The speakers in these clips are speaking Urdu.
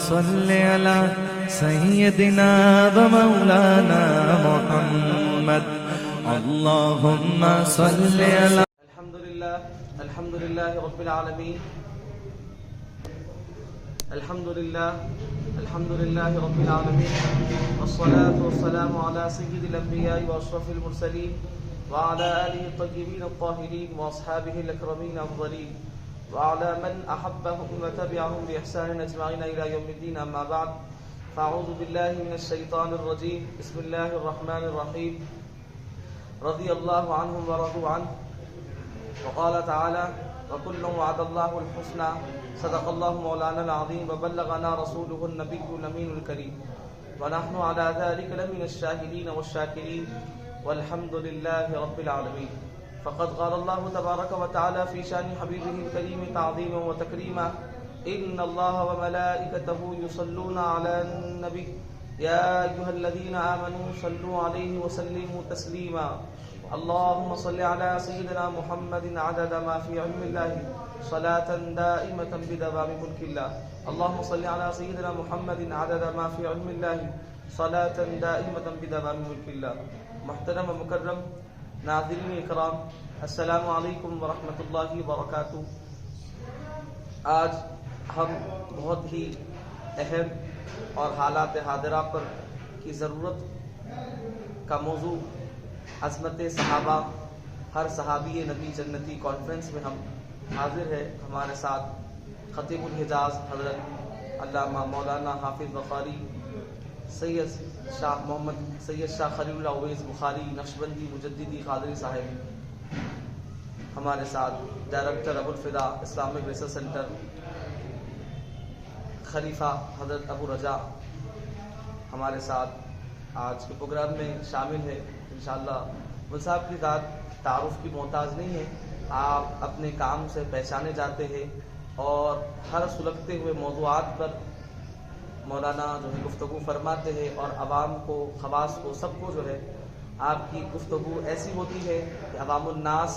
صل على سيدنا ومولانا محمد اللهم صل على الحمد لله رب العالمين الحمد لله رب العالمين والصلاة والسلام على سيد الأنبياء وأشرف المرسلين وعلى آله الطيبين الطاهرين وأصحابه الأكرمين الأفضلين وعلى من أحبهم وتبعهم بإحسان أجمعين إلى يوم الدين أما بعد فأعوذ بالله من الشيطان الرجيم بسم الله الرحمن الرحيم رضي الله عنهم ورضوا عنه وقال تعالى وكل وعد الله الحسنى صدق الله مولانا العظيم وبلغنا رسوله النبي الأمين الكريم ونحن على ذلك لمن الشاهدين والشاكرين والحمد لله رب العالمين فقد قال الله تبارك وتعالى في شان حبيبه الكريم تعظيما وتكريما إن الله وملائكته يصلون على النبي يا أيها الذين آمنوا صلوا عليه وسلموا تسليما اللهم صل على سيدنا محمد عدد ما في علم الله صلاة دائمة بدوام ملك الله اللهم صل على سيدنا محمد عدد ما في علم الله صلاة دائمة بدوام ملك الله محترم مکرم ناظرین اکرام السلام علیکم ورحمۃ اللہ وبرکاتہ۔ آج ہم بہت ہی اہم اور حالات حاضرہ پر کی ضرورت کا موضوع عظمت صحابہ ہر صحابی نبی جنتی کانفرنس میں ہم حاضر ہے۔ ہمارے ساتھ خطیب الحجاز حضرت علامہ مولانا حافظ بخاری سید شاہ محمد سید شاہ خلیل اللہ اویس بخاری نقشبندی مجددی قادری صاحب، ہمارے ساتھ ڈائریکٹر ابوالفدا اسلامک ریسرچ سینٹر خلیفہ حضرت ابو رجا ہمارے ساتھ آج کے پروگرام میں شامل ہے۔ انشاءاللہ مول صاحب کی ذات تعارف کی محتاج نہیں ہے، آپ اپنے کام سے پہچانے جاتے ہیں اور ہر سلگتے ہوئے موضوعات پر مولانا جو ہے گفتگو فرماتے ہیں اور عوام کو خواص کو سب کو جو ہے آپ کی گفتگو ایسی ہوتی ہے کہ عوام الناس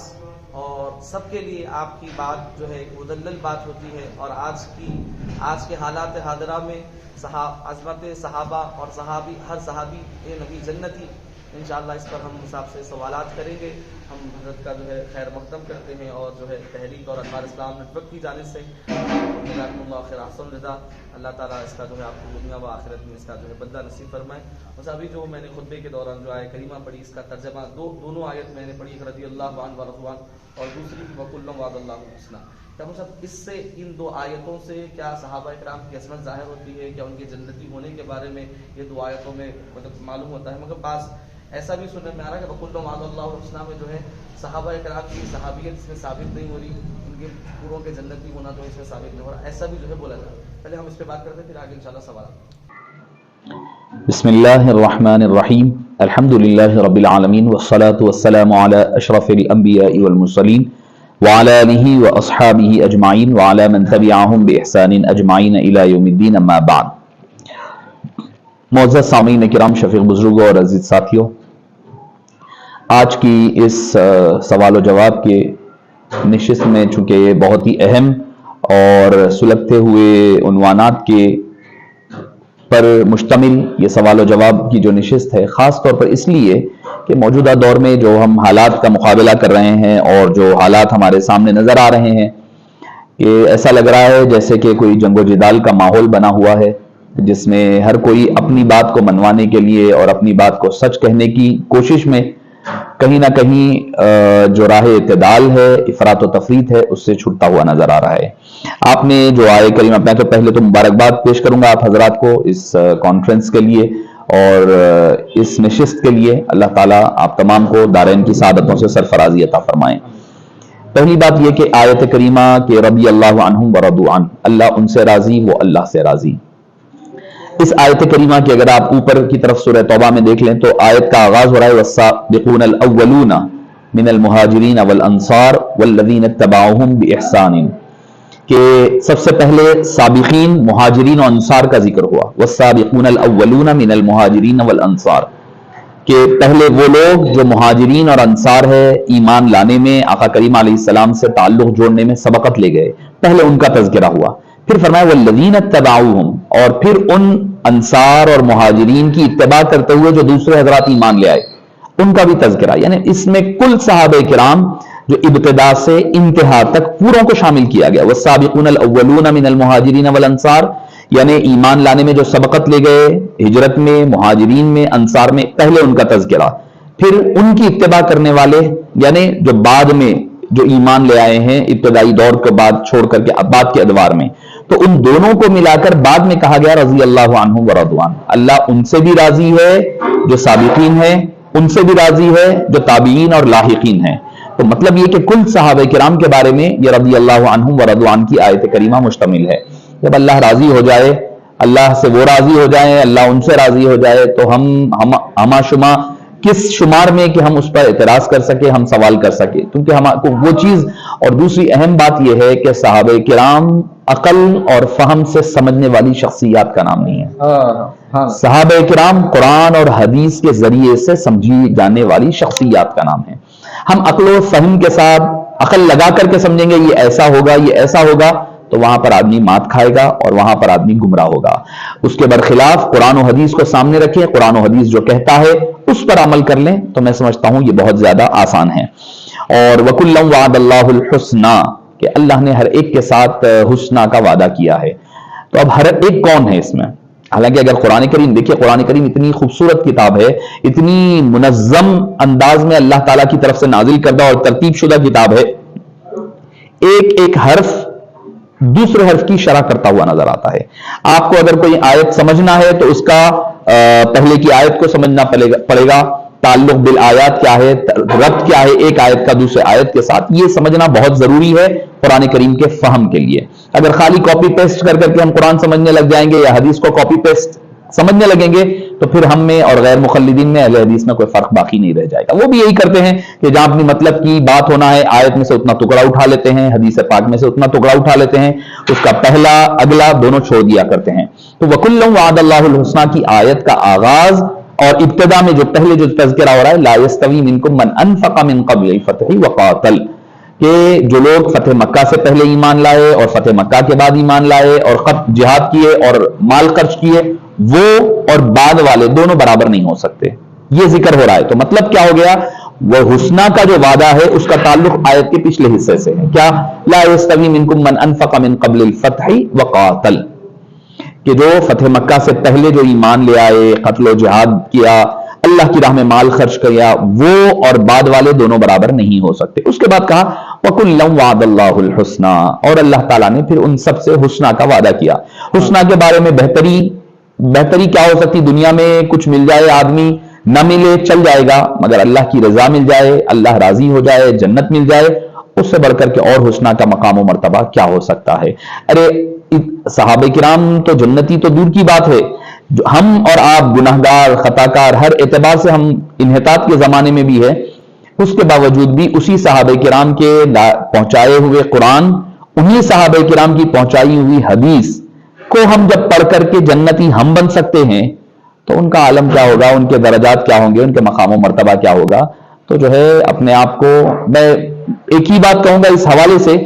اور سب کے لیے آپ کی بات جو ہے مدلل بات ہوتی ہے۔ اور آج کے حالات حاضرہ میں عظمت صحابہ اور صحابی ہر صحابی نبی جنتی، انشاءاللہ اس پر ہم صاحب سے سوالات کریں گے۔ ہم حضرت کا جو ہے خیر مقدم کرتے ہیں اور جو ہے تحریک اور انوار اسلام نیٹ ورک کی جانب سے جزاکم اللہ خیر احسن رضا، اللہ تعالیٰ اس کا جو ہے آپ کو دنیا و آخرت میں اس کا جو ہے بدلہ نصیب فرمائے۔ بس ابھی جو میں نے خطبے کے دوران جو آیت کریمہ پڑھی اس کا ترجمہ دونوں آیت میں نے پڑھی، ایک رضی اللہ عنہ ورضوان اور دوسری وکل وعد اللہ الحسنی۔ کیا صاحب اس سے ان دو آیتوں سے کیا صحابہ کرام کی عظمت ظاہر ہوتی ہے، کیا ان کے جنتی ہونے کے بارے میں یہ دو آیتوں میں مطلب معلوم ہوتا ہے؟ مگر بعض ایسا بھی سننے میں آ رہا ہے کہ وکل وعد اللہ الحسنی میں جو ہے صحابہ کرام کی صحابیت اس میں ثابت نہیں ہو رہی، ان کے پوروں کے جنتی ہونا جو ہے اس میں ثابت نہیں ہو رہا، ایسا بھی جو ہے بولا جا رہا ہے۔ پہلے ہم اس پہ بات کرتے ہیں پھر آگے انشاءاللہ سوالات۔ بسم اللہ الرحمن الرحیم الحمد للہ رب العالمین والصلاة والسلام علی اشرف الانبیاء والمرسلین وعلی آلہ واصحابہ اجمعین وعلی من تبعہم باحسان اجمعین الی یوم الدین اما بعد۔ معزز سامعین کرام، شفیق بزرگوں اور عزیز ساتھیوں، آج کی اس سوال و جواب کے نشست میں چونکہ یہ بہت ہی اہم اور سلگتے ہوئے عنوانات کے پر مشتمل یہ سوال و جواب کی جو نشست ہے، خاص طور پر اس لیے کہ موجودہ دور میں جو ہم حالات کا مقابلہ کر رہے ہیں اور جو حالات ہمارے سامنے نظر آ رہے ہیں، کہ ایسا لگ رہا ہے جیسے کہ کوئی جنگ و جدال کا ماحول بنا ہوا ہے، جس میں ہر کوئی اپنی بات کو منوانے کے لیے اور اپنی بات کو سچ کہنے کی کوشش میں کہیں نہ کہیں جو راہ اعتدال ہے، افراط و تفریط ہے، اس سے چھوٹتا ہوا نظر آ رہا ہے۔ آپ نے جو آیت کریمہ میں تو پہلے تو مبارکباد پیش کروں گا آپ حضرات کو اس کانفرنس کے لیے اور اس نشست کے لیے۔ اللہ تعالیٰ آپ تمام کو دارین کی سعادتوں سے سرفرازی عطا فرمائیں۔ پہلی بات یہ کہ آیت کریمہ کہ رضی اللہ عنہم ورضوا عنہ، اللہ ان سے راضی، وہ اللہ سے راضی۔ اس آیت کریمہ کی اگر آپ اوپر کی طرف سورہ توبہ میں دیکھ لیں تو آیت کا آغاز ہو رہا ہے والسابقون الاولون من المہاجرین والانصار والذین اتبعوہم باحسان، کہ سب سے پہلے سابقین مہاجرین و انصار کا ذکر ہوا، والسابقون الاولون من المہاجرین والانصار، کہ پہلے وہ لوگ جو مہاجرین اور انصار ہے ایمان لانے میں آقا کریم علیہ السلام سے تعلق جوڑنے میں سبقت لے گئے، پہلے ان کا تذکرہ ہوا۔ پھر فرمایا والذین اتبعوہم، اور پھر ان انصار اور مہاجرین کی اتباع کرتے ہوئے جو دوسرے حضرات ایمان لے آئے ان کا بھی تذکرہ، یعنی اس میں کل صحابہ کرام جو ابتدا سے انتہا تک پوروں کو شامل کیا گیا۔ والسابقون الاولون من المہاجرین والانصار، یعنی ایمان لانے میں جو سبقت لے گئے، ہجرت میں، مہاجرین میں، انصار میں، پہلے ان کا تذکرہ، پھر ان کی اتباع کرنے والے یعنی جو بعد میں جو ایمان لے آئے ہیں ابتدائی دور کے بعد چھوڑ کر کے بعد کے ادوار میں، تو ان دونوں کو ملا کر بعد میں کہا گیا رضی اللہ عنہم ورضوان، اللہ ان سے بھی راضی ہے جو سابقین ہیں، ان سے بھی راضی ہے جو تابعین اور لاحقین ہیں۔ تو مطلب یہ کہ کل صحابہ کرام کے بارے میں یہ رضی اللہ عنہم ورضوان کی آیت کریمہ مشتمل ہے۔ جب اللہ راضی ہو جائے، اللہ سے وہ راضی ہو جائیں، اللہ ان سے راضی ہو جائے، تو ہم شما کس شمار میں کہ ہم اس پر اعتراض کر سکے، ہم سوال کر سکے، کیونکہ ہم کو وہ چیز۔ اور دوسری اہم بات یہ ہے کہ صحابہ کرام عقل اور فہم سے سمجھنے والی شخصیات کا نام نہیں ہے، صحابہ کرام قرآن اور حدیث کے ذریعے سے سمجھی جانے والی شخصیات کا نام ہے۔ ہم عقل و فہم کے ساتھ عقل لگا کر کے سمجھیں گے یہ ایسا ہوگا، یہ ایسا ہوگا، تو وہاں پر آدمی مات کھائے گا اور وہاں پر آدمی گمراہ ہوگا۔ اس کے برخلاف قرآن و حدیث کو سامنے رکھیں، قرآن و حدیث جو کہتا ہے اس پر عمل کر لیں، تو میں سمجھتا ہوں یہ بہت زیادہ آسان ہے۔ اور وَكُلًّا وَعَدَ اللَّهُ الْحُسْنَى، کہ اللہ نے ہر ایک کے ساتھ حسنہ کا وعدہ کیا ہے۔ تو اب ہر ایک کون ہے اس میں؟ حالانکہ اگر قرآن کریم دیکھیے، قرآن کریم اتنی خوبصورت کتاب ہے، اتنی منظم انداز میں اللہ تعالیٰ کی طرف سے نازل کردہ اور ترتیب شدہ کتاب ہے، ایک ایک حرف دوسرے حرف کی شرح کرتا ہوا نظر آتا ہے۔ آپ کو اگر کوئی آیت سمجھنا ہے تو اس کا پہلے کی آیت کو سمجھنا پڑے گا، تعلق بالآیات کیا ہے، ربط کیا ہے ایک آیت کا دوسرے آیت کے ساتھ، یہ سمجھنا بہت ضروری ہے قرآن کریم کے فہم کے لیے۔ اگر خالی کاپی پیسٹ کر کے ہم قرآن سمجھنے لگ جائیں گے یا حدیث کو کاپی پیسٹ سمجھنے لگیں گے تو پھر ہم میں اور غیر مخلدین میں، اہل حدیث میں کوئی فرق باقی نہیں رہ جائے گا۔ وہ بھی یہی کرتے ہیں کہ جہاں اپنی مطلب کی بات ہونا ہے، آیت میں سے اتنا ٹکڑا اٹھا لیتے ہیں، حدیث پاک میں سے اتنا ٹکڑا اٹھا لیتے ہیں، اس کا پہلا اگلا دونوں چھوڑ دیا کرتے ہیں۔ تو وَكُلًّا وَعَدَ اللَّهُ الْحُسْنَى کی آیت کا آغاز اور ابتدا میں جو پہلے جو تذکرہ ہو رہا ہے، لَا يَسْتَوِي مِنكُم مَّنْ أَنفَقَ مِن قَبْلِ الْفَتْحِ وَقَاتَلَ، کہ جو لوگ فتح مکہ سے پہلے ایمان لائے اور فتح مکہ کے بعد ایمان لائے اور جہاد کیے اور مال خرچ کیے، وہ اور بعد والے دونوں برابر نہیں ہو سکتے، یہ ذکر ہو رہا ہے۔ تو مطلب کیا ہو گیا؟ وہ حسنہ کا جو وعدہ ہے اس کا تعلق آیت کے پچھلے حصے سے ہے، کیا؟ لا يستوی منکم من انفق من قبل الفتح وقاتل، کہ جو فتح مکہ سے پہلے جو ایمان لے آئے، قتل و جہاد کیا، اللہ کی راہ میں مال خرچ کیا، وہ اور بعد والے دونوں برابر نہیں ہو سکتے۔ اس کے بعد کہا وَكُلًّا وَعَدَ اللَّهُ الْحُسْنَى، اور اللہ تعالیٰ نے پھر ان سب سے حسنہ کا وعدہ کیا۔ حسنہ کے بارے میں بہتری کیا ہو سکتی؟ دنیا میں کچھ مل جائے، آدمی نہ ملے چل جائے گا، مگر اللہ کی رضا مل جائے، اللہ راضی ہو جائے، جنت مل جائے، اس سے بڑھ کر کے اور حسنہ کا مقام و مرتبہ کیا ہو سکتا ہے؟ ارے صحابہ کرام تو جنتی تو دور کی بات ہے، ہم اور آپ گناہگار، خطاکار، ہر اعتبار سے ہم انحطاط کے زمانے میں بھی ہے، اس کے باوجود بھی اسی صحابہ کرام کے پہنچائے ہوئے قرآن، انہی صحابہ کرام کی پہنچائی ہوئی حدیث کو ہم جب پڑھ کر کے جنتی ہم بن سکتے ہیں تو ان کا عالم کیا ہوگا، ان کے درجات کیا ہوں گے، ان کے مقام و مرتبہ کیا ہوگا۔ تو جو ہے اپنے آپ کو میں ایک ہی بات کہوں گا اس حوالے سے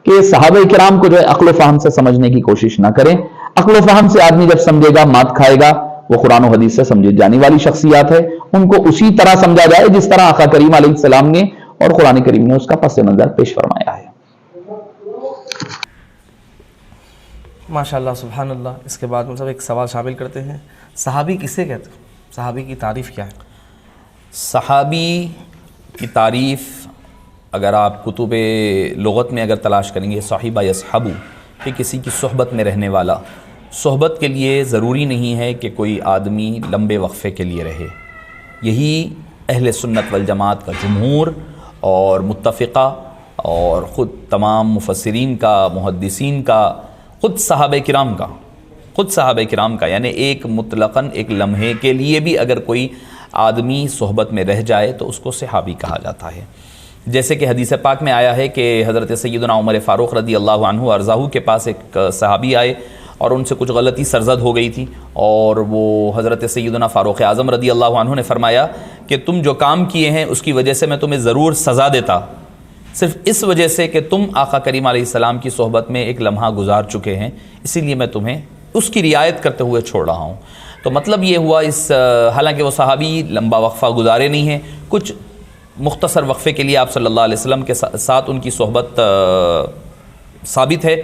کہ صحابہ کرام کو جو ہے عقل و فہم سے سمجھنے کی کوشش نہ کریں۔ عقل و فہم سے آدمی جب سمجھے گا مات کھائے گا، وہ قرآن و حدیث سے سمجھی جانے والی شخصیات ہے، ان کو اسی طرح سمجھا جائے جس طرح آقا کریم علیہ السلام نے اور قرآن کریم نے اس کا پس منظر پیش فرمایا ہے۔ ماشاءاللہ، سبحان اللہ۔ اس کے بعد مطلب ایک سوال شامل کرتے ہیں، صحابی کسے کہتے ہیں؟ صحابی کی تعریف کیا ہے؟ صحابی کی تعریف اگر آپ کتب لغت میں اگر تلاش کریں گے، صحابہ یصحبو، کہ کسی کی صحبت میں رہنے والا۔ صحبت کے لیے ضروری نہیں ہے کہ کوئی آدمی لمبے وقفے کے لیے رہے، یہی اہل سنت والجماعت کا جمہور اور متفقہ اور خود تمام مفسرین کا، محدثین کا، خود صحابہ کرام کا یعنی ایک مطلقاً ایک لمحے کے لیے بھی اگر کوئی آدمی صحبت میں رہ جائے تو اس کو صحابی کہا جاتا ہے۔ جیسے کہ حدیث پاک میں آیا ہے کہ حضرت سیدنا عمر فاروق رضی اللہ عنہ ارضاہ کے پاس ایک صحابی آئے اور ان سے کچھ غلطی سرزد ہو گئی تھی، اور وہ حضرت سیدنا فاروق اعظم رضی اللہ عنہ نے فرمایا کہ تم جو کام کیے ہیں اس کی وجہ سے میں تمہیں ضرور سزا دیتا، صرف اس وجہ سے کہ تم آقا کریم علیہ السلام کی صحبت میں ایک لمحہ گزار چکے ہیں، اسی لیے میں تمہیں اس کی رعایت کرتے ہوئے چھوڑ رہا ہوں. تو مطلب یہ ہوا حالانکہ وہ صحابی لمبا وقفہ گزارے نہیں ہیں، کچھ مختصر وقفے کے لیے آپ صلی اللہ علیہ وسلم کے ساتھ ان کی صحبت ثابت ہے،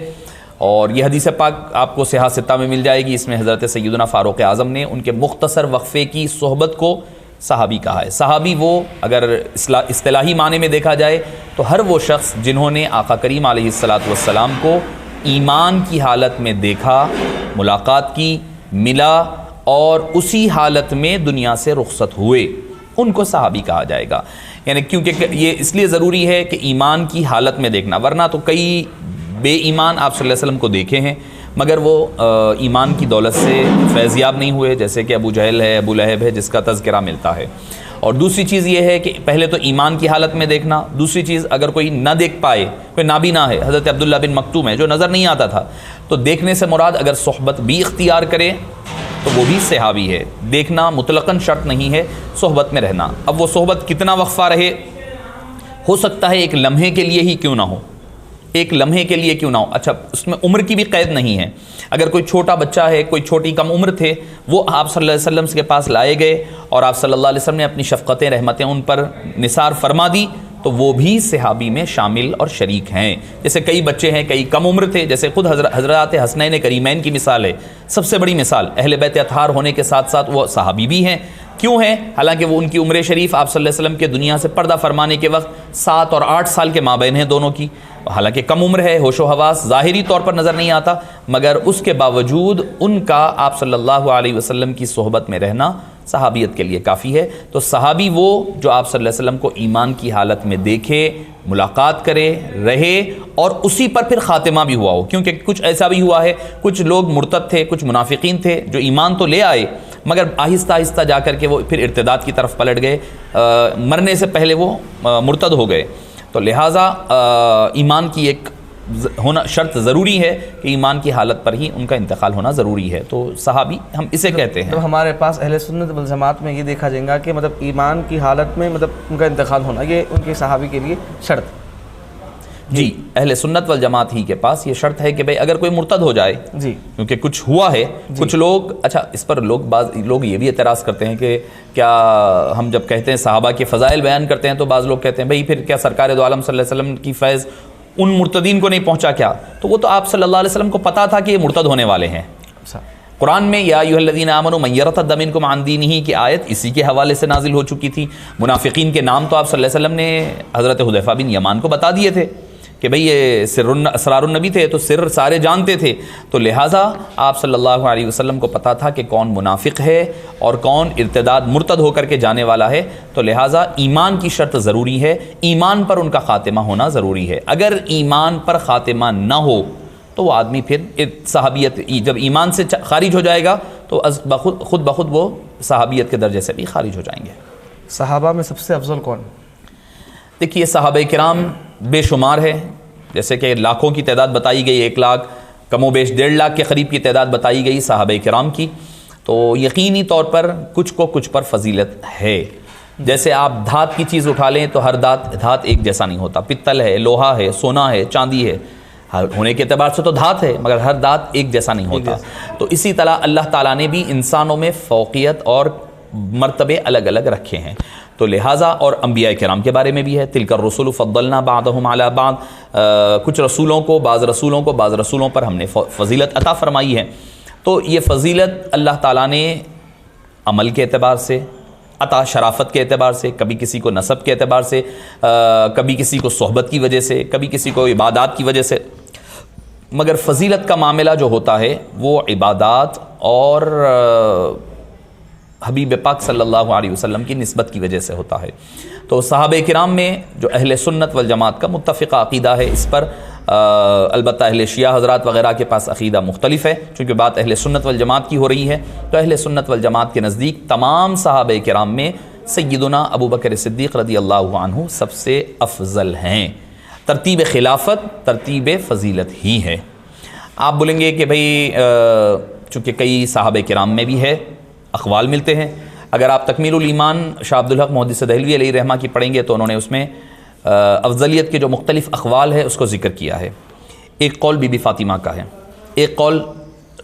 اور یہ حدیث پاک آپ کو صحاح ستہ میں مل جائے گی. اس میں حضرت سیدنا فاروق اعظم نے ان کے مختصر وقفے کی صحبت کو صحابی کہا ہے. صحابی وہ اگر اصطلاحی معنی میں دیکھا جائے تو ہر وہ شخص جنہوں نے آقا کریم علیہ الصلاۃ والسلام کو ایمان کی حالت میں دیکھا، ملاقات کی، ملا اور اسی حالت میں دنیا سے رخصت ہوئے، ان کو صحابی کہا جائے گا. یعنی کیونکہ یہ اس لیے ضروری ہے کہ ایمان کی حالت میں دیکھنا، ورنہ تو کئی بے ایمان آپ صلی اللہ علیہ وسلم کو دیکھے ہیں مگر وہ ایمان کی دولت سے فیضیاب نہیں ہوئے، جیسے کہ ابو جہل ہے، ابو لہب ہے، جس کا تذکرہ ملتا ہے. اور دوسری چیز یہ ہے کہ پہلے تو ایمان کی حالت میں دیکھنا، دوسری چیز اگر کوئی نہ دیکھ پائے، کوئی نابینا ہے، حضرت عبداللہ بن مکتوم ہے جو نظر نہیں آتا تھا، تو دیکھنے سے مراد اگر صحبت بھی اختیار کرے تو وہ بھی صحابی ہے. دیکھنا مطلقاً شرط نہیں ہے، صحبت میں رہنا. اب وہ صحبت کتنا وقفہ رہے، ہو سکتا ہے ایک لمحے کے لیے ہی کیوں نہ ہو، ایک لمحے کے لیے کیوں نہ ہو. اچھا اس میں عمر کی بھی قید نہیں ہے. اگر کوئی چھوٹا بچہ ہے، کوئی چھوٹی کم عمر تھے، وہ آپ صلی اللہ علیہ وسلم کے پاس لائے گئے اور آپ صلی اللہ علیہ وسلم نے اپنی شفقتیں، رحمتیں ان پر نثار فرما دی، تو وہ بھی صحابی میں شامل اور شریک ہیں. جیسے کئی بچے ہیں، کئی کم عمر تھے، جیسے خود حضرات حسنین کریمین کی مثال ہے، سب سے بڑی مثال. اہل بیت اطہار ہونے کے ساتھ ساتھ وہ صحابی بھی ہیں. کیوں ہیں؟ حالانکہ وہ ان کی عمر شریف آپ صلی اللہ علیہ وسلم کے دنیا سے پردہ فرمانے کے وقت 7 اور 8 سال کے مابین ہیں دونوں کی. حالانکہ کم عمر ہے، ہوش و حواس ظاہری طور پر نظر نہیں آتا، مگر اس کے باوجود ان کا آپ صلی اللہ علیہ وسلم کی صحبت میں رہنا صحابیت کے لیے کافی ہے. تو صحابی وہ جو آپ صلی اللہ علیہ وسلم کو ایمان کی حالت میں دیکھے، ملاقات کرے، رہے اور اسی پر پھر خاتمہ بھی ہوا ہو. کیونکہ کچھ ایسا بھی ہوا ہے، کچھ لوگ مرتد تھے، کچھ منافقین تھے جو ایمان تو لے آئے مگر آہستہ آہستہ جا کر کے وہ پھر ارتداد کی طرف پلٹ گئے، مرنے سے پہلے وہ مرتد ہو گئے. تو لہٰذا ایمان کی ایک ہونا شرط ضروری ہے کہ ایمان کی حالت پر ہی ان کا انتقال ہونا ضروری ہے. تو صحابی ہم اسے کہتے ہیں. تو ہمارے پاس اہل سنت والجماعت میں یہ دیکھا جائے گا کہ مطلب ایمان کی حالت میں مطلب ان کا انتقال ہونا یہ ان کے صحابی کے لیے شرط. جی اہل سنت والجماعت ہی کے پاس یہ شرط ہے کہ بھئی اگر کوئی مرتد ہو جائے، جی کیونکہ کچھ ہوا ہے، کچھ لوگ اچھا اس پر بعض لوگ یہ بھی اعتراض کرتے ہیں کہ کیا ہم جب کہتے ہیں صحابہ کے فضائل بیان کرتے ہیں تو بعض لوگ کہتے ہیں بھئی پھر کیا سرکار دو عالم صلی اللہ علیہ وسلم کی فیض ان مرتدین کو نہیں پہنچا کیا؟ تو وہ تو آپ صلی اللہ علیہ وسلم کو پتا تھا کہ یہ مرتد ہونے والے ہیں. قرآن میں یا ایھا الذین آمنوا من یرتد منکم عن دینہ کی آیت اسی کے حوالے سے نازل ہو چکی تھی. منافقین کے نام تو آپ صلی اللہ علیہ وسلم نے حضرت حذیفہ بن یمان کو بتا دیے تھے کہ بھئی یہ اسرار النبی تھے، تو سر سارے جانتے تھے. تو لہٰذا آپ صلی اللہ علیہ وسلم کو پتا تھا کہ کون منافق ہے اور کون ارتداد مرتد ہو کر کے جانے والا ہے. تو لہٰذا ایمان کی شرط ضروری ہے، ایمان پر ان کا خاتمہ ہونا ضروری ہے. اگر ایمان پر خاتمہ نہ ہو تو وہ آدمی پھر صحابیت جب ایمان سے خارج ہو جائے گا تو خود بخود وہ صحابیت کے درجے سے بھی خارج ہو جائیں گے. صحابہ میں سب سے افضل کون؟ دیکھیے صحابہ کرام بے شمار ہے، جیسے کہ لاکھوں کی تعداد بتائی گئی، 1 لاکھ کم و بیش 1.5 لاکھ کے قریب کی تعداد بتائی گئی صحابہ کرام کی. تو یقینی طور پر کچھ کو کچھ پر فضیلت ہے. جیسے آپ دھات کی چیز اٹھا لیں تو ہر دھات ایک جیسا نہیں ہوتا. پتل ہے، لوہا ہے، سونا ہے، چاندی ہے، ہونے کے اعتبار سے تو دھات ہے مگر ہر دھات ایک جیسا نہیں ہوتا. تو اسی طرح اللہ تعالیٰ نے بھی انسانوں میں فوقیت اور مرتبے الگ الگ رکھے ہیں. تو لہٰذا اور انبیاء کرام کے بارے میں بھی ہے، تلک الرسل فضلنا بعضهم علی بعض، کچھ رسولوں کو بعض رسولوں پر ہم نے فضیلت عطا فرمائی ہے. تو یہ فضیلت اللہ تعالیٰ نے عمل کے اعتبار سے عطا، شرافت کے اعتبار سے، کبھی کسی کو نسب کے اعتبار سے، کبھی کسی کو صحبت کی وجہ سے، کبھی کسی کو عبادات کی وجہ سے. مگر فضیلت کا معاملہ جو ہوتا ہے وہ عبادات اور حبیب پاک صلی اللہ علیہ وسلم کی نسبت کی وجہ سے ہوتا ہے. تو صحابہ کرام میں جو اہل سنت والجماعت کا متفقہ عقیدہ ہے اس پر البتہ اہل شیعہ حضرات وغیرہ کے پاس عقیدہ مختلف ہے. چونکہ بات اہل سنت والجماعت کی ہو رہی ہے تو اہل سنت والجماعت کے نزدیک تمام صحابہ کرام میں سیدنا ابو بکر صدیق رضی اللہ عنہ سب سے افضل ہیں. ترتیب خلافت ترتیب فضیلت ہی ہے. آپ بولیں گے کہ بھئی چونکہ کئی صحابہ کرام میں بھی ہے اقوال ملتے ہیں. اگر آپ تکمیل الایمان شاہ عبدالحق محدث دہلوی علیہ رحمہ کی پڑھیں گے تو انہوں نے اس میں افضلیت کے جو مختلف اقوال ہے اس کو ذکر کیا ہے. ایک قول بی بی فاطمہ کا ہے، ایک قول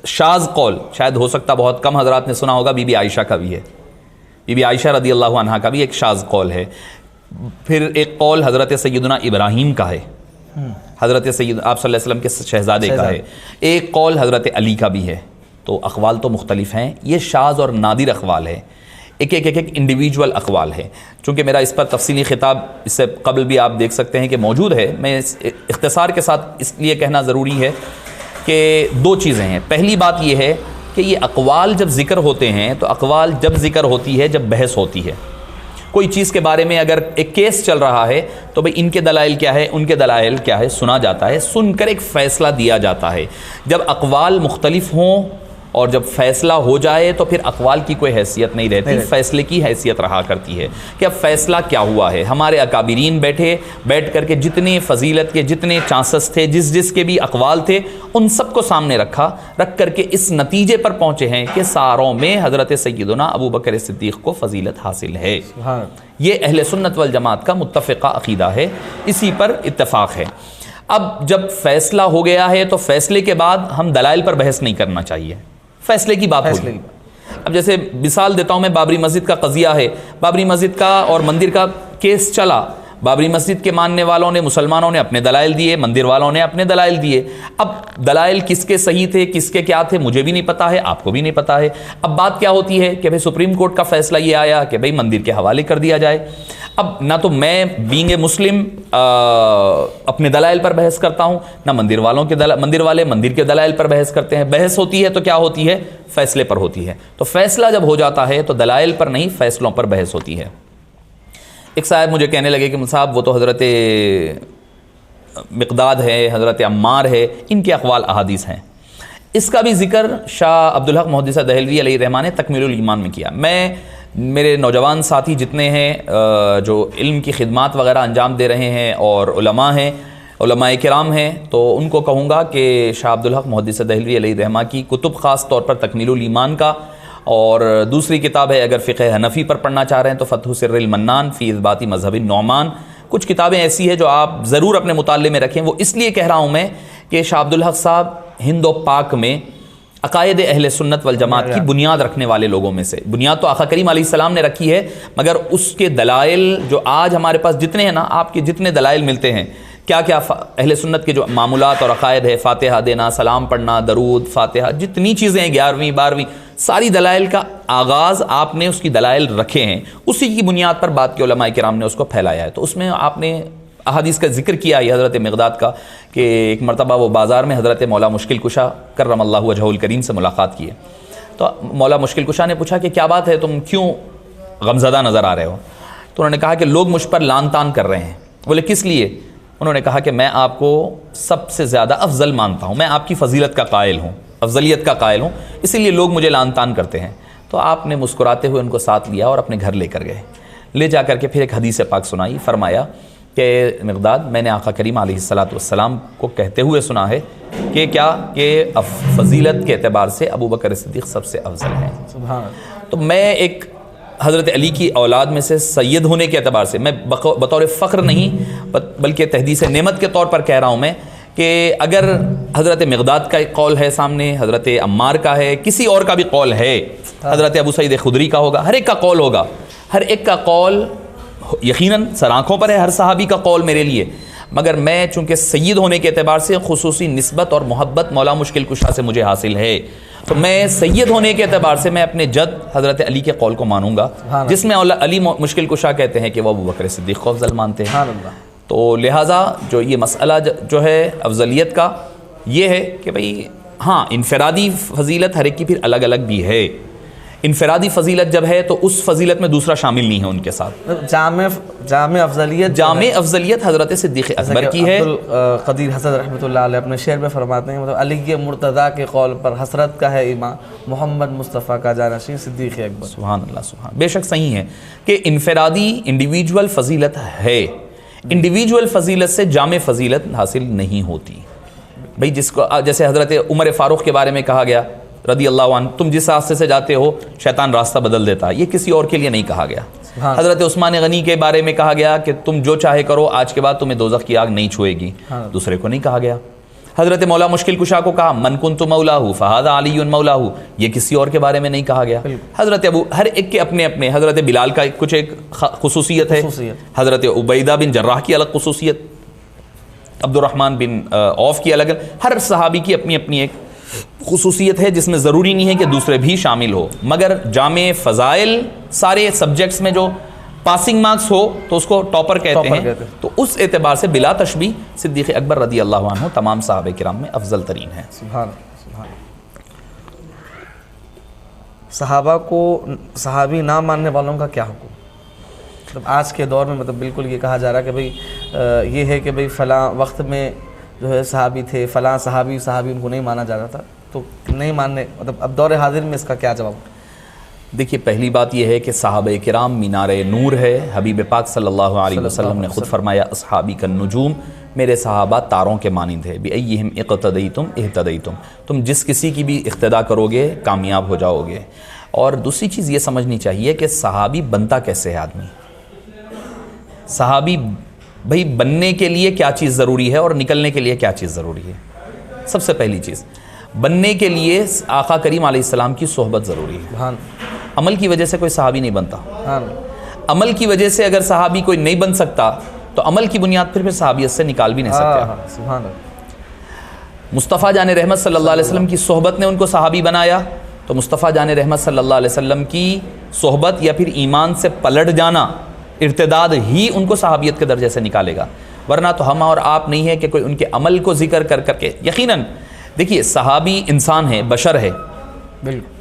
شاذ قول شاید ہو سکتا بہت کم حضرات نے سنا ہوگا، بی بی عائشہ کا بھی ہے، بی بی عائشہ رضی اللہ عنہا کا بھی ایک شاذ قول ہے. پھر ایک قول حضرت سیدنا ابراہیم کا ہے، حضرت سید آپ صلی اللہ علیہ وسلم کے شہزادے کا ہے. ایک قول حضرت علی کا بھی ہے. تو اقوال تو مختلف ہیں، یہ شاذ اور نادر اقوال ہے، ایک انڈیویجول اقوال ہے. چونکہ میرا اس پر تفصیلی خطاب اس سے قبل بھی آپ دیکھ سکتے ہیں کہ موجود ہے، میں اختصار کے ساتھ اس لیے کہنا ضروری ہے کہ دو چیزیں ہیں. پہلی بات یہ ہے کہ یہ اقوال جب ذکر ہوتے ہیں تو اقوال جب ذکر ہوتی ہے جب بحث ہوتی ہے. کوئی چیز کے بارے میں اگر ایک کیس چل رہا ہے تو بھئی ان کے دلائل کیا ہے، ان کے دلائل کیا ہے، سنا جاتا ہے، سن کر ایک فیصلہ دیا جاتا ہے. جب اقوال مختلف ہوں اور جب فیصلہ ہو جائے تو پھر اقوال کی کوئی حیثیت نہیں رہتی، فیصلے کی حیثیت رہا کرتی ہے کہ اب فیصلہ کیا ہوا ہے. ہمارے اکابرین بیٹھ کر کے جتنے فضیلت کے جتنے چانسز تھے، جس کے بھی اقوال تھے، ان سب کو سامنے رکھ کر کے اس نتیجے پر پہنچے ہیں کہ ساروں میں حضرت سیدنا ابو بکر صدیق کو فضیلت حاصل ہے. یہ اہل سنت والجماعت کا متفقہ عقیدہ ہے، اسی پر اتفاق ہے. اب جب فیصلہ ہو گیا ہے تو فیصلے کے بعد ہم دلائل پر بحث نہیں کرنا چاہیے، فیصلے کی بات ہوگی. اب جیسے مثال دیتا ہوں میں، بابری مسجد کا قضیہ ہے، بابری مسجد کا اور مندر کا کیس چلا. بابری مسجد کے ماننے والوں نے، مسلمانوں نے اپنے دلائل دیے، مندر والوں نے اپنے دلائل دیے. اب دلائل کس کے صحیح تھے، کس کے کیا تھے، مجھے بھی نہیں پتا ہے، آپ کو بھی نہیں پتا ہے. اب بات کیا ہوتی ہے کہ بھئی سپریم کورٹ کا فیصلہ یہ آیا کہ بھئی مندر کے حوالے کر دیا جائے. اب نہ تو میں بینگ اے مسلم اپنے دلائل پر بحث کرتا ہوں، نہ مندر والے مندر کے دلائل پر بحث کرتے ہیں. بحث ہوتی ہے تو کیا ہوتی ہے، فیصلے پر ہوتی ہے. تو فیصلہ جب ہو جاتا ہے تو دلائل پر نہیں، فیصلوں پر بحث ہوتی ہے. ایک صاحب مجھے کہنے لگے کہ صاحب وہ تو حضرت مقداد ہے، حضرت عمار ہے، ان کے اقوال احادیث ہیں. اس کا بھی ذکر شاہ عبدالحق محدثہ دہلوی علیہ الرحمہ نے تکمیل الایمان میں کیا. میں میرے نوجوان ساتھی جتنے ہیں جو علم کی خدمات وغیرہ انجام دے رہے ہیں اور علماء ہیں، علماء کرام ہیں، تو ان کو کہوں گا کہ شاہ عبدالحق محدثہ دہلوی علیہ الرحمہ کی کتب، خاص طور پر تکمیل الایمان کا، اور دوسری کتاب ہے اگر فقہ حنفی پر پڑھنا چاہ رہے ہیں تو فتح سر المنان فی اثبات مذہب النعمان. کچھ کتابیں ایسی ہیں جو آپ ضرور اپنے مطالعے میں رکھیں. وہ اس لیے کہہ رہا ہوں میں کہ شاہ عبدالحق صاحب ہند و پاک میں عقائد اہل سنت والجماعت کی بنیاد رکھنے والے لوگوں میں سے. بنیاد تو آقا کریم علیہ السلام نے رکھی ہے، مگر اس کے دلائل جو آج ہمارے پاس جتنے ہیں نا، آپ کے جتنے دلائل ملتے ہیں، کیا کیا اہل سنت کے جو معمولات اور عقائد ہے، فاتحہ دینا، سلام پڑھنا، درود، فاتحہ، جتنی چیزیں ہیں 11ویں 12ویں، ساری دلائل کا آغاز آپ نے اس کی دلائل رکھے ہیں. اسی کی بنیاد پر بعد کے علماء کرام نے اس کو پھیلایا ہے. تو اس میں آپ نے احادیث کا ذکر کیا ہے حضرت مقداد کا کہ ایک مرتبہ وہ بازار میں حضرت مولا مشکل کشا کرم اللہ وجہہ الکریم سے ملاقات کی ہے. تو مولا مشکل کشا نے پوچھا کہ کیا بات ہے، تم کیوں غمزدہ نظر آ رہے ہو؟ تو انہوں نے کہا کہ لوگ مجھ پر لان تان کر رہے ہیں. بولے کس لیے؟ انہوں نے کہا کہ میں آپ کو سب سے زیادہ افضل مانتا ہوں، میں آپ کی فضیلت کا قائل ہوں، افضلیت کا قائل ہوں، اسی لیے لوگ مجھے لان تان کرتے ہیں. تو آپ نے مسکراتے ہوئے ان کو ساتھ لیا اور اپنے گھر لے کر گئے. لے جا کر کے پھر ایک حدیث پاک سنائی. فرمایا کہ مقداد، میں نے آقا کریم علیہ السلام کو کہتے ہوئے سنا ہے کہ کیا کہ فضیلت کے اعتبار سے ابو بکر صدیق سب سے افضل ہیں. تو میں ایک حضرت علی کی اولاد میں سے سید ہونے کے اعتبار سے، میں بطور فخر نہیں بلکہ تحدیث نعمت کے طور پر کہہ رہا ہوں میں کہ اگر حضرت مقداد کا ایک قول ہے سامنے، حضرت عمار کا ہے، کسی اور کا بھی قول ہے، حضرت ابو سعید خدری کا ہوگا، ہر ایک کا قول ہوگا. ہر ایک کا قول یقیناً سر آنکھوں پر ہے، ہر صحابی کا قول میرے لیے، مگر میں چونکہ سید ہونے کے اعتبار سے خصوصی نسبت اور محبت مولا مشکل کشا سے مجھے حاصل ہے، تو میں سید ہونے کے اعتبار سے میں اپنے جد حضرت علی کے قول کو مانوں گا، جس میں علی مشکل کشا کہتے ہیں کہ وہ ابو بکر صدیق کو افضل مانتے ہیں. تو لہٰذا جو یہ مسئلہ جو ہے افضلیت کا، یہ ہے کہ بھئی ہاں انفرادی فضیلت ہر ایک کی پھر الگ الگ بھی ہے. انفرادی فضیلت جب ہے تو اس فضیلت میں دوسرا شامل نہیں ہے ان کے ساتھ. جامع افضلیت حضرت صدیق اکبر کی ہے. قدیر حسن رحمۃ اللہ علیہ اپنے شعر میں فرماتے ہیں، مطلب علی مرتضیٰ کے قول پر حسرت کا ہے ایمان، محمد مصطفیٰ کا جانشین صدیق اکبر. سبحان اللہ، سبحان. بے شک صحیح ہے کہ انفرادی انڈیویجول فضیلت ہے، انڈیویجول فضیلت سے جامع فضیلت حاصل نہیں ہوتی. بھئی جس کو جیسے حضرت عمر فاروق کے بارے میں کہا گیا رضی اللہ عنہ، تم جس راستے سے جاتے ہو شیطان راستہ بدل دیتا ہے، یہ کسی اور کے لیے نہیں کہا گیا. حضرت عثمان غنی کے بارے میں کہا گیا کہ تم جو چاہے کرو، آج کے بعد تمہیں دوزخ کی آگ نہیں چھوئے گی، دوسرے کو نہیں کہا گیا. حضرت مولا مشکل کشا کو کہا من کنت مولاہ فہذا علی مولاہ، یہ کسی اور کے بارے میں نہیں کہا گیا. حضرت ابو، ہر ایک کے اپنے اپنے، حضرت بلال کا کچھ ایک خصوصیت ہے، حضرت عبیدہ بن جراح کی الگ خصوصیت، عبد الرحمن بن عوف کی الگ، ہر صحابی کی اپنی اپنی ایک خصوصیت ہے جس میں ضروری نہیں ہے کہ دوسرے بھی شامل ہو. مگر جامع فضائل سارے سبجیکٹس میں جو پاسنگ مارکس ہو تو اس کو ٹاپر کہتے ہیں. تو اس اعتبار سے بلا تشبیہ صدیق اکبر رضی اللہ عنہ تمام صحابہ کرام میں افضل ترین ہے. صحابہ کو صحابی نہ ماننے والوں کا کیا حکم؟ مطلب آج کے دور میں مطلب بالکل یہ کہا جا رہا ہے کہ بھئی یہ ہے کہ بھئی فلاں وقت میں جو ہے صحابی تھے، فلاں صحابی ان کو نہیں مانا جا رہا تھا، تو نہیں ماننے، مطلب اب دور حاضر میں اس کا کیا جواب؟ دیکھیے پہلی بات یہ ہے کہ صحابہ کرام مینار نور ہے. حبیب پاک صلی اللہ علیہ وسلم نے خود فرمایا اصحابی کالنجوم، میرے صحابہ تاروں کے مانند ہے. بِأَيِّهِمْ اِقْتَدَيْتُمْ اِهْتَدَيْتُمْ، تم جس کسی کی بھی اقتدا کرو گے کامیاب ہو جاؤ گے. اور دوسری چیز یہ سمجھنی چاہیے کہ صحابی بنتا کیسے ہے آدمی. صحابی بھئی بننے کے لیے کیا چیز ضروری ہے اور نکلنے کے لیے کیا چیز ضروری ہے. سب سے پہلی چیز، بننے کے لیے آقا کریم علیہ السلام کی صحبت ضروری ہے. عمل کی وجہ سے کوئی صحابی نہیں بنتا. عمل کی وجہ سے اگر صحابی کوئی نہیں بن سکتا تو عمل کی بنیاد پھر صحابیت سے نکال بھی نہیں سکتے. مصطفیٰ جان رحمت صلی اللہ علیہ وسلم کی صحبت نے ان کو صحابی بنایا، تو مصطفیٰ جان رحمت صلی اللہ علیہ وسلم کی صحبت یا پھر ایمان سے پلٹ جانا، ارتداد ہی ان کو صحابیت کے درجے سے نکالے گا. ورنہ تو ہم اور آپ نہیں ہے کہ کوئی ان کے عمل کو ذکر کر کر کے. یقیناً دیکھیے صحابی انسان ہے، بشر ہے،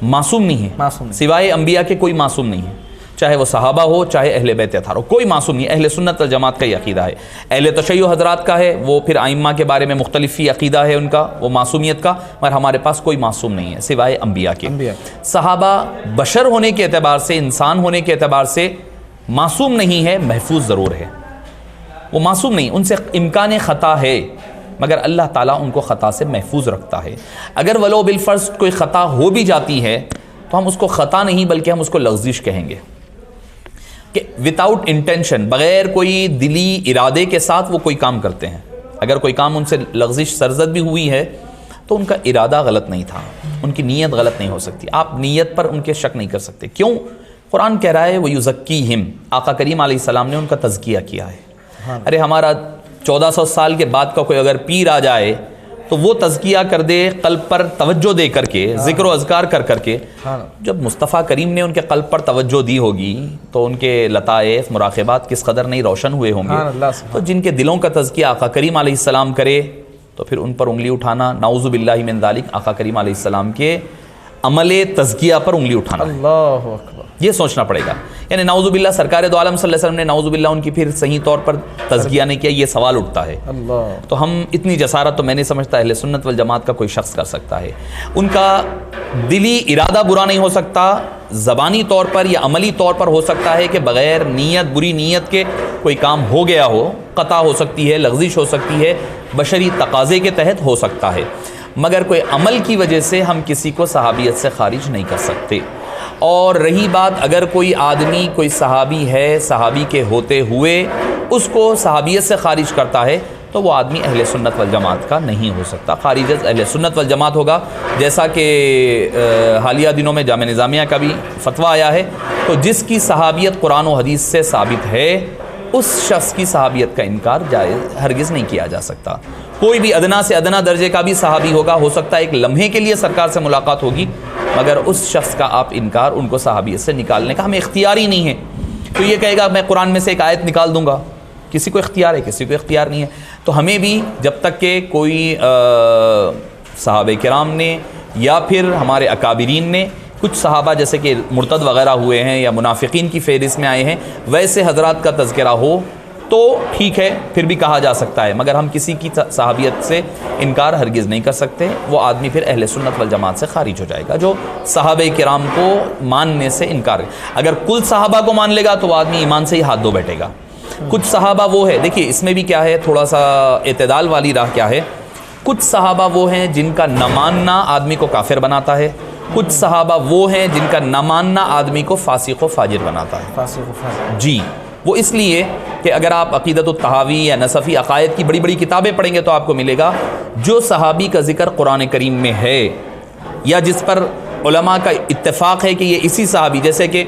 معصوم نہیں ہے. سوائے انبیاء کے کوئی معصوم نہیں ہے، چاہے وہ صحابہ ہو چاہے اہل بیت اطہار ہو، کوئی معصوم نہیں. اہل سنت والجماعت کا یہ عقیدہ ہے. اہل تشیع حضرات کا ہے، وہ پھر ائمہ کے بارے میں مختلف ہی عقیدہ ہے ان کا، وہ معصومیت کا. مگر ہمارے پاس کوئی معصوم نہیں ہے سوائے انبیاء کے. صحابہ بشر ہونے کے اعتبار سے، انسان ہونے کے اعتبار سے معصوم نہیں ہے، محفوظ ضرور ہے. وہ معصوم نہیں، ان سے امکان خطا ہے، مگر اللہ تعالیٰ ان کو خطا سے محفوظ رکھتا ہے. اگر ولو بالفرض کوئی خطا ہو بھی جاتی ہے تو ہم اس کو خطا نہیں بلکہ ہم اس کو لغزش کہیں گے کہ وداؤٹ انٹینشن، بغیر کوئی دلی ارادے کے ساتھ وہ کوئی کام کرتے ہیں. اگر کوئی کام ان سے لغزش سرزد بھی ہوئی ہے تو ان کا ارادہ غلط نہیں تھا، ان کی نیت غلط نہیں ہو سکتی. آپ نیت پر ان کے شک نہیں کر سکتے. کیوں؟ قرآن کہہ رہا ہے وَيُزَكِّيهِمْ، آقا کریم علیہ السلام نے ان کا تزکیہ کیا ہے. ارے ہمارا 1400 سال کے بعد کا کوئی اگر پیر آ جائے تو وہ تزکیہ کر دے قلب پر توجہ دے کر کے، ذکر و اذکار کر کر کے. جب مصطفیٰ کریم نے ان کے قلب پر توجہ دی ہوگی تو ان کے لطائف مراقبات کس قدر نہیں روشن ہوئے ہوں گے. تو جن کے دلوں کا تزکیہ آقا کریم علیہ السلام کرے تو پھر ان پر انگلی اٹھانا نعوذ باللہ من ذالک، آقا کریم علیہ السلام کے عمل تزکیہ پر انگلی اٹھانا. اللہ اکبر، یہ سوچنا پڑے گا. یعنی نعوذ باللہ سرکار دو عالم صلی اللہ علیہ وسلم نے نعوذ باللہ ان کی پھر صحیح طور پر تزکیہ نہیں کیا، یہ سوال اٹھتا ہے. تو ہم اتنی جسارت تو میں نہیں سمجھتا اہل سنت والجماعت کا کوئی شخص کر سکتا ہے. ان کا دلی ارادہ برا نہیں ہو سکتا، زبانی طور پر یا عملی طور پر ہو سکتا ہے کہ بغیر نیت، بری نیت کے کوئی کام ہو گیا ہو، قطع ہو سکتی ہے، لغزش ہو سکتی ہے، بشری تقاضے کے تحت ہو سکتا ہے. مگر کوئی عمل کی وجہ سے ہم کسی کو صحابیت سے خارج نہیں کر سکتے. اور رہی بات اگر کوئی آدمی کوئی صحابی ہے، صحابی کے ہوتے ہوئے اس کو صحابیت سے خارج کرتا ہے تو وہ آدمی اہل سنت والجماعت کا نہیں ہو سکتا. خارج اہل سنت والجماعت ہوگا. جیسا کہ حالیہ دنوں میں جامع نظامیہ کا بھی فتویٰ آیا ہے، تو جس کی صحابیت قرآن و حدیث سے ثابت ہے اس شخص کی صحابیت کا انکار جائز ہرگز نہیں کیا جا سکتا. کوئی بھی ادنا سے ادنا درجے کا بھی صحابی ہوگا، ہو سکتا ہے ایک لمحے کے لیے سرکار سے ملاقات ہوگی، مگر اس شخص کا آپ انکار ان کو صحابیت سے نکالنے کا ہمیں اختیار ہی نہیں ہے. تو یہ کہے گا میں قرآن میں سے ایک آیت نکال دوں گا، کسی کو اختیار ہے، کسی کو اختیار نہیں ہے. تو ہمیں بھی جب تک کہ کوئی صحابہ کرام نے یا پھر ہمارے اکابرین نے، کچھ صحابہ جیسے کہ مرتد وغیرہ ہوئے ہیں یا منافقین کی فہرست میں آئے ہیں، ویسے حضرات کا تذکرہ ہو تو ٹھیک ہے، پھر بھی کہا جا سکتا ہے. مگر ہم کسی کی صحابیت سے انکار ہرگز نہیں کر سکتے. وہ آدمی پھر اہل سنت والجماعت سے خارج ہو جائے گا جو صحابہ کرام کو ماننے سے انکار ہے. اگر کل صحابہ کو مان لے گا تو وہ آدمی ایمان سے ہی ہاتھ دھو بیٹھے گا. کچھ صحابہ وہ ہے، دیکھیے اس میں بھی کیا ہے، تھوڑا سا اعتدال والی راہ کیا ہے. کچھ صحابہ وہ ہیں جن کا نہ ماننا آدمی کو کافر بناتا ہے، کچھ صحابہ وہ ہیں جن کا نہ ماننا آدمی کو فاسق و فاجر بناتا ہے. جی وہ اس لیے کہ اگر آپ عقیدت الطحاوی یا نصفی عقائد کی بڑی بڑی کتابیں پڑھیں گے تو آپ کو ملے گا جو صحابی کا ذکر قرآن کریم میں ہے یا جس پر علماء کا اتفاق ہے کہ یہ اسی صحابی، جیسے کہ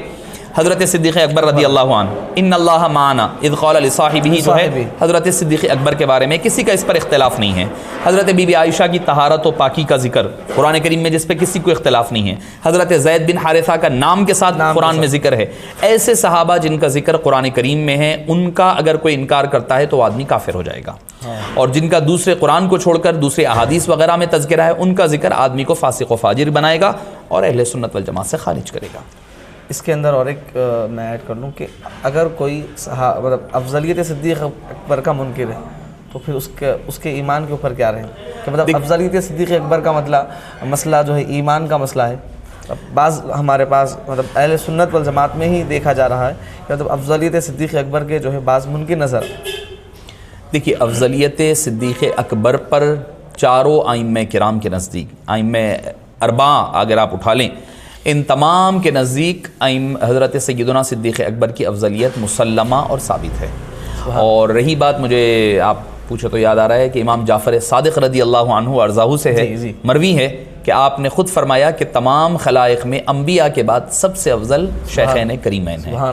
حضرت صدیق اکبر رضی اللہ عنہ، ان اللہ معنا اذ قال لصاحبہ، جو ہے حضرت صدیق اکبر کے بارے میں کسی کا اس پر اختلاف نہیں ہے۔ حضرت بی بی عائشہ کی طہارت و پاکی کا ذکر قرآن کریم میں جس پہ کسی کو اختلاف نہیں ہے۔ حضرت زید بن حارثہ کا نام کے ساتھ قرآن میں ذکر ہے۔ ایسے صحابہ جن کا ذکر قرآن کریم میں ہے، ان کا اگر کوئی انکار کرتا ہے تو وہ آدمی کافر ہو جائے گا، اور جن کا دوسرے قرآن کو چھوڑ کر دوسرے احادیث وغیرہ میں تذکرہ ہے، ان کا ذکر آدمی کو فاسق و فاجر بنائے گا اور اہل سنت والجماعت سے خارج کرے گا۔ اس کے اندر اور ایک میں ایڈ کر لوں کہ اگر کوئی مطلب افضلیت صدیق اکبر کا منکر ہے تو پھر اس کے ایمان کے اوپر کیا رہے کہ مطلب افضلیت صدیق اکبر کا مسئلہ جو ہے ایمان کا مسئلہ ہے۔ بعض ہمارے پاس مطلب اہل سنت والجماعت میں ہی دیکھا جا رہا ہے کہ مطلب افضلیت صدیق اکبر کے جو ہے بعض منکر نظر۔ دیکھیے، افضلیت صدیق اکبر پر چاروں ائمہ کرام کے نزدیک، ائمہ اربعہ اگر آپ اٹھا لیں، ان تمام کے نزدیک حضرت سیدنا صدیق اکبر کی افضلیت مسلمہ اور ثابت ہے۔ اور رہی بات، مجھے آپ پوچھو تو یاد آ رہا ہے کہ امام جعفر صادق رضی اللہ عنہ ارضاہ سے ہے، مروی ہے کہ آپ نے خود فرمایا کہ تمام خلائق میں انبیاء کے بعد سب سے افضل شیخین کریمین ہیں۔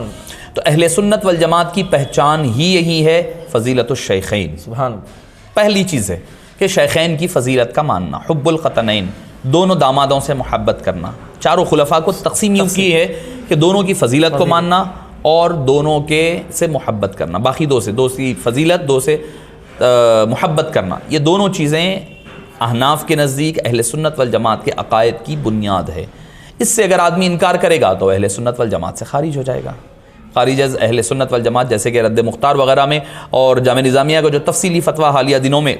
تو اہل سنت والجماعت کی پہچان ہی یہی ہے، فضیلت الشیخین۔ پہلی چیز ہے کہ شیخین کی فضیلت کا ماننا، حب القطنین، دونوں دامادوں سے محبت کرنا۔ چاروں خلفاء کو تقسیم یوں کی ہے کہ دونوں کی فضیلت کو ماننا اور دونوں کے سے محبت کرنا، باقی دو سے فضیلت، دو سے محبت کرنا، یہ دونوں چیزیں احناف کے نزدیک اہل سنت والجماعت کے عقائد کی بنیاد ہے۔ اس سے اگر آدمی انکار کرے گا تو اہل سنت والجماعت سے خارج ہو جائے گا، خارج از اہل سنت والجماعت، جیسے کہ رد مختار وغیرہ میں اور جامع نظامیہ کا جو تفصیلی فتویٰ حالیہ دنوں میں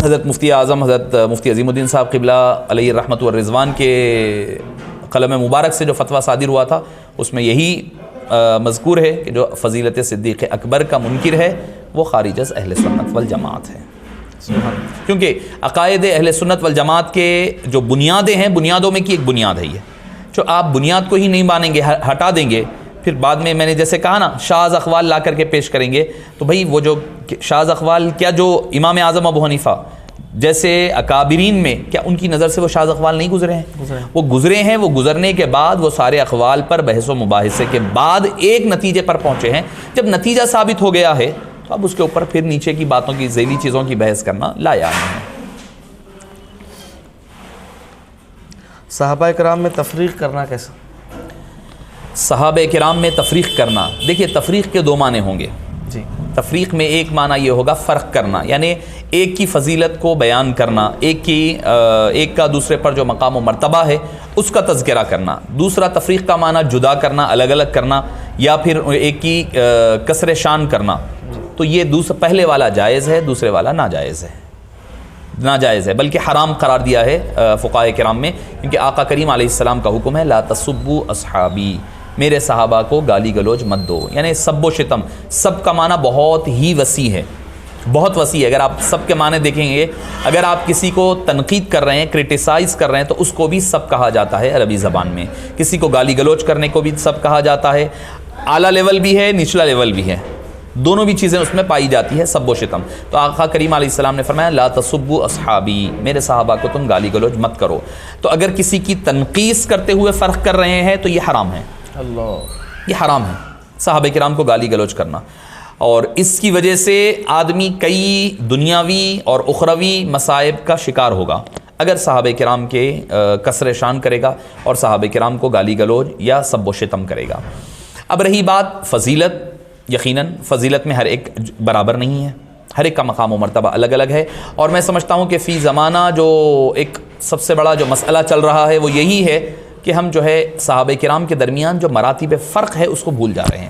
حضرت مفتی اعظم حضرت مفتی عظیم الدین صاحب قبلہ علیہ الرحمۃ والرضوان کے قلم مبارک سے جو فتویٰ صادر ہوا تھا، اس میں یہی مذکور ہے کہ جو فضیلت صدیق اکبر کا منکر ہے وہ خارج از اہل سنت والجماعت ہے۔ کیونکہ عقائد اہل سنت والجماعت کے جو بنیادیں ہیں، بنیادوں میں کی ایک بنیاد ہے یہ، جو آپ بنیاد کو ہی نہیں مانیں گے، ہٹا دیں گے، پھر بعد میں نے جیسے کہا نا شاذ اقوال لا کر کے پیش کریں گے، تو بھائی وہ جو شاذ اقوال، کیا جو امام اعظم ابو حنیفہ جیسے اکابرین میں کیا ان کی نظر سے وہ شاذ اقوال نہیں گزرے ہیں؟ وہ گزرے ہیں، وہ گزرنے کے بعد وہ سارے اقوال پر بحث و مباحثے کے بعد ایک نتیجے پر پہنچے ہیں۔ جب نتیجہ ثابت ہو گیا ہے تو اب اس کے اوپر پھر نیچے کی باتوں کی، ذیلی چیزوں کی بحث کرنا لایق نہیں ہے۔ صحابہ کرام میں تفریق کرنا کیسا؟ صحابہ کرام میں تفریق کرنا، دیکھیے تفریق کے دو معنی ہوں گے۔ تفریق میں ایک معنی یہ ہوگا فرق کرنا، یعنی ایک کی فضیلت کو بیان کرنا، ایک کا دوسرے پر جو مقام و مرتبہ ہے اس کا تذکرہ کرنا۔ دوسرا تفریق کا معنی جدا کرنا، الگ الگ کرنا، یا پھر ایک کی کسر شان کرنا۔ تو یہ پہلے والا جائز ہے، دوسرے والا ناجائز ہے، بلکہ حرام قرار دیا ہے فقہاء کرام میں، کیونکہ آقا کریم علیہ السلام کا حکم ہے لا تسبوا اصحابی، میرے صحابہ کو گالی گلوچ مت دو۔ یعنی سب و شتم، سب کا معنی بہت ہی وسیع ہے، بہت وسیع ہے۔ اگر آپ سب کے معنی دیکھیں گے، اگر آپ کسی کو تنقید کر رہے ہیں، کرٹیسائز کر رہے ہیں، تو اس کو بھی سب کہا جاتا ہے عربی زبان میں۔ کسی کو گالی گلوچ کرنے کو بھی سب کہا جاتا ہے، اعلیٰ لیول بھی ہے، نچلا لیول بھی ہے، دونوں بھی چیزیں اس میں پائی جاتی ہے، سب و شتم۔ تو آقا کریم علیہ السلام نے فرمایا لا تسبوا اصحابی، میرے صحابہ کو تم گالی گلوچ مت کرو۔ تو اگر کسی کی تنقیص کرتے ہوئے فرق کر رہے ہیں تو یہ حرام ہے، یہ حرام ہے صحابہ کرام کو گالی گلوچ کرنا۔ اور اس کی وجہ سے آدمی کئی دنیاوی اور اخروی مصائب کا شکار ہوگا اگر صحابہ کرام کے کسر شان کرے گا اور صحابہ کرام کو گالی گلوچ یا سب و شتم کرے گا۔ اب رہی بات فضیلت، یقیناً فضیلت میں ہر ایک برابر نہیں ہے، ہر ایک کا مقام و مرتبہ الگ الگ ہے، اور میں سمجھتا ہوں کہ فی زمانہ جو ایک سب سے بڑا جو مسئلہ چل رہا ہے وہ یہی ہے کہ ہم جو ہے صحابہ کرام کے درمیان جو مراتب فرق ہے اس کو بھول جا رہے ہیں۔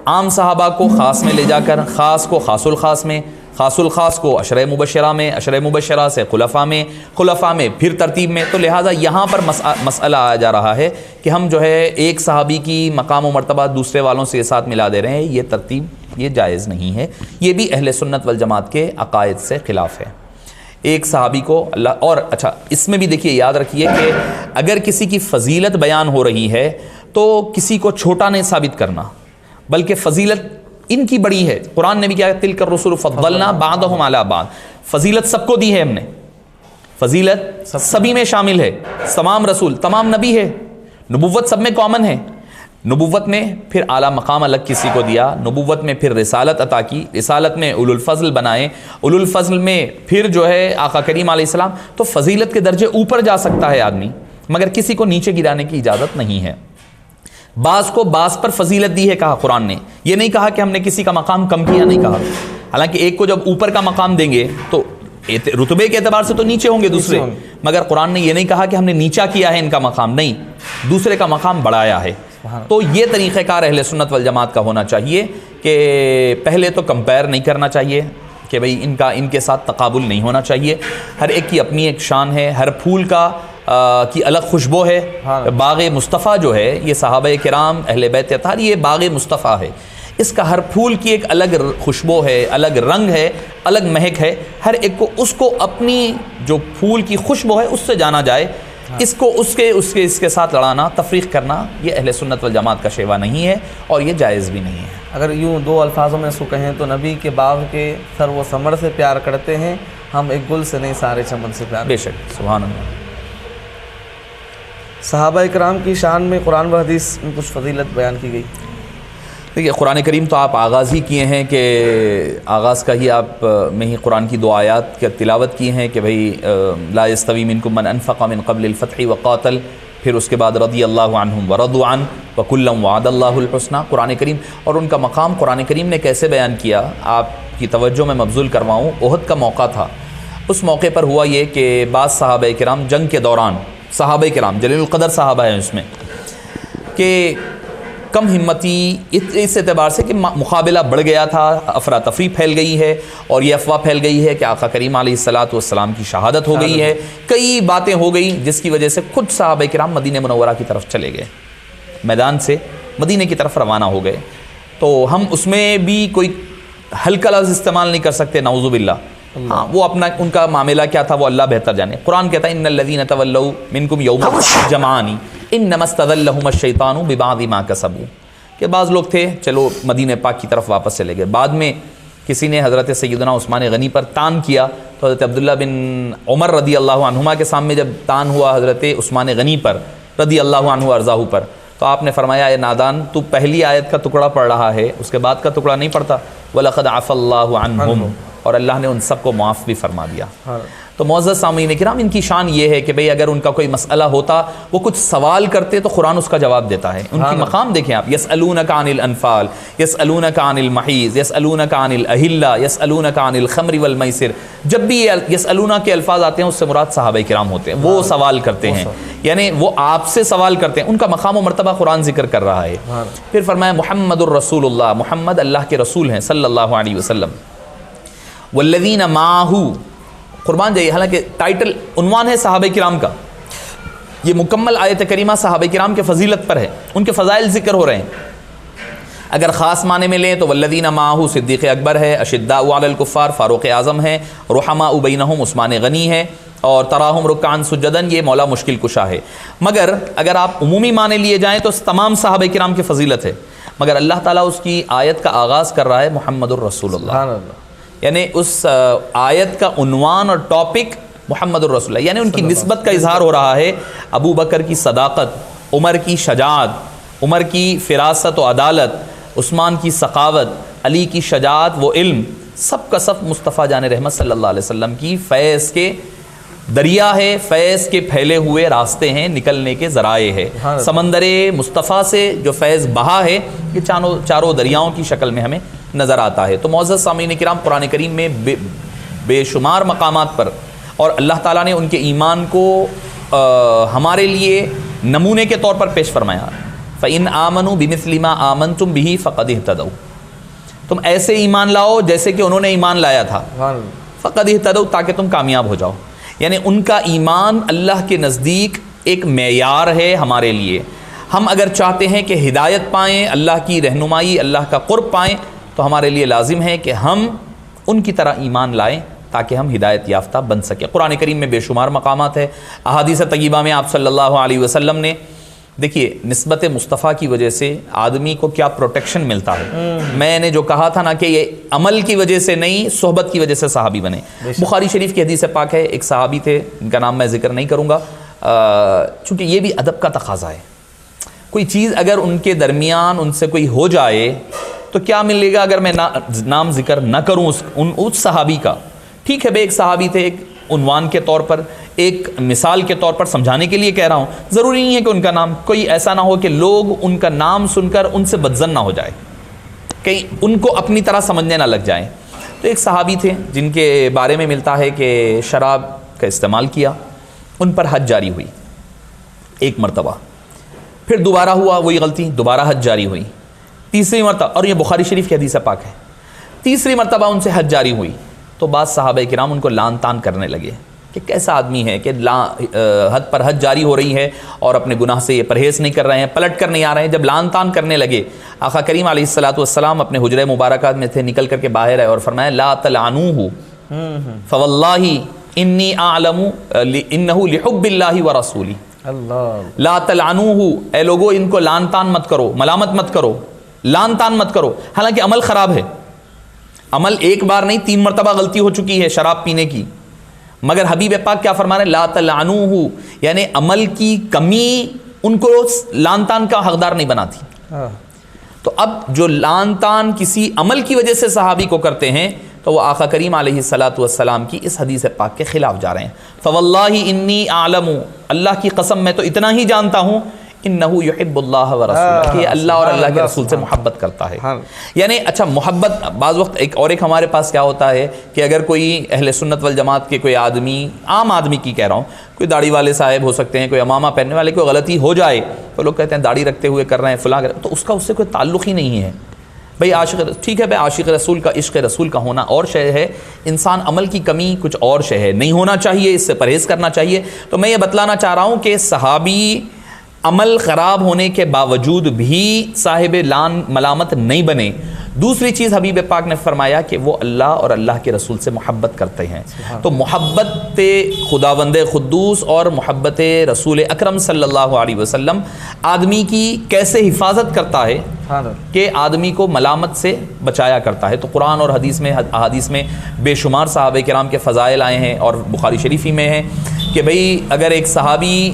عام صحابہ کو خاص میں لے جا کر خاص کو خاص الخاص میں، خاص الخاص کو عشرہ مبشرہ میں، عشرہ مبشرہ سے خلفاء میں، خلفاء میں پھر ترتیب میں۔ تو لہٰذا یہاں پر مسئلہ آیا جا رہا ہے کہ ہم جو ہے ایک صحابی کی مقام و مرتبہ دوسرے والوں سے ساتھ ملا دے رہے ہیں، یہ ترتیب یہ جائز نہیں ہے، یہ بھی اہل سنت والجماعت کے عقائد سے خلاف ہے۔ ایک صحابی کو اللہ، اور اچھا اس میں بھی دیکھیے یاد رکھیے کہ اگر کسی کی فضیلت بیان ہو رہی ہے تو کسی کو چھوٹا نہیں ثابت کرنا، بلکہ فضیلت ان کی بڑی ہے. قرآن نے بھی کیا ہے, تلک الرسل فضلنا بعضهم علی بعض, فضیلت سب کو دی ہے ہم نے, فضیلت سبھی میں شامل ہے, تمام رسول تمام نبی ہے, نبوت سب میں کامن ہے, نبوت میں پھر اعلیٰ مقام الگ کسی کو دیا, نبوت میں پھر رسالت عطا کی, رسالت میں اولو الفضل بنائے, اولو الفضل میں پھر جو ہے آقا کریم علیہ السلام. تو فضیلت کے درجے اوپر جا سکتا ہے آدمی, مگر کسی کو نیچے گرانے کی اجازت نہیں ہے. بعض کو بعض پر فضیلت دی ہے کہا قرآن نے, یہ نہیں کہا کہ ہم نے کسی کا مقام کم کیا, نہیں کہا. حالانکہ ایک کو جب اوپر کا مقام دیں گے تو رتبے کے اعتبار سے تو نیچے ہوں گے دوسرے, مگر قرآن نے یہ نہیں کہا کہ ہم نے نیچا کیا ہے ان کا مقام, نہیں, دوسرے کا مقام بڑھایا ہے. تو یہ طریقہ کار اہل سنت والجماعت کا ہونا چاہیے کہ پہلے تو کمپیئر نہیں کرنا چاہیے کہ بھئی ان کے ساتھ تقابل نہیں ہونا چاہیے. ہر ایک کی اپنی ایک شان ہے, ہر پھول کی الگ خوشبو ہے. باغ مصطفیٰ جو ہے یہ صحابہ کرام اہل بیت اطہار, یہ باغ مصطفیٰ ہے, اس کا ہر پھول کی ایک الگ خوشبو ہے, الگ رنگ ہے, الگ مہک ہے. ہر ایک کو اس کو اپنی جو پھول کی خوشبو ہے اس سے جانا جائے. اس کو اس کے ساتھ لڑانا, تفریق کرنا, یہ اہل سنت والجماعت کا شیوا نہیں ہے اور یہ جائز بھی نہیں ہے. اگر یوں دو الفاظوں میں اس کو کہیں تو نبی کے باغ کے سر و ثمر سے پیار کرتے ہیں, ہم ایک گل سے نہیں سارے چمن سے پیار. بے شک, سبحان اللہ. صحابہ اکرام کی شان میں قرآن و حدیث میں کچھ فضیلت بیان کی گئی. دیکھیے قرآن کریم تو آپ آغاز ہی کیے ہیں کہ آغاز کا ہی آپ میں ہی قرآن کی دو آیات کی تلاوت کی ہیں کہ بھئی لا یستوی منکم من انفق من قبل الفتح وقاتل, پھر اس کے بعد رضی اللہ عنہم ورضوا عنہ وکلا وعد اللہ الحسنى. قرآن کریم اور ان کا مقام قرآن کریم نے کیسے بیان کیا, آپ کی توجہ میں مبذول کرواؤں. احد کا موقع تھا, اس موقع پر ہوا یہ کہ بعض صحابہ کرام جنگ کے دوران, صحابہ کرام جلیل القدر صحابہ ہیں اس میں, کہ کم ہمتی اس اعتبار سے کہ مقابلہ بڑھ گیا تھا, افراتفری پھیل گئی ہے اور یہ افواہ پھیل گئی ہے کہ آقا کریم علیہ السلام کی شہادت ہو گئی ہے, کئی باتیں ہو گئی جس کی وجہ سے خود صحابہ کرام مدینہ منورہ کی طرف چلے گئے, میدان سے مدینہ کی طرف روانہ ہو گئے. تو ہم اس میں بھی کوئی ہلکا لفظ استعمال نہیں کر سکتے, نعوذ باللہ. ہاں وہ اپنا ان کا معاملہ کیا تھا وہ اللہ بہتر جانے. قرآن کہتا ہے ان الذین تولوا منکم یوم جمعان انما استذلهم الشیطان ببعض ما کسبوا, کہ بعض لوگ تھے چلو مدینہ پاک کی طرف واپس چلے گئے. بعد میں کسی نے حضرت سیدنا عثمان غنی پر تان کیا تو حضرت عبداللہ بن عمر رضی اللہ عنہما کے سامنے جب تان ہوا حضرت عثمان غنی پر رضی اللہ عنہ ارضاہ پر, تو آپ نے فرمایا اے نادان, تو پہلی آیت کا ٹکڑا پڑھ رہا ہے, اس کے بعد کا ٹکڑا نہیں پڑھتا. وَلَقَدْ عَفَى اللَّهُ عَنْهُمْ, اور اللہ نے ان سب کو معاف بھی فرما دیا. تو معزز سامعین کرام, ان کی شان یہ ہے کہ بھئی اگر ان کا کوئی مسئلہ ہوتا, وہ کچھ سوال کرتے تو قرآن اس کا جواب دیتا ہے. ان کی مقام دیکھیں آپ, یسألونک عن الانفال, یسألونک عن المحیض, یسألونک عن الاہلہ, یسألونک عن الخمر والمیسر. جب بھی یسألونک کے الفاظ آتے ہیں اس سے مراد صحابہ کرام ہوتے ہیں, وہ سوال کرتے ہیں, یعنی وہ آپ سے سوال کرتے ہیں. ان کا مقام و مرتبہ قرآن ذکر کر رہا ہے. پھر فرمایا محمد الرسول اللہ, محمد اللہ کے رسول ہیں صلی اللہ علیہ وسلم. والذین معہ, قربان جائیے, حالانکہ ٹائٹل عنوان ہے صحابہ کرام کا, یہ مکمل آیت کریمہ صحابہ کرام کے فضیلت پر ہے, ان کے فضائل ذکر ہو رہے ہیں. اگر خاص معنی میں لیں تو والذین معہ صدیق اکبر ہے, اشداء علی الکفار فاروق اعظم ہے, رحماء بینہم عثمان غنی ہے, اور تراہم رکعا سجدن یہ مولا مشکل کشا ہے. مگر اگر آپ عمومی معنی لیے جائیں تو تمام صحابہ کرام کی فضیلت ہے, مگر اللہ تعالیٰ اس کی آیت کا آغاز کر رہا ہے محمد الرسول اللہ, یعنی اس آیت کا عنوان اور ٹاپک محمد الرسول اللہ, یعنی ان کی نسبت کا اظہار ہو رہا ہے. ابو بکر کی صداقت, عمر کی شجاعت, عمر کی فراست و عدالت, عثمان کی سخاوت, علی کی شجاعت و علم, سب کا سب مصطفیٰ جان رحمت صلی اللہ علیہ وسلم کی فیض کے دریا ہے, فیض کے پھیلے ہوئے راستے ہیں, نکلنے کے ذرائع ہے. سمندر مصطفیٰ سے جو فیض بہا ہے یہ چاروں دریاؤں کی شکل میں ہمیں نظر آتا ہے. تو معزز سامعین کرام, قرآن کریم میں بے شمار مقامات پر اور اللہ تعالیٰ نے ان کے ایمان کو ہمارے لیے نمونے کے طور پر پیش فرمایا. فَإِنْ آمَنُوا بِمِثْلِ مَا آمَنْتُمْ بِهِ فَقَدِ اهْتَدَوْا, تم ایسے ایمان لاؤ جیسے کہ انہوں نے ایمان لایا تھا. فَقَدِ اهْتَدَوْا, تاکہ تم کامیاب ہو جاؤ. یعنی ان کا ایمان اللہ کے نزدیک ایک معیار ہے ہمارے لیے. ہم اگر چاہتے ہیں کہ ہدایت پائیں, اللہ کی رہنمائی, اللہ کا قرب پائیں, تو ہمارے لیے لازم ہے کہ ہم ان کی طرح ایمان لائیں تاکہ ہم ہدایت یافتہ بن سکیں. قرآن کریم میں بے شمار مقامات ہے. احادیث طیبہ میں آپ صلی اللہ علیہ وسلم نے دیکھیے نسبت مصطفیٰ کی وجہ سے آدمی کو کیا پروٹیکشن ملتا ہے. میں نے جو کہا تھا نا کہ یہ عمل کی وجہ سے نہیں صحبت کی وجہ سے صحابی بنے. بخاری شریف کی حدیث پاک ہے, ایک صحابی تھے ان کا نام میں ذکر نہیں کروں گا چونکہ یہ بھی ادب کا تقاضا ہے. کوئی چیز اگر ان کے درمیان ان سے کوئی ہو جائے تو کیا ملے گا اگر میں نام ذکر نہ کروں اس صحابی کا. ٹھیک ہے بھائی ایک صحابی تھے, ایک عنوان کے طور پر, ایک مثال کے طور پر سمجھانے کے لیے کہہ رہا ہوں. ضروری نہیں ہے کہ ان کا نام, کوئی ایسا نہ ہو کہ لوگ ان کا نام سن کر ان سے بدظن نہ ہو جائے, کہیں ان کو اپنی طرح سمجھنے نہ لگ جائیں. تو ایک صحابی تھے جن کے بارے میں ملتا ہے کہ شراب کا استعمال کیا, ان پر حد جاری ہوئی ایک مرتبہ, پھر دوبارہ ہوا وہی غلطی, دوبارہ حد جاری ہوئی, تیسری مرتبہ, اور یہ بخاری شریف کی حدیث پاک ہے, تیسری مرتبہ ان سے حد جاری ہوئی تو بعض صحابہ کرام ان کو لعن طعن کرنے لگے کہ کیسا آدمی ہے کہ حد پر حد جاری ہو رہی ہے اور اپنے گناہ سے یہ پرہیز نہیں کر رہے ہیں, پلٹ کر نہیں آ رہے ہیں. جب لعن طعن کرنے لگے آقا کریم علیہ الصلوۃ والسلام اپنے حجرہ مبارکات میں تھے, نکل کر کے باہر آئے اور فرمایا لا تلعنوہ فواللہ انی اعلم انہ لحب اللہ ورسولہ. لا تلعنوہ, اے لوگو ان کو لعن طعن مت کرو, ملامت مت کرو, لعن طعن مت کرو. حالانکہ عمل خراب ہے, عمل ایک بار نہیں 3 مرتبہ غلطی ہو چکی ہے شراب پینے کی, مگر حبیب پاک کیا فرما رہے ہیں لا تلعنوہ, یعنی عمل کی کمی ان کو لعن طعن کا حقدار نہیں بناتی. تو اب جو لعن طعن کسی عمل کی وجہ سے صحابی کو کرتے ہیں تو وہ آقا کریم علیہ الصلوۃ والسلام کی اس حدیث پاک کے خلاف جا رہے ہیں. فواللہ انی اعلم, اللہ کی قسم میں تو اتنا ہی جانتا ہوں, انہ یحب اللہ ورسولہ, کہ اللہ اور اللہ کے رسول سے محبت کرتا ہے. یعنی اچھا محبت بعض وقت ایک ہمارے پاس کیا ہوتا ہے کہ اگر کوئی اہل سنت والجماعت کے کوئی آدمی, عام آدمی کی کہہ رہا ہوں, کوئی داڑھی والے صاحب ہو سکتے ہیں, کوئی امامہ پہننے والے, کوئی غلطی ہو جائے تو لوگ کہتے ہیں داڑھی رکھتے ہوئے کر رہے ہیں فلاں, تو اس کا اس سے کوئی تعلق ہی نہیں ہے. بھائی عاشق, ٹھیک ہے بھائی عاشق رسول کا, عشق رسول کا ہونا اور شے ہے, انسان عمل کی کمی کچھ اور شے ہے, نہیں ہونا چاہیے, اس سے پرہیز کرنا چاہیے. تو میں یہ بتلانا چاہ رہا ہوں کہ صحابی عمل خراب ہونے کے باوجود بھی صاحب لعن ملامت نہیں بنے. دوسری چیز حبیب پاک نے فرمایا کہ وہ اللہ اور اللہ کے رسول سے محبت کرتے ہیں. تو محبت خداوند قدوس اور محبت رسول اکرم صلی اللہ علیہ وسلم آدمی کی کیسے حفاظت کرتا ہے کہ آدمی کو ملامت سے بچایا کرتا ہے. تو قرآن اور حدیث میں بے شمار صحابہ کرام کے فضائل آئے ہیں, اور بخاری شریفی میں ہیں کہ بھئی اگر ایک صحابی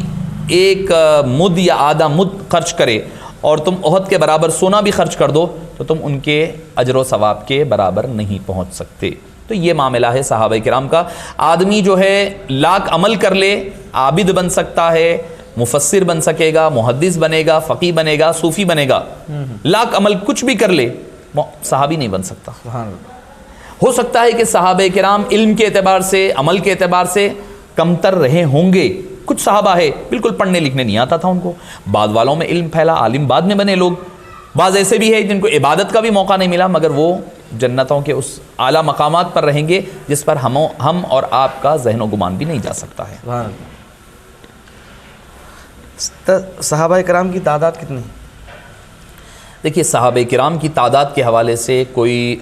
ایک مد یا آدھا مد خرچ کرے اور تم احد کے برابر سونا بھی خرچ کر دو تو تم ان کے اجر و ثواب کے برابر نہیں پہنچ سکتے. تو یہ معاملہ ہے صحابہ کرام کا. آدمی جو ہے لاکھ عمل کر لے, عابد بن سکتا ہے, مفسر بن سکے گا, محدث بنے گا, فقی بنے گا, صوفی بنے گا, لاکھ عمل کچھ بھی کر لے, صحابی نہیں بن سکتا. ہو سکتا ہے کہ صحابہ کرام علم کے اعتبار سے, عمل کے اعتبار سے کمتر رہے ہوں گے. کچھ صحابہ ہے بالکل پڑھنے لکھنے نہیں آتا تھا ان کو, بعد والوں میں علم پھیلا, عالم بعد میں بنے لوگ. بعض ایسے بھی ہے جن کو عبادت کا بھی موقع نہیں ملا, مگر وہ جنتوں کے اس اعلیٰ مقامات پر رہیں گے جس پر ہم اور آپ کا ذہن و گمان بھی نہیں جا سکتا ہے. صحابہ کرام کی تعداد کتنی؟ دیکھیے صحابہ کرام کی تعداد کے حوالے سے کوئی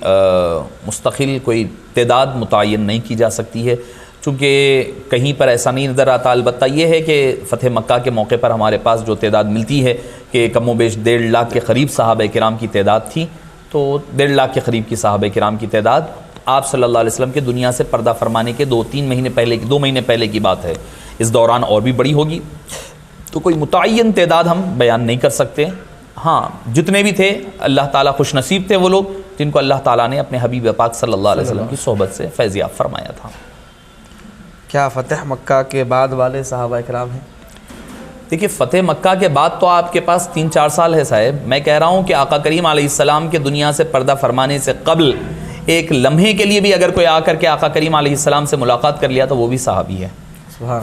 مستقل کوئی تعداد متعین نہیں کی جا سکتی ہے, چونکہ کہیں پر ایسا نہیں نظر آتا. البتہ یہ ہے کہ فتح مکہ کے موقع پر ہمارے پاس جو تعداد ملتی ہے کہ کم و بیش 1.5 لاکھ کے قریب صحابہ کرام کی تعداد تھی. تو 1.5 لاکھ کے قریب کی صحابہ کرام کی تعداد آپ صلی اللہ علیہ وسلم کے دنیا سے پردہ فرمانے کے 2 مہینے پہلے کی بات ہے. اس دوران اور بھی بڑی ہوگی, تو کوئی متعین تعداد ہم بیان نہیں کر سکتے. ہاں جتنے بھی تھے اللہ تعالیٰ خوش نصیب تھے وہ لوگ جن کو اللہ تعالیٰ نے اپنے حبیب پاک صلی اللہ علیہ وسلم کی صحبت سے فیض یاب فرمایا تھا. کیا فتح مکہ کے بعد والے صحابہ کرام ہیں؟ دیکھیے فتح مکہ کے بعد تو آپ کے پاس 3-4 سال ہے صاحب. میں کہہ رہا ہوں کہ آقا کریم علیہ السلام کے دنیا سے پردہ فرمانے سے قبل ایک لمحے کے لیے بھی اگر کوئی آ کر کے آقا کریم علیہ السلام سے ملاقات کر لیا تو وہ بھی صحابی ہے.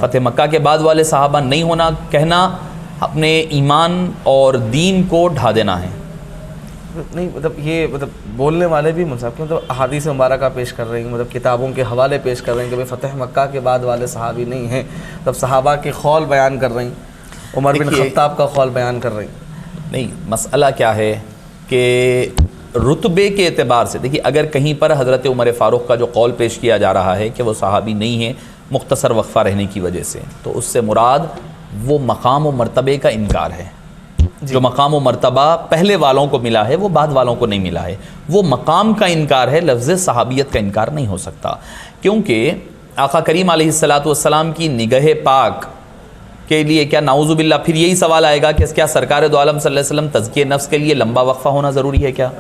فتح مکہ کے بعد والے صحابہ نہیں ہونا کہنا اپنے ایمان اور دین کو ڈھا دینا ہے. نہیں مطلب بولنے والے بھی مطلب احادیث مبارکہ پیش کر رہے ہیں, مطلب کتابوں کے حوالے پیش کر رہے ہیں کہ فتح مکہ کے بعد والے صحابی نہیں ہیں, تب صحابہ کے قول بیان کر رہے ہیں, عمر بن خطاب کا قول بیان کر رہے ہیں. نہیں, مسئلہ کیا ہے کہ رتبے کے اعتبار سے دیکھیے اگر کہیں پر حضرت عمر فاروق کا جو قول پیش کیا جا رہا ہے کہ وہ صحابی نہیں ہے مختصر وقفہ رہنے کی وجہ سے, تو اس سے مراد وہ مقام و مرتبے کا انکار ہے. جو مقام و مرتبہ پہلے والوں کو ملا ہے وہ بعد والوں کو نہیں ملا ہے. وہ مقام کا انکار ہے, لفظ صحابیت کا انکار نہیں ہو سکتا, کیونکہ آقا کریم علیہ الصلوۃ والسلام کی نگہ پاک کے لیے کیا نعوذ باللہ پھر یہی سوال آئے گا کہ کیا سرکار دو عالم صلی اللہ علیہ وسلم تزکیہ نفس کے لیے لمبا وقفہ ہونا ضروری ہے کیا؟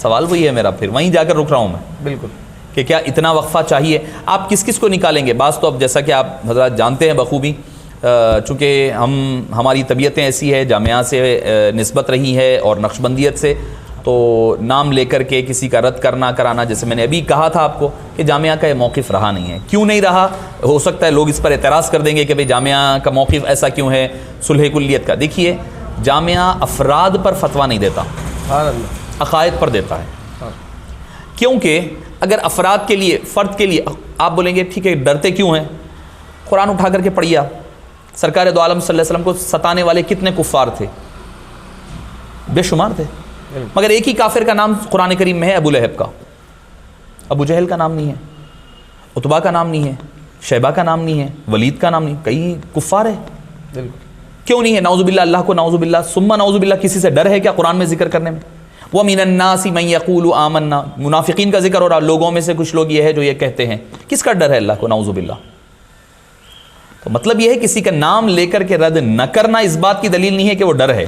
سوال وہی ہے میرا, پھر وہیں جا کر رک رہا ہوں میں بالکل کہ کیا اتنا وقفہ چاہیے؟ آپ کس کس کو نکالیں گے؟ بعض تو اب جیسا کہ آپ حضرات جانتے ہیں بخوبی, چونکہ ہماری طبیعتیں ایسی ہے, جامعہ سے نسبت رہی ہے اور نقشبندیت سے, تو نام لے کر کے کسی کا رد کرنا کرانا, جیسے میں نے ابھی کہا تھا آپ کو کہ جامعہ کا یہ موقف رہا نہیں ہے. کیوں نہیں رہا؟ ہو سکتا ہے لوگ اس پر اعتراض کر دیں گے کہ بھئی جامعہ کا موقف ایسا کیوں ہے صلح کلیت کا. دیکھیے جامعہ افراد پر فتویٰ نہیں دیتا, عقائد پر دیتا ہے. کیونکہ اگر افراد کے لیے, فرد کے لیے آپ بولیں گے ٹھیک ہے ڈرتے کیوں ہیں, قرآن اٹھا کر کے پڑھیے آپ, سرکار دو عالم صلی اللہ علیہ وسلم کو ستانے والے کتنے کفار تھے؟ بے شمار تھے, مگر ایک ہی کافر کا نام قرآن کریم میں ہے, ابو لہب کا. ابو جہل کا نام نہیں ہے, عتبہ کا نام نہیں ہے, شیبہ کا نام نہیں ہے, ولید کا نام نہیں, کئی کفار ہے. کیوں نہیں ہے؟ نعوذ باللہ, اللہ کو نعوذ باللہ ثم نعوذ باللہ کسی سے ڈر ہے کیا قرآن میں ذکر کرنے میں؟ وَمِنَ النَّاسِ مَن يَقُولُ آمَنَّا, منافقین کا ذکر ہو رہا, لوگوں میں سے کچھ لوگ یہ ہے جو یہ کہتے ہیں. کس کا ڈر ہے اللہ کو نعوذ باللہ؟ تو مطلب یہ ہے کسی کا نام لے کر کے رد نہ کرنا اس بات کی دلیل نہیں ہے کہ وہ ڈر ہے.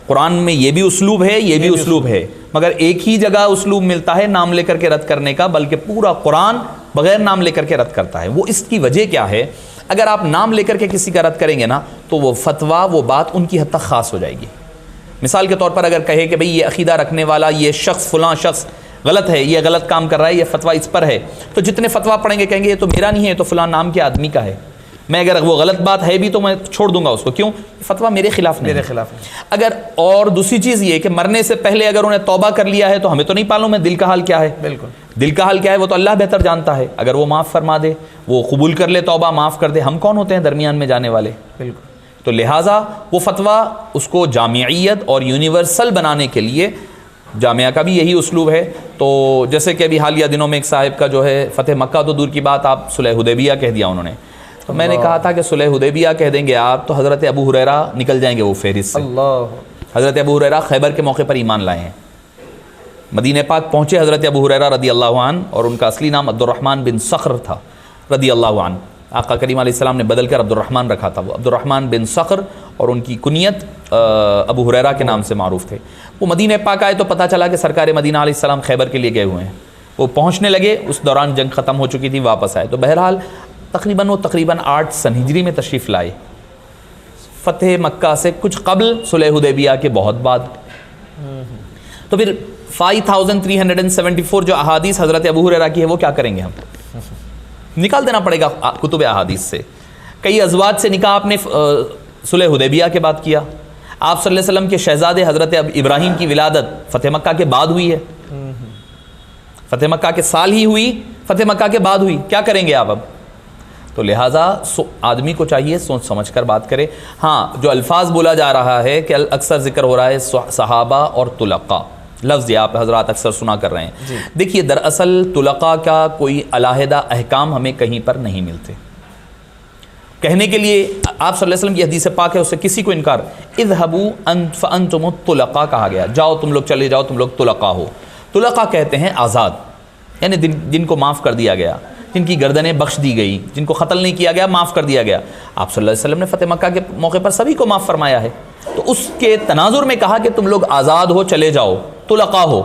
قرآن میں یہ بھی اسلوب ہے, یہ بھی اسلوب ہے, مگر ایک ہی جگہ اسلوب ملتا ہے نام لے کر کے رد کرنے کا, بلکہ پورا قرآن بغیر نام لے کر کے رد کرتا ہے. وہ اس کی وجہ کیا ہے؟ اگر آپ نام لے کر کے کسی کا رد کریں گے نا تو وہ فتویٰ, وہ بات ان کی حد تک خاص ہو جائے گی. مثال کے طور پر اگر کہے کہ بھئی یہ عقیدہ رکھنے والا یہ شخص فلاں شخص غلط ہے, یہ غلط کام کر رہا ہے, یہ فتویٰ اس پر ہے, تو جتنے فتویٰ پڑھیں گے کہیں گے یہ تو میرا نہیں ہے, تو فلاں نام کے آدمی کا ہے. میں اگر وہ غلط بات ہے بھی تو میں چھوڑ دوں گا اس کو, کیوں؟ فتویٰ میرے خلاف نہیں, میرے خلاف. اگر اور دوسری چیز یہ کہ مرنے سے پہلے اگر انہیں توبہ کر لیا ہے تو ہمیں تو نہیں معلوم میں دل کا حال کیا ہے. بالکل دل کا حال کیا ہے وہ تو اللہ بہتر جانتا ہے. اگر وہ معاف فرما دے, وہ قبول کر لے توبہ, معاف کر دے, ہم کون ہوتے ہیں درمیان میں جانے والے؟ بالکل. تو لہٰذا وہ فتویٰ اس کو جامعیت اور یونیورسل بنانے کے لیے جامعہ کا بھی یہی اسلوب ہے. تو جیسے کہ ابھی حالیہ دنوں میں ایک صاحب کا جو ہے فتح مکہ تو دور کی بات, آپ صلح حدیبیہ کہہ دیا انہوں نے, تو میں نے کہا تھا کہ صلح حدیبیہ کہہ دیں گے آپ تو حضرت ابو ہریرہ نکل جائیں گے وہ فہرست سے. حضرت ابو ہریرہ خیبر کے موقع پر ایمان لائے ہیں, مدینہ پاک پہنچے حضرت ابو ہریرہ رضی اللہ عنہ, اور ان کا اصلی نام عبد الرحمن بن صخر تھا رضی اللہ عنہ. آقا کریم علیہ السلام نے بدل کر عبد الرحمن رکھا تھا, وہ عبد الرحمن بن صخر, اور ان کی کنیت ابو ہریرہ کے نام سے معروف تھے. وہ مدینہ پاک آئے تو پتہ چلا کہ سرکار مدینہ علیہ السلام خیبر کے لیے گئے ہوئے ہیں. وہ پہنچنے لگے, اس دوران جنگ ختم ہو چکی تھی, واپس آئے. تو بہرحال تقریباً 8 سن ہجری میں تشریف لائے, فتح مکہ سے کچھ قبل, صلح حدیبیہ کے بہت بعد. تو پھر 5374 جو احادیث حضرت ابو ہریرہ کی ہے وہ کیا کریں گے؟ ہم نکال دینا پڑے گا کتب احادیث سے. کئی ازواج سے نکاح آپ نے صلح حدیبیہ کے بعد کیا. آپ صلی اللہ علیہ وسلم کے شہزادے حضرت ابراہیم کی ولادت فتح مکہ کے بعد ہوئی ہے, فتح مکہ کے سال ہی ہوئی, فتح مکہ کے بعد ہوئی. کیا کریں گے آپ اب؟ تو لہٰذا آدمی کو چاہیے سوچ سمجھ کر بات کرے. ہاں جو الفاظ بولا جا رہا ہے کہ اکثر ذکر ہو رہا ہے صحابہ اور طلقاء, لفظ یہ آپ حضرات اکثر سنا کر رہے ہیں. دیکھیے دراصل طلقاء کا کوئی علیحدہ احکام ہمیں کہیں پر نہیں ملتے. کہنے کے لیے آپ صلی اللہ علیہ وسلم کی حدیث پاک ہے, اس سے کسی کو انکار. اذهبوا فانتم الطلقاء کہا گیا, جاؤ تم لوگ, چلے جاؤ تم لوگ طلقاء ہو. طلقاء کہتے ہیں آزاد, یعنی جن کو معاف کر دیا گیا, جن کی گردنیں بخش دی گئی, جن کو قتل نہیں کیا گیا, معاف کر دیا گیا. آپ صلی اللہ علیہ وسلم نے فتح مکہ کے موقع پر سبھی کو معاف فرمایا ہے. تو اس کے تناظر میں کہا کہ تم لوگ آزاد ہو, چلے جاؤ, طلقاء ہو.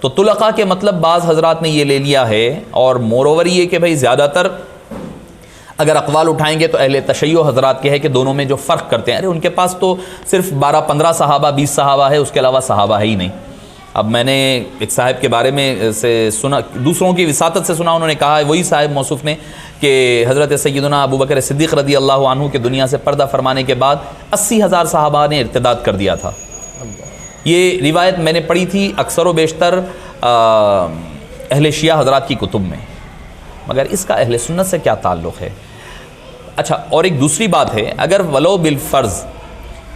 تو طلقاء کے مطلب بعض حضرات نے یہ لے لیا ہے, اور موروور یہ کہ بھائی زیادہ تر اگر اقوال اٹھائیں گے تو اہل تشیع حضرات کے ہے کہ دونوں میں جو فرق کرتے ہیں, ارے ان کے پاس تو صرف 12-15 صحابہ 20 صحابہ ہے, اس کے علاوہ صحابہ ہے ہی نہیں. اب میں نے ایک صاحب کے بارے میں سے سنا, دوسروں کی وساطت سے سنا, انہوں نے کہا ہے, وہی صاحب موصوف نے, کہ حضرت سیدنا ابو بکر صدیق رضی اللہ عنہ کے دنیا سے پردہ فرمانے کے بعد 80,000 صحابہ نے ارتداد کر دیا تھا. یہ روایت میں نے پڑھی تھی اکثر و بیشتر اہل شیعہ حضرات کی کتب میں, مگر اس کا اہل سنت سے کیا تعلق ہے؟ اچھا, اور ایک دوسری بات ہے, اگر ولو بالفرض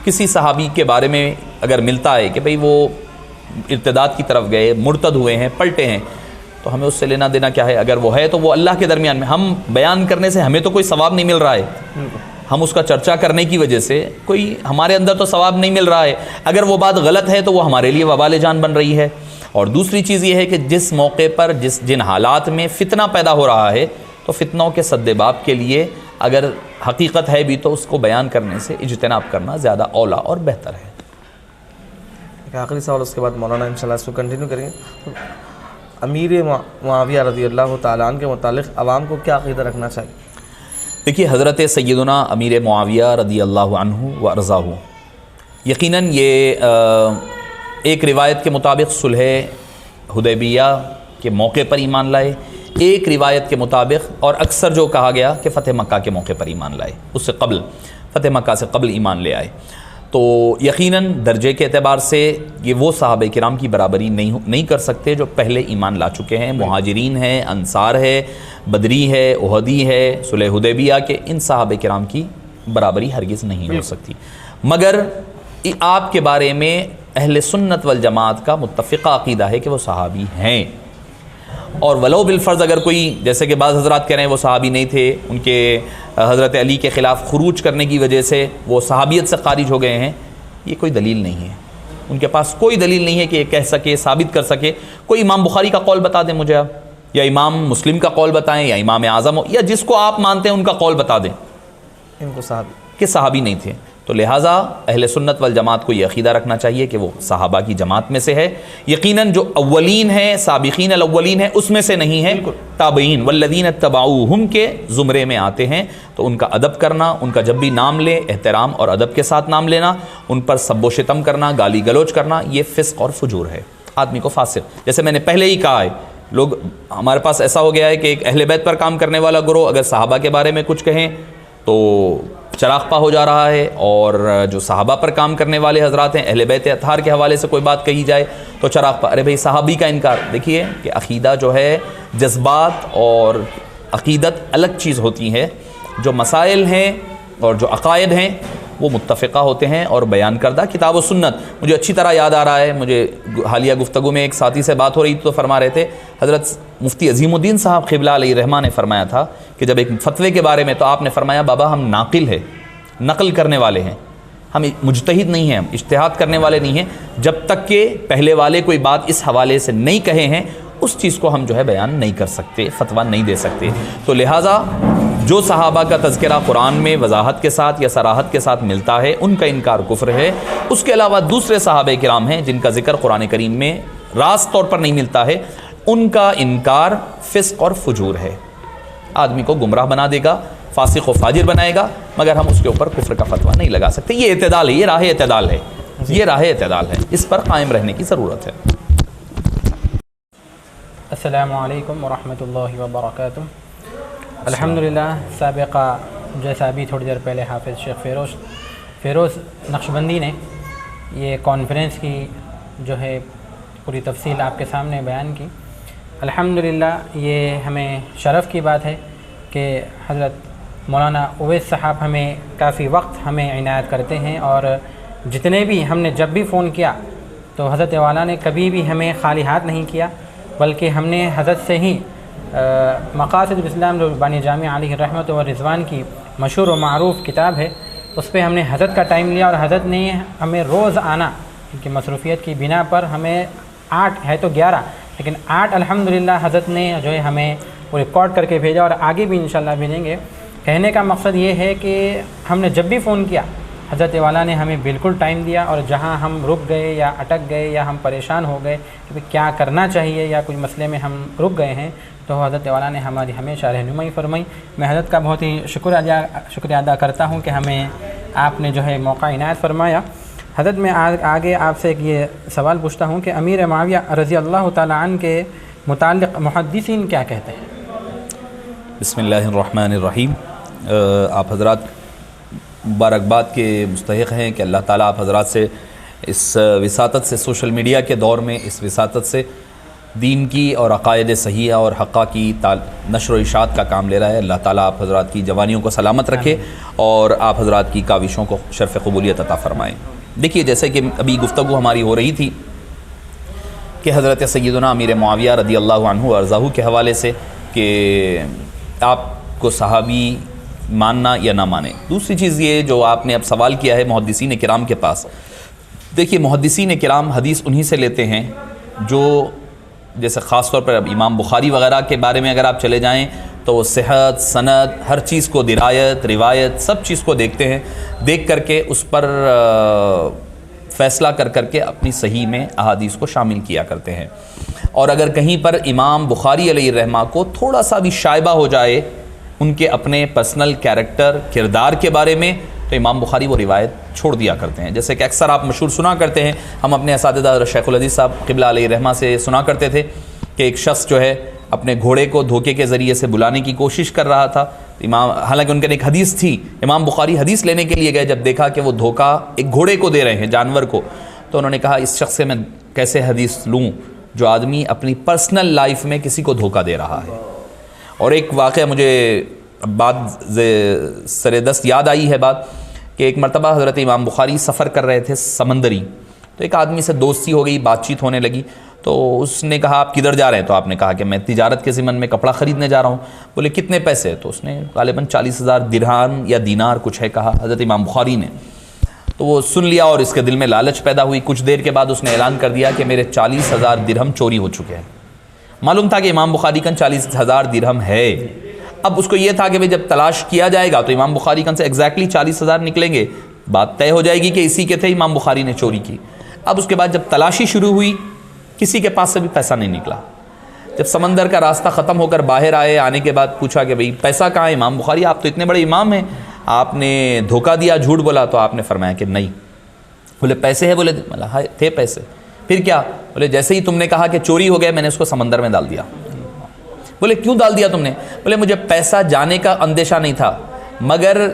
کسی صحابی کے بارے میں اگر ملتا ہے کہ بھئی وہ ارتداد کی طرف گئے, مرتد ہوئے ہیں, پلٹے ہیں, تو ہمیں اس سے لینا دینا کیا ہے؟ اگر وہ ہے تو وہ اللہ کے درمیان میں, ہم بیان کرنے سے ہمیں تو کوئی ثواب نہیں مل رہا ہے, ہم اس کا چرچا کرنے کی وجہ سے کوئی ہمارے اندر تو ثواب نہیں مل رہا ہے، اگر وہ بات غلط ہے تو وہ ہمارے لیے وبال جان بن رہی ہے۔ اور دوسری چیز یہ ہے کہ جس موقع پر جن حالات میں فتنہ پیدا ہو رہا ہے تو فتنوں کے سد باب کے لیے اگر حقیقت ہے بھی تو اس کو بیان کرنے سے اجتناب کرنا زیادہ اولا اور بہتر ہے۔ ایک آخری سوال، اس کے بعد مولانا انشاءاللہ اس کو کنٹینیو کریں گے۔ امیر معاویہ رضی اللہ تعالیٰ عنہ کے متعلق عوام کو کیا عقیدہ رکھنا چاہیے؟ دیکھیے، حضرت سیدنا امیر معاویہ رضی اللہ عنہ و ارضاہ یقیناً یہ ایک روایت کے مطابق صلح حدیبیہ کے موقع پر ایمان لائے، ایک روایت کے مطابق اور اکثر جو کہا گیا کہ فتح مکہ کے موقع پر ایمان لائے، اس سے قبل فتح مکہ سے قبل ایمان لے آئے۔ تو یقیناً درجے کے اعتبار سے یہ وہ صحابہ کرام کی برابری نہیں کر سکتے جو پہلے ایمان لا چکے ہیں، مہاجرین ہیں، انصار ہے، بدری ہے، احدی ہے، صلح حدیبیہ کے، ان صحابہ کرام کی برابری ہرگز نہیں ہو سکتی۔ مگر آپ کے بارے میں اہل سنت والجماعت کا متفقہ عقیدہ ہے کہ وہ صحابی ہیں، اور ولو بالفرض اگر کوئی، جیسے کہ بعض حضرات کہہ رہے ہیں وہ صحابی نہیں تھے، ان کے حضرت علی کے خلاف خروج کرنے کی وجہ سے وہ صحابیت سے خارج ہو گئے ہیں، یہ کوئی دلیل نہیں ہے، ان کے پاس کوئی دلیل نہیں ہے کہ یہ کہہ سکے، ثابت کر سکے۔ کوئی امام بخاری کا قول بتا دیں مجھے آپ، یا امام مسلم کا قول بتائیں، یا امام اعظم، یا جس کو آپ مانتے ہیں ان کا قول بتا دیں ان کو کہ صحابی نہیں تھے۔ تو لہٰذا اہل سنت والجماعت کو یہ عقیدہ رکھنا چاہیے کہ وہ صحابہ کی جماعت میں سے ہے، یقیناً جو اولین ہیں، سابقین الاولین ہیں، اس میں سے نہیں ہے، تابعین والذین اتبعوہم کے زمرے میں آتے ہیں۔ تو ان کا ادب کرنا، ان کا جب بھی نام لے احترام اور ادب کے ساتھ نام لینا، ان پر سب و شتم کرنا، گالی گلوچ کرنا، یہ فسق اور فجور ہے، آدمی کو فاسق، جیسے میں نے پہلے ہی کہا ہے۔ لوگ ہمارے پاس ایسا ہو گیا ہے کہ ایک اہل بیت پر کام کرنے والا گروہ اگر صحابہ کے بارے میں کچھ کہیں تو چراغ پا ہو جا رہا ہے، اور جو صحابہ پر کام کرنے والے حضرات ہیں، اہل بیت اطہار کے حوالے سے کوئی بات کہی جائے تو چراغ پا، ارے بھائی صحابی کا انکار۔ دیکھیے کہ عقیدہ جو ہے، جذبات اور عقیدت الگ چیز ہوتی ہے، جو مسائل ہیں اور جو عقائد ہیں وہ متفقہ ہوتے ہیں، اور بیان کردہ کتاب و سنت۔ مجھے اچھی طرح یاد آ رہا ہے، مجھے حالیہ گفتگو میں ایک ساتھی سے بات ہو رہی تھی تو فرما رہے تھے، حضرت مفتی عظیم الدین صاحب قبلہ علیہ رحمہ نے فرمایا تھا کہ جب ایک فتوے کے بارے میں، تو آپ نے فرمایا بابا ہم ناقل ہے، نقل کرنے والے ہیں، ہم مجتہد نہیں ہیں، ہم اجتہاد کرنے والے نہیں ہیں، جب تک کہ پہلے والے کوئی بات اس حوالے سے نہیں کہے ہیں اس چیز کو ہم جو ہے بیان نہیں کر سکتے، فتویٰ نہیں دے سکتے۔ تو لہٰذا جو صحابہ کا تذکرہ قرآن میں وضاحت کے ساتھ یا صراحت کے ساتھ ملتا ہے ان کا انکار کفر ہے۔ اس کے علاوہ دوسرے صحابہ کرام ہیں جن کا ذکر قرآن کریم میں راست طور پر نہیں ملتا ہے، ان کا انکار فسق اور فجور ہے، آدمی کو گمراہ بنا دے گا، فاسق و فاجر بنائے گا، مگر ہم اس کے اوپر کفر کا فتویٰ نہیں لگا سکتے۔ یہ اعتدال ہے، یہ راہ اعتدال ہے، یہ راہ اعتدال ہے، اس پر قائم رہنے کی ضرورت ہے۔ السلام علیکم ورحمۃ اللہ وبرکاتہ۔ الحمدللہ، سابقہ جیسا ابھی تھوڑی دیر پہلے حافظ شیخ فیروز نقشبندی نے یہ کانفرنس کی جو ہے پوری تفصیل آپ کے سامنے بیان کی، الحمدللہ یہ ہمیں شرف کی بات ہے کہ حضرت مولانا اویس صاحب ہمیں کافی وقت ہمیں عنایت کرتے ہیں، اور جتنے بھی ہم نے جب بھی فون کیا تو حضرت والا نے کبھی بھی ہمیں خالی ہاتھ نہیں کیا، بلکہ ہم نے حضرت سے ہی مقاصد الاسلام جو بانی جامع علیہ رحمت و رضوان کی مشہور و معروف کتاب ہے، اس پہ ہم نے حضرت کا ٹائم لیا، اور حضرت نے ہمیں روز آنا ان کی مصروفیت کی بنا پر ہمیں 8 ہے تو 11 لیکن 8 الحمدللہ حضرت نے جو ہے ہمیں وہ ریکارڈ کر کے بھیجا، اور آگے بھی انشاءاللہ بھیجیں گے۔ کہنے کا مقصد یہ ہے کہ ہم نے جب بھی فون کیا حضرت والا نے ہمیں بالکل ٹائم دیا، اور جہاں ہم رک گئے یا اٹک گئے یا ہم پریشان ہو گئے کہ کیا کرنا چاہیے یا کچھ مسئلے میں ہم رک گئے ہیں تو حضرت والا نے ہماری ہمیشہ رہنمائی فرمائی۔ میں حضرت کا بہت ہی شکریہ ادا کرتا ہوں کہ ہمیں آپ نے جو ہے موقع عنایت فرمایا۔ حضرت میں آگے آپ سے ایک یہ سوال پوچھتا ہوں کہ امیر معاویہ رضی اللہ تعالیٰ عنہ کے متعلق محدثین کیا کہتے ہیں؟ بسم اللہ الرحمن الرحیم۔ آپ حضرات مبارکباد کے مستحق ہیں کہ اللہ تعالیٰ آپ حضرات سے اس وساطت سے، سوشل میڈیا کے دور میں اس وساطت سے دین کی اور عقائد صحیحہ اور حقہ کی نشر و اشاعت کا کام لے رہا ہے۔ اللہ تعالیٰ آپ حضرات کی جوانیوں کو سلامت رکھے اور آپ حضرات کی کاوشوں کو شرف قبولیت عطا فرمائیں۔ دیکھیے، جیسے کہ ابھی گفتگو ہماری ہو رہی تھی کہ حضرت سیدنا امیر معاویہ رضی اللہ عنہ ارضاہ کے حوالے سے کہ آپ کو صحابی ماننا یا نہ مانیں. دوسری چیز یہ جو آپ نے اب سوال کیا ہے محدثین کرام کے پاس، دیکھیے محدثین کرام حدیث انہی سے لیتے ہیں جو جیسے خاص طور پر اب امام بخاری وغیرہ کے بارے میں اگر آپ چلے جائیں تو وہ صحت، سند، ہر چیز کو، درایت، روایت، سب چیز کو دیکھتے ہیں، دیکھ کر کے اس پر فیصلہ کر کے اپنی صحیح میں احادیث کو شامل کیا کرتے ہیں. اور اگر کہیں پر امام بخاری علیہ الرحمہ کو تھوڑا سا بھی شائبہ ہو جائے ان کے اپنے پرسنل کیریکٹر، کردار کے بارے میں، تو امام بخاری وہ روایت چھوڑ دیا کرتے ہیں. جیسے کہ اکثر آپ مشہور سنا کرتے ہیں، ہم اپنے اساتذہ شیخ الحدیث صاحب قبلہ علیہ الرحمہ سے سنا کرتے تھے کہ ایک شخص جو ہے اپنے گھوڑے کو دھوکے کے ذریعے سے بلانے کی کوشش کر رہا تھا. حالانکہ ان کے ایک حدیث تھی، امام بخاری حدیث لینے کے لیے گئے، جب دیکھا کہ وہ دھوکہ ایک گھوڑے کو دے رہے ہیں، جانور کو، تو انہوں نے کہا اس شخص سے میں کیسے حدیث لوں جو آدمی اپنی پرسنل لائف میں کسی کو دھوکہ دے رہا ہے. اور ایک واقعہ مجھے بات سر دست یاد آئی ہے بات کہ ایک مرتبہ حضرت امام بخاری سفر کر رہے تھے سمندری، تو ایک آدمی سے دوستی ہو گئی، بات چیت ہونے لگی. تو اس نے کہا آپ کدھر جا رہے ہیں؟ تو آپ نے کہا کہ میں تجارت کے ضمن میں کپڑا خریدنے جا رہا ہوں. بولے کتنے پیسے؟ تو اس نے غالباً 40,000 درہم یا دینار کچھ ہے کہا حضرت امام بخاری نے. تو وہ سن لیا اور اس کے دل میں لالچ پیدا ہوئی. کچھ دیر کے بعد اس نے اعلان کر دیا کہ میرے 40,000 درہم چوری ہو چکے ہیں. معلوم تھا کہ امام بخاری کن 40,000 درہم ہے. اب اس کو یہ تھا کہ جب تلاش کیا جائے گا تو امام بخاری کن سے ایگزیکٹلی 40,000 نکلیں گے، بات طے ہو جائے گی کہ اسی کے تھے، امام بخاری نے چوری کی. اب اس کے بعد جب تلاشی شروع ہوئی کسی کے پاس سے بھی پیسہ نہیں نکلا. جب سمندر کا راستہ ختم ہو کر باہر آئے، آنے کے بعد پوچھا کہ بھئی پیسہ کہاں ہے؟ امام بخاری آپ تو اتنے بڑے امام ہیں، آپ نے دھوکہ دیا، جھوٹ بولا. تو آپ نے فرمایا کہ نہیں. بولے پیسے ہے؟ بولے تھے پیسے. پھر کیا؟ بولے جیسے ہی تم نے کہا کہ چوری ہو گئے میں نے اس کو سمندر میں ڈال دیا. بولے کیوں ڈال دیا تم نے؟ بولے مجھے پیسہ جانے کا اندیشہ نہیں تھا، مگر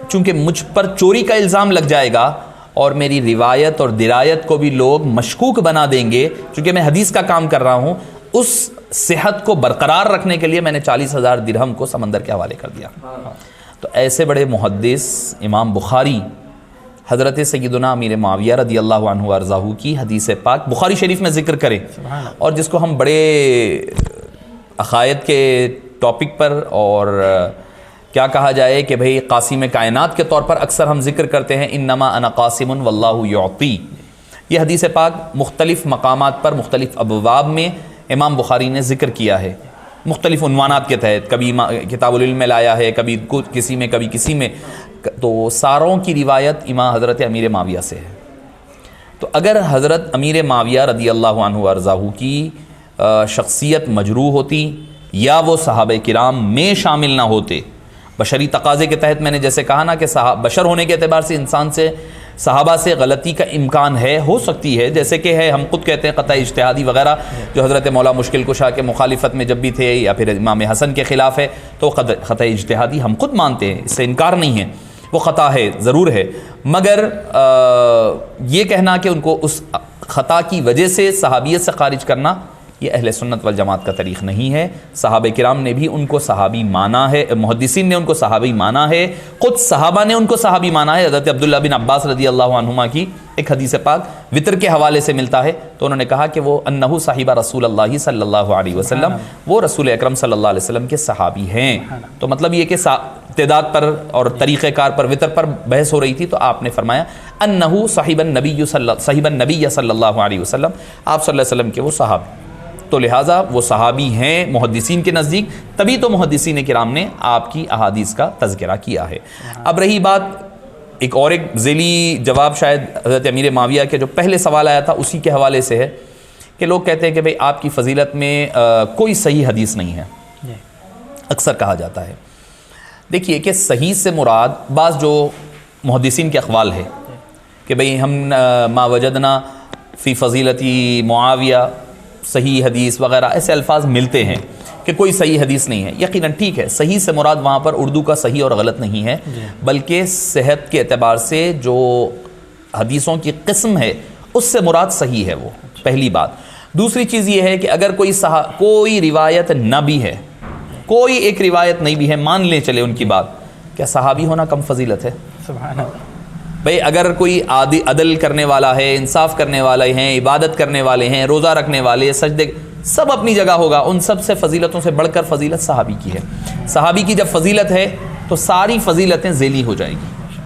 چونکہ مجھ پر چوری کا الزام لگ جائے گا اور میری روایت اور درایت کو بھی لوگ مشکوک بنا دیں گے، چونکہ میں حدیث کا کام کر رہا ہوں، اس صحت کو برقرار رکھنے کے لیے میں نے 40,000 درہم کو سمندر کے حوالے کر دیا. تو ایسے بڑے محدث امام بخاری حضرت سیدنا امیر معاویہ رضی اللہ عنہ وارضاہ کی حدیث پاک بخاری شریف میں ذکر کریں، اور جس کو ہم بڑے عقائد کے ٹاپک پر اور کیا کہا جائے کہ بھئی قاسم کائنات کے طور پر اکثر ہم ذکر کرتے ہیں، انما انا قاسم واللہ یعطی. یہ حدیث پاک مختلف مقامات پر مختلف ابواب میں امام بخاری نے ذکر کیا ہے، مختلف عنوانات کے تحت. کبھی کتاب العلم میں لایا ہے، کبھی کسی میں، کبھی کسی میں. تو ساروں کی روایت امام حضرت امیر معاویہ سے ہے. تو اگر حضرت امیر معاویہ رضی اللہ عنہ وارضاہ کی شخصیت مجروح ہوتی یا وہ صحابہ کرام میں شامل نہ ہوتے، بشری تقاضے کے تحت میں نے جیسے کہا نا کہ بشر ہونے کے اعتبار سے انسان سے، صحابہ سے غلطی کا امکان ہے، ہو سکتی ہے، جیسے کہ ہے، ہم خود کہتے ہیں قطع اجتہادی وغیرہ جو حضرت مولا مشکل کشا کے مخالفت میں جب بھی تھے یا پھر امام حسن کے خلاف ہے تو قطع اجتہادی ہم خود مانتے ہیں، اس سے انکار نہیں ہے، وہ خطا ہے، ضرور ہے. مگر یہ کہنا کہ ان کو اس خطا کی وجہ سے صحابیت سے خارج کرنا، یہ اہل سنت والجماعت کا طریق نہیں ہے. صحابہ کرام نے بھی ان کو صحابی مانا ہے، محدثین نے ان کو صحابی مانا ہے، خود صحابہ نے ان کو صحابی مانا ہے. حضرت عبداللہ بن عباس رضی اللہ عنہما کی ایک حدیث پاک وطر کے حوالے سے ملتا ہے، تو انہوں نے کہا کہ وہ انہ صاحب رسول اللہ صلی اللہ علیہ وسلم، وہ رسول اکرم صلی اللہ علیہ وسلم کے صحابی ہیں. تو مطلب یہ کہ تعداد پر اور طریقہ کار پر وطر پر بحث ہو رہی تھی، تو آپ نے فرمایا انہ صاحب النبی صلی اللہ علیہ وسلم، آپ صلی اللہ علیہ وسلم کے وہ صحابی. تو لہٰذا وہ صحابی ہیں محدثین کے نزدیک، تبھی تو محدثین کرام نے آپ کی احادیث کا تذکرہ کیا ہے. اب رہی بات ایک اور ایک ذیلی جواب شاید حضرت امیر معاویہ کے جو پہلے سوال آیا تھا اسی کے حوالے سے ہے کہ لوگ کہتے ہیں کہ بھئی آپ کی فضیلت میں کوئی صحیح حدیث نہیں ہے، اکثر کہا جاتا ہے. دیکھیے کہ صحیح سے مراد بعض جو محدثین کے اقوال ہے کہ بھئی ہم ما وجدنا فی فضیلتی معاویہ صحیح حدیث وغیرہ، ایسے الفاظ ملتے ہیں کہ کوئی صحیح حدیث نہیں ہے. یقیناً ٹھیک ہے، صحیح سے مراد وہاں پر اردو کا صحیح اور غلط نہیں ہے، بلکہ صحت کے اعتبار سے جو حدیثوں کی قسم ہے اس سے مراد صحیح ہے، وہ پہلی بات. دوسری چیز یہ ہے کہ اگر کوئی روایت نہ بھی ہے، کوئی ایک روایت نہیں بھی ہے، مان لیں چلے ان کی بات، کیا صحابی ہونا کم فضیلت ہے؟ سبحان اللہ. بھئی اگر کوئی عدل کرنے والا ہے، انصاف کرنے والے ہیں، عبادت کرنے والے ہیں، روزہ رکھنے والے، سجدے، سب اپنی جگہ ہوگا، ان سب سے فضیلتوں سے بڑھ کر فضیلت صحابی کی ہے. صحابی کی جب فضیلت ہے تو ساری فضیلتیں ذیلی ہو جائیں گی،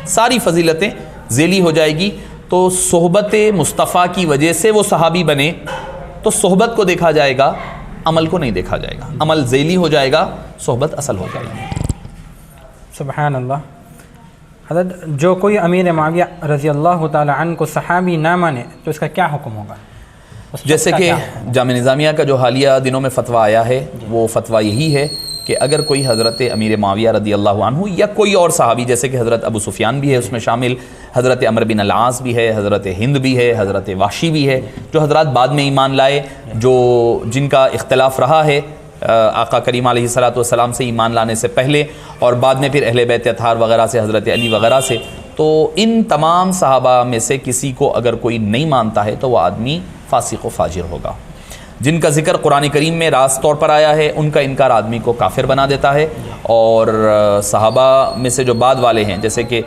ساری فضیلتیں ذیلی ہو جائے گی. تو صحبت مصطفیٰ کی وجہ سے وہ صحابی بنے تو صحبت کو دیکھا جائے گا، عمل کو نہیں دیکھا جائے گا. عمل ذیلی ہو جائے گا، صحبت اصل ہو جائے گی. سبحان اللہ. حضرت جو کوئی امیر معاویہ رضی اللہ تعالی عنہ کو صحابی نہ مانے تو اس کا کیا حکم ہوگا؟ جیسے کہ جامع نظامیہ کا جو حالیہ دنوں میں فتویٰ آیا ہے وہ فتویٰ یہی ہے کہ اگر کوئی حضرت امیر معاویہ رضی اللہ عنہ یا کوئی اور صحابی، جیسے کہ حضرت ابو سفیان بھی ہے اس میں شامل، حضرت عمرو بن العاص بھی ہے، حضرت ہند بھی ہے، حضرت وحشی بھی ہے، جو حضرات بعد میں ایمان لائے، جو جن کا اختلاف رہا ہے آقا کریم علیہ الصلوۃ والسلام سے ایمان لانے سے پہلے اور بعد میں پھر اہل بیت اطہار وغیرہ سے، حضرت علی وغیرہ سے، تو ان تمام صحابہ میں سے کسی کو اگر کوئی نہیں مانتا ہے تو وہ آدمی فاسق و فاجر ہوگا. جن کا ذکر قرآن کریم میں راست طور پر آیا ہے ان کا انکار آدمی کو کافر بنا دیتا ہے. اور صحابہ میں سے جو بعد والے ہیں، جیسے کہ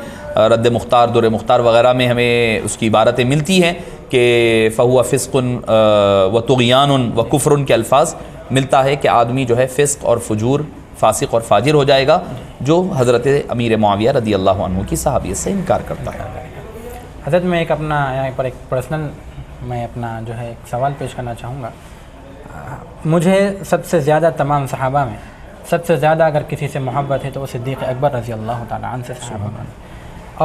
رد مختار، در مختار وغیرہ میں ہمیں اس کی عبارتیں ملتی ہیں کہ فہو فسق و طغیان و کفر کے الفاظ ملتا ہے کہ آدمی جو ہے فسق اور فجور، فاسق اور فاجر ہو جائے گا جو حضرت امیر معاویہ رضی اللہ عنہ کی صحابیت سے انکار کرتا ہے. حضرت میں ایک اپنا یہاں پر ایک پرسنل میں اپنا جو ہے ایک سوال پیش کرنا چاہوں گا. مجھے سب سے زیادہ تمام صحابہ میں سب سے زیادہ اگر کسی سے محبت ہے تو وہ صدیق اکبر رضی اللہ تعالیٰ عنہ سے صحابہ میں،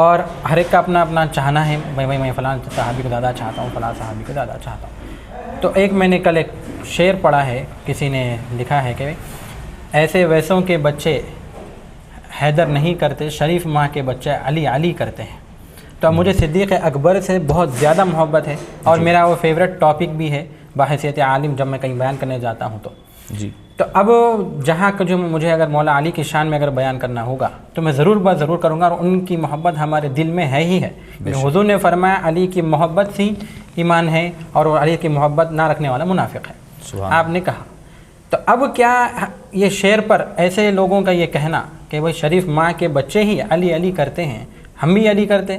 اور ہر ایک کا اپنا اپنا چاہنا ہے، بھائی میں فلاں صحابی کو زیادہ چاہتا ہوں، فلاں صحابی کو زیادہ چاہتا ہوں. تو ایک میں نے کل ایک شعر پڑھا ہے، کسی نے لکھا ہے کہ ایسے ویسوں کے بچے حیدر نہیں کرتے، شریف ماں کے بچے علی علی کرتے ہیں. تو اب مجھے صدیق اکبر سے بہت زیادہ محبت ہے اور میرا وہ فیوریٹ ٹاپک بھی ہے بحیثیت عالم جب میں کہیں بیان کرنے جاتا ہوں تو. جی تو اب جہاں کا جو مجھے اگر مولا علی کی شان میں اگر بیان کرنا ہوگا تو میں ضرور کروں گا، اور ان کی محبت ہمارے دل میں ہے ہی ہے. حضور نے فرمایا علی کی محبت سے ایمان ہے اور وہ علی کی محبت نہ رکھنے والا منافق ہے، آپ نے کہا. تو اب کیا یہ شعر پر ایسے لوگوں کا یہ کہنا کہ وہ شریف ماں کے بچے ہی علی علی کرتے ہیں، ہم بھی علی کرتے،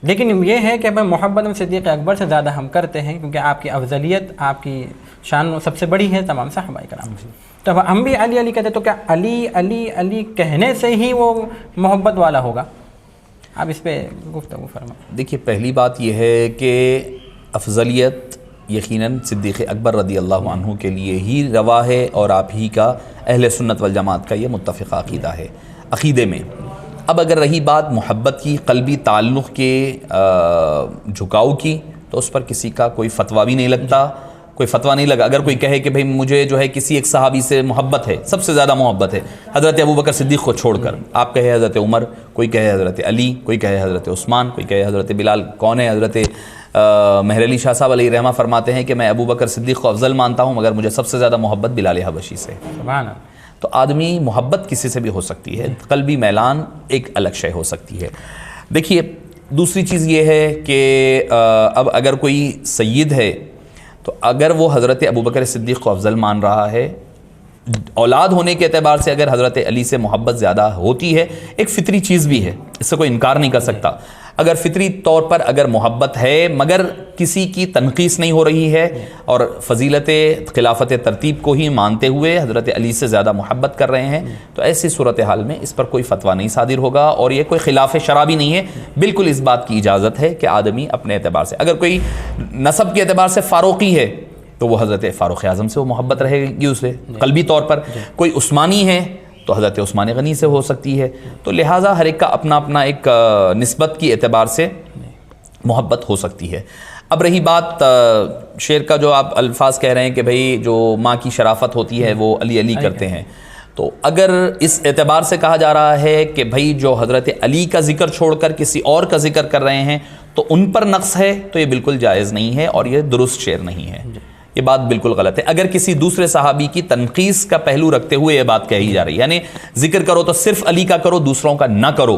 لیکن یہ ہے کہ بھائی محبت میں صدیق اکبر سے زیادہ ہم کرتے ہیں کیونکہ آپ کی افضلیت، آپ کی شان سب سے بڑی ہے تمام صحابہ کرام. تو ہم بھی علی علی کہتے، تو کیا علی علی علی کہنے سے ہی وہ محبت والا ہوگا؟ آپ اس پہ گفتگو فرمائیں. دیکھیے، پہلی بات یہ ہے کہ افضلیت یقیناً صدیق اکبر رضی اللہ عنہ کے لیے ہی روا ہے اور آپ ہی کا اہل سنت والجماعت کا یہ متفق عقیدہ ہے عقیدے میں. اب اگر رہی بات محبت کی، قلبی تعلق کے جھکاؤ کی، تو اس پر کسی کا کوئی فتویٰ بھی نہیں لگتا، کوئی فتویٰ نہیں لگا. اگر کوئی کہے کہ بھئی مجھے جو ہے کسی ایک صحابی سے محبت ہے، سب سے زیادہ محبت ہے حضرت ابوبکر صدیق کو چھوڑ کر، آپ کہے حضرت عمر، کوئی کہے حضرت علی، کوئی کہے حضرت عثمان، کوئی کہے حضرت بلال. کون ہے؟ حضرت مہر علی شاہ صاحب علیہ رحمہ فرماتے ہیں کہ میں ابوبکر صدیق کو افضل مانتا ہوں مگر مجھے سب سے زیادہ محبت بلال حبشی سے. سبحان اللہ. تو آدمی محبت کسی سے بھی ہو سکتی ہے، قلبی میلان ایک الگ شے ہو سکتی ہے. دیکھیے، دوسری چیز یہ ہے کہ اب اگر کوئی سید ہے تو اگر وہ حضرت ابوبکر صدیق کو افضل مان رہا ہے، اولاد ہونے کے اعتبار سے اگر حضرت علی سے محبت زیادہ ہوتی ہے، ایک فطری چیز بھی ہے، اس سے کوئی انکار نہیں کر سکتا. اگر فطری طور پر اگر محبت ہے مگر کسی کی تنقیص نہیں ہو رہی ہے اور فضیلت خلافت ترتیب کو ہی مانتے ہوئے حضرت علی سے زیادہ محبت کر رہے ہیں، تو ایسی صورتحال میں اس پر کوئی فتویٰ نہیں صادر ہوگا. اور یہ کوئی خلاف شرع بھی نہیں ہے، بالکل اس بات کی اجازت ہے کہ آدمی اپنے اعتبار سے، اگر کوئی نسب کے اعتبار سے فاروقی ہے تو وہ حضرت فاروق اعظم سے وہ محبت رہے گی اسے قلبی طور پر. کوئی عثمانی ہے تو حضرت عثمان غنی سے ہو سکتی ہے. تو لہٰذا ہر ایک کا اپنا اپنا ایک نسبت کی اعتبار سے محبت ہو سکتی ہے. اب رہی بات شعر کا، جو آپ الفاظ کہہ رہے ہیں کہ بھئی جو ماں کی شرافت ہوتی ہے وہ علی علی کرتے ہیں، تو اگر اس اعتبار سے کہا جا رہا ہے کہ بھئی جو حضرت علی کا ذکر چھوڑ کر کسی اور کا ذکر کر رہے ہیں تو ان پر نقص ہے، تو یہ بالکل جائز نہیں ہے اور یہ درست شعر نہیں ہے. یہ بات بالکل غلط ہے. اگر کسی دوسرے صحابی کی تنقیص کا پہلو رکھتے ہوئے یہ بات کہی جا رہی ہے، یعنی ذکر کرو تو صرف علی کا کرو، دوسروں کا نہ کرو،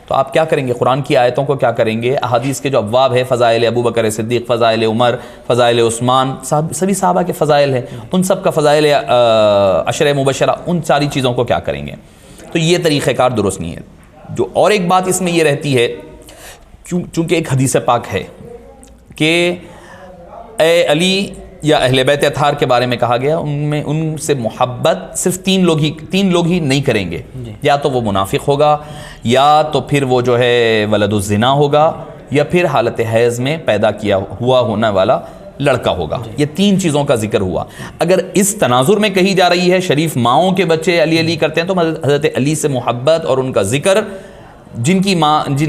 تو آپ کیا کریں گے؟ قرآن کی آیتوں کو کیا کریں گے؟ احادیث کے جو ابواب ہے، فضائل ابوبکر صدیق، فضائل عمر، فضائل عثمان، سبھی صحابہ کے فضائل ہیں، ان سب کا فضائل عشرہ مبشرہ، ان ساری چیزوں کو کیا کریں گے؟ تو یہ طریقہ کار درست نہیں ہے. جو اور ایک بات اس میں یہ رہتی ہے، چونکہ ایک حدیث پاک ہے کہ اے علی یا اہل بیت اطہار کے بارے میں کہا گیا ان سے محبت صرف تین لوگ ہی نہیں کریں گے. یا تو وہ منافق ہوگا، یا تو پھر وہ جو ہے ولد الزنا ہوگا، یا پھر حالت حیض میں پیدا ہونے والا لڑکا ہوگا. یہ تین چیزوں کا ذکر ہوا. اگر اس تناظر میں کہی جا رہی ہے شریف ماؤں کے بچے علی علی کرتے ہیں، تو حضرت علی سے محبت اور ان کا ذکر جن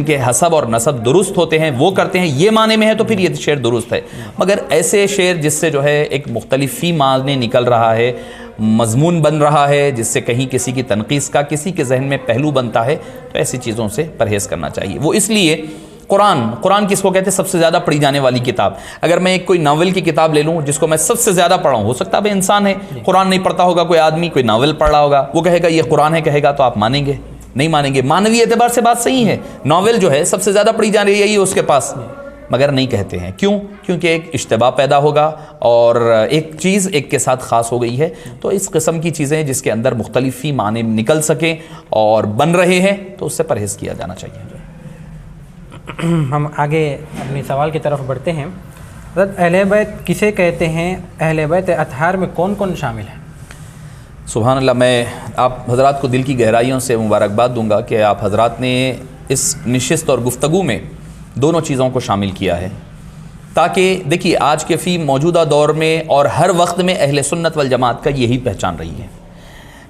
کے حسب اور نسب درست ہوتے ہیں وہ کرتے ہیں، یہ معنی میں ہے تو پھر یہ شعر درست ہے. مگر ایسے شعر جس سے جو ہے ایک مختلف فی معنی نکل رہا ہے، مضمون بن رہا ہے، جس سے کہیں کسی کی تنقیص کا کسی کے ذہن میں پہلو بنتا ہے، تو ایسی چیزوں سے پرہیز کرنا چاہیے. وہ اس لیے قرآن کس کو کہتے ہیں؟ سب سے زیادہ پڑھی جانے والی کتاب. اگر میں کوئی ناول کی کتاب لے لوں جس کو میں سب سے زیادہ پڑھا ہوں، ہو سکتا ہے انسان ہے قرآن نہیں پڑھتا ہوگا، کوئی آدمی کوئی ناول پڑھ رہا ہوگا، وہ کہے گا یہ قرآن ہے، کہے گا تو آپ مانیں گے؟ نہیں مانیں گے. مانوی اعتبار سے بات صحیح ہے، ناول جو ہے سب سے زیادہ پڑھی جا رہی ہے اس کے پاس، مگر نہیں کہتے ہیں. کیوں؟ کیونکہ ایک اشتباہ پیدا ہوگا اور ایک چیز ایک کے ساتھ خاص ہو گئی ہے. تو اس قسم کی چیزیں جس کے اندر مختلف ہی معنی نکل سکیں اور بن رہے ہیں، تو اس سے پرہیز کیا جانا چاہیے. ہم آگے اپنے سوال کی طرف بڑھتے ہیں. حضرت اہل بیت کسے کہتے ہیں؟ اہل بیت اطہار میں کون کون شامل ہیں؟ سبحان اللہ. میں آپ حضرات کو دل کی گہرائیوں سے مبارکباد دوں گا کہ آپ حضرات نے اس نشست اور گفتگو میں دونوں چیزوں کو شامل کیا ہے، تاکہ دیکھیے آج کے فی موجودہ دور میں اور ہر وقت میں اہل سنت والجماعت کا یہی پہچان رہی ہے